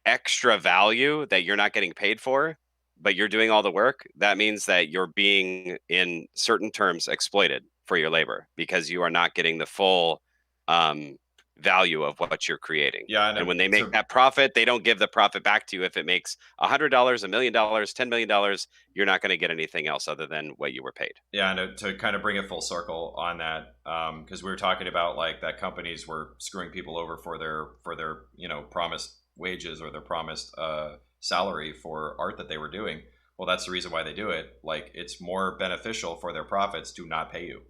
extra value that you're not getting paid for, but you're doing all the work, that means that you're being, in certain terms, exploited for your labor because you are not getting the full um, value of what you're creating.
yeah,
And when they make
to
that profit, they don't give the profit back to you. If it makes $100, $1 million, $10 million, you're not going to get anything else other than what you were paid.
yeah, and to kind of bring it full circle on that, because we were talking about like that companies were screwing people over for their promised wages or their promised salary for art that they were doing. Well, that's the reason why they do it. Like it's more beneficial for their profits to not pay you.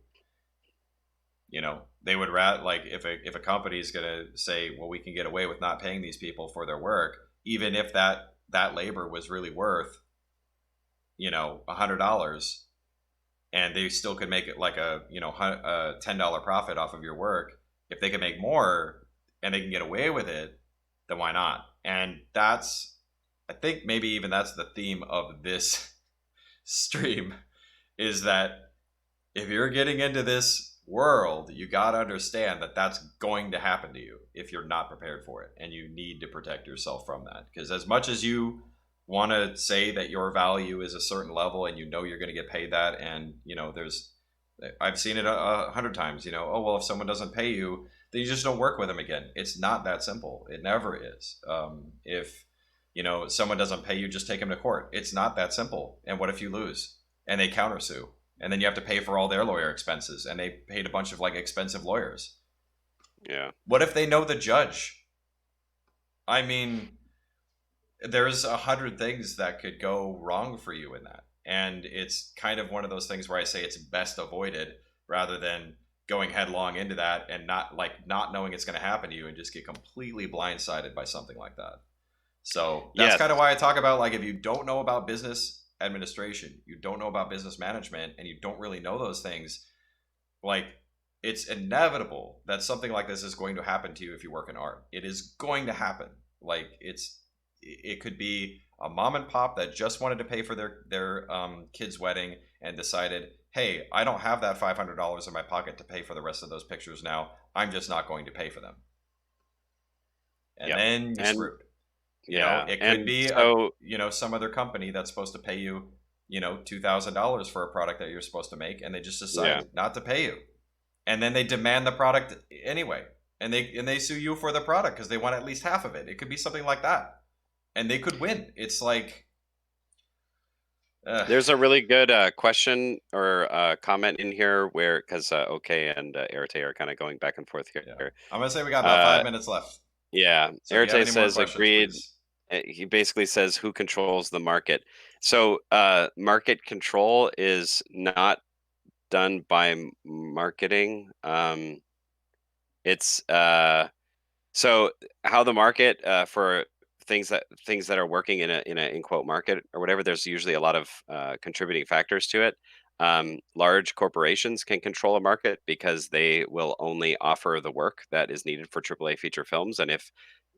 They would like if a company is going to say, well, we can get away with not paying these people for their work, even if that labor was really worth $100, and they still could make it like a $10 profit off of your work. If they can make more and they can get away with it, then why not? And I think maybe even that's the theme of this stream, is that if you're getting into this world, you got to understand that that's going to happen to you if you're not prepared for it, and you need to protect yourself from that. Because as much as you want to say that your value is a certain level and you're going to get paid that, and I've seen it 100 times, oh well, if someone doesn't pay you, then you just don't work with them again. It's not that simple. It never is. If someone doesn't pay you, just take them to court. It's not that simple. And what if you lose and they countersue, and then you have to pay for all their lawyer expenses, and they paid a bunch of like expensive lawyers?
Yeah.
What if they know the judge? I mean, there's 100 things that could go wrong for you in that, and it's kind of one of those things where I say it's best avoided rather than going headlong into that and not knowing it's going to happen to you and just get completely blindsided by something like that. So that's
Yes.
kind of why I talk about, like, if you don't know about business administration, you don't know about business management, and you don't really know those things, like, it's inevitable that something like this is going to happen to you if you work in art. It is going to happen. Like, it could be a mom and pop that just wanted to pay for their kid's wedding and decided, hey, I don't have that $500 in my pocket to pay for the rest of those pictures now. I'm just not going to pay for them. And
Yep.
then you're
And
screwed.
yeah.
It could
And
be
so
some other company that's supposed to pay you, $2,000 for a product that you're supposed to make, and they just decide
yeah.
not to pay you, and then they demand the product anyway, and they sue you for the product because they want at least half of it. It could be something like that, and they could win. It's like,
There's a really good question or comment in here where, because OK and Arete are kind of going back and forth
Yeah,
here.
I'm gonna say we got about
Uh,
5 minutes left.
yeah,
So if you have
Arete
any more
says
questions,
agreed.
please.
He basically says who controls the market. So market control is not done by marketing. It's So how the market for things that are working in a in quote market or whatever, there's usually a lot of contributing factors to it. Large corporations can control a market because they will only offer the work that is needed for AAA feature films, and if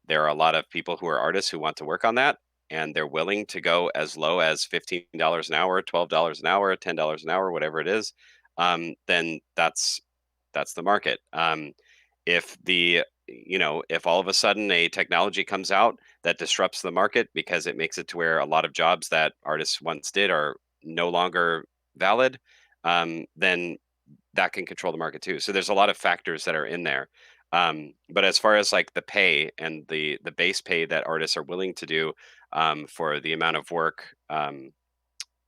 there are a lot of people who are artists who want to work on that, and they're willing to go as low as $15 an hour, $12 an hour, $10 an hour, whatever it is, then that's the market. If the if all of a sudden a technology comes out that disrupts the market because it makes it to where a lot of jobs that artists once did are no longer valid, then that can control the market too. So there's a lot of factors that are in there. But as far as like the pay and the base pay that artists are willing to do for the amount of work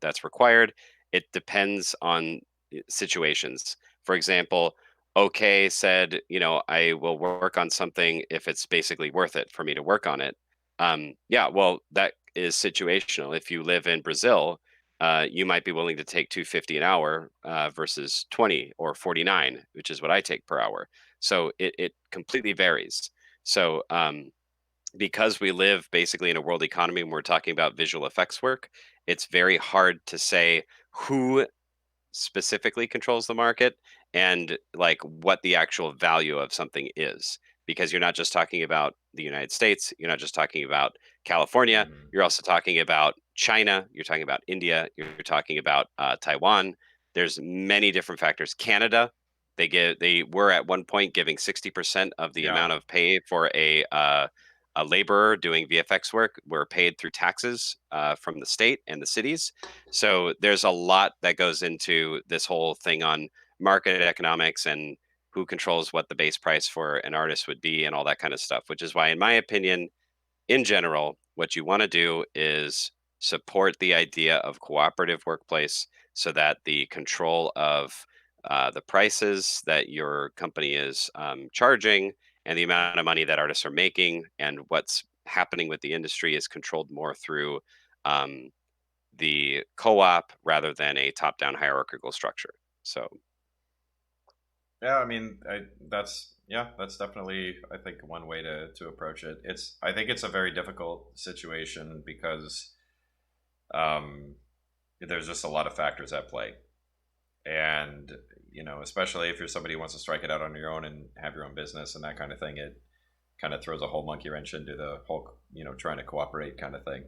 that's required, it depends on situations. For example, OK said, I will work on something if it's basically worth it for me to work on it. Yeah, well, that is situational. If you live in Brazil, you might be willing to take 250 an hour versus 20 or 49, which is what I take per hour. So it completely varies. So because we live basically in a world economy and we're talking about visual effects work, it's very hard to say who specifically controls the market and like what the actual value of something is, because you're not just talking about the United States, you're not just talking about California,
Hmm.
you're also talking about China, you're talking about India, you're talking about Taiwan. There's many different factors. Canada, they were at one point giving 60% of the
Yeah.
amount of pay for a laborer doing VFX work were paid through taxes from the state and the cities. So there's a lot that goes into this whole thing on market economics and who controls what the base price for an artist would be and all that kind of stuff, which is why, in my opinion, in general, what you want to do is support the idea of cooperative workplace so that the control of the prices that your company is charging and the amount of money that artists are making and what's happening with the industry is controlled more through um, the co-op rather than a top-down hierarchical structure. So
Yeah, I mean, that's definitely, I think, one way to approach it. I think it's a very difficult situation because um, there's just a lot of factors at play, and especially if you're somebody who wants to strike it out on your own and have your own business and that kind of thing, it kind of throws a whole monkey wrench into the whole, trying to cooperate kind of thing.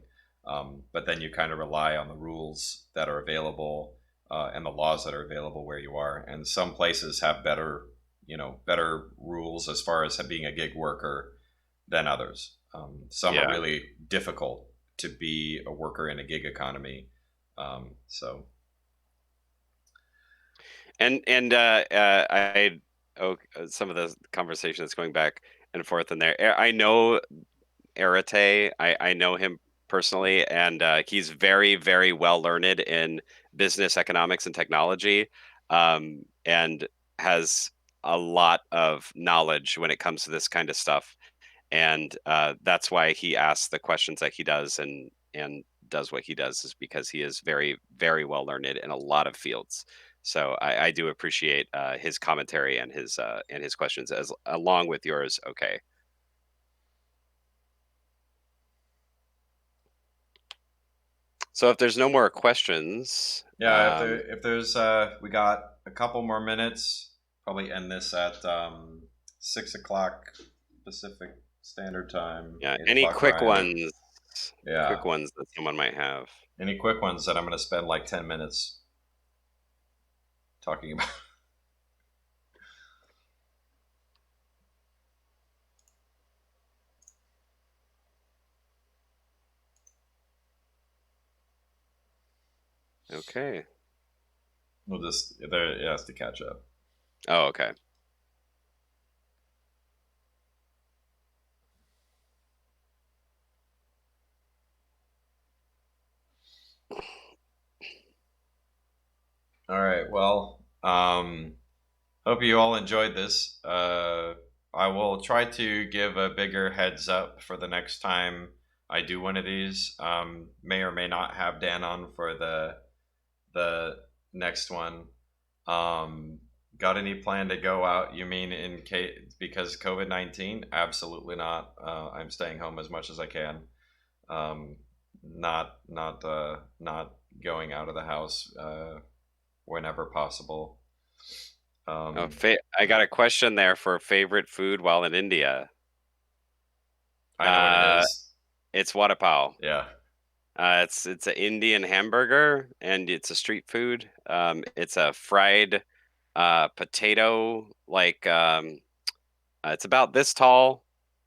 But then you kind of rely on the rules that are available and the laws that are available where you are. And some places have better rules as far as being a gig worker than others. Some are
yeah,
really difficult to be a worker in a gig economy. So
I some of the conversation that's going back and forth in there. I know Arate. I know him personally, and he's very, very well learned in business, economics, and technology, and has a lot of knowledge when it comes to this kind of stuff. And that's why he asks the questions that he does and does what he does, is because he is very, very well learned in a lot of fields. So I do appreciate his commentary and his questions as along with yours. Okay. So if there's no more questions,
yeah, if there's we got a couple more minutes. Probably end this at 6 o'clock Pacific Standard Time,
yeah,
8 o'clock where I am.
quick
Yeah.
ones that someone might have.
Any quick ones that I'm going to spend like 10 minutes talking about?
Okay.
We'll just there. It has to catch up.
Oh, okay.
right. Well, hope you all enjoyed this. I will try to give a bigger heads up for the next time I do one of these. May or may not have Dan on for the next one. Um, got any plan to go out? You mean in case because COVID-19? Absolutely not. I'm staying home as much as I can. Um, not going out of the house whenever possible.
Oh,
Um,
I got a question there for favorite food while in India.
I know what it
Uh,
is.
it's vada pav.
Yeah.
It's an Indian hamburger and it's a street food. It's a fried potato it's about this tall.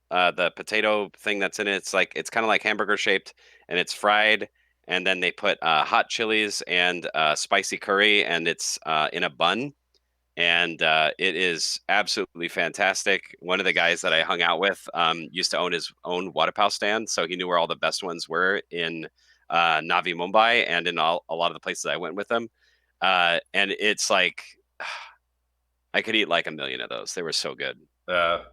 The potato thing that's in it, it's kind of like hamburger shaped, and it's fried. And then they put hot chilies and spicy curry, and it's in a bun. And it is absolutely fantastic. One of the guys that I hung out with used to own his own vada pav stand, so he knew where all the best ones were in Navi Mumbai and in a lot of the places I went with them. And it's like I could eat like a million of those. They were so good.
Uh,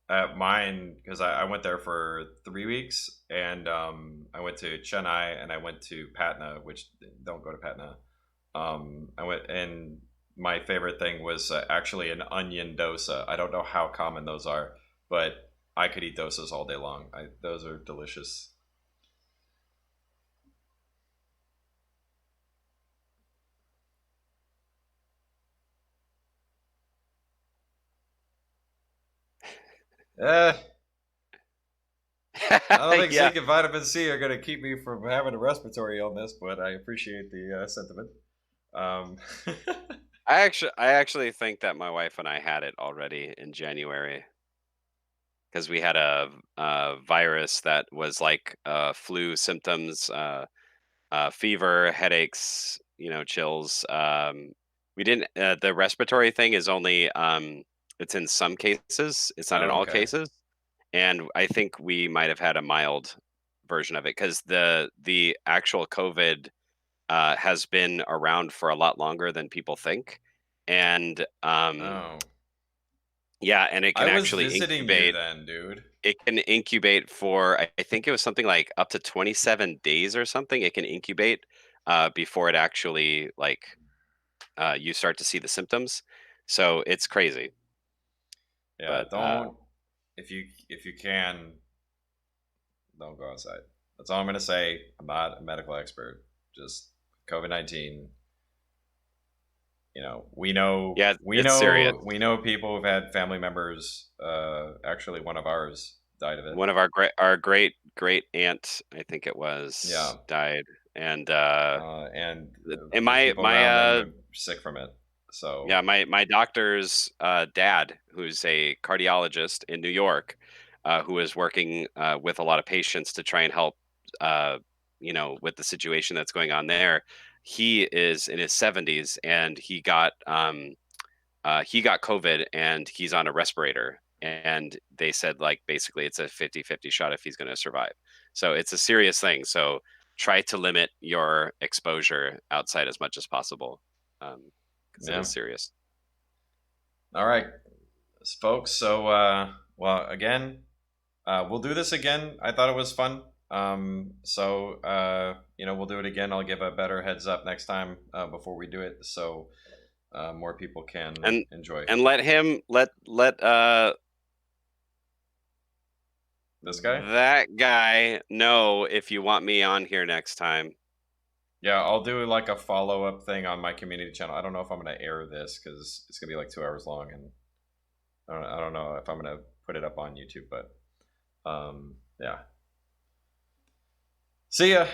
at mine, because I went there for 3 weeks, and I went to Chennai and I went to Patna, which don't go to Patna. I went, and my favorite thing was actually an onion dosa. I don't know how common those are, but I could eat dosas all day long. Those are delicious. Eh, I don't think
Yeah,
zinc and vitamin C are going to keep me from having a respiratory illness, but I appreciate the sentiment. Um,
I actually think that my wife and I had it already in January because we had a virus that was like flu symptoms, fever, headaches, chills. We didn't. The respiratory thing is only it's in some cases. It's not in
oh,
all
okay.
cases, and I think we might have had a mild version of it because the actual COVID has been around for a lot longer than people think, and
Oh,
yeah, and it
I
can
was
actually
visiting you
incubate.
then, dude.
It can incubate for I think it was something like up to 27 days or something. It can incubate before it actually you start to see the symptoms. So it's crazy.
Yeah,
But
don't if you can, don't go outside. That's all I'm gonna say. I'm not a medical expert. Just COVID-19.
yeah, it's serious.
We know people who've had family members. Actually, one of ours died of it.
One of our great aunt, I think it was,
Yeah,
died, and
and
and
the
my
people
my
around them are sick from it. So
yeah, my doctor's dad, who's a cardiologist in New York, who is working with a lot of patients to try and help, uh, with the situation that's going on there. He is in his 70s, and he got COVID, and he's on a respirator. And they said like basically it's a 50-50 shot if he's going to survive. So it's a serious thing. So try to limit your exposure outside as much as possible, because it
yeah.
is serious.
All right, folks. So well, again, we'll do this again. I thought it was fun. We'll do it again. I'll give a better heads up next time before we do it, so more people can
and
enjoy.
and let him let
This guy?
that guy know if you want me on here next time.
Yeah, I'll do like a follow up thing on my community channel. I don't know if I'm gonna air this because it's gonna be like 2 hours long, and I don't know if I'm gonna put it up on YouTube, but yeah. See ya.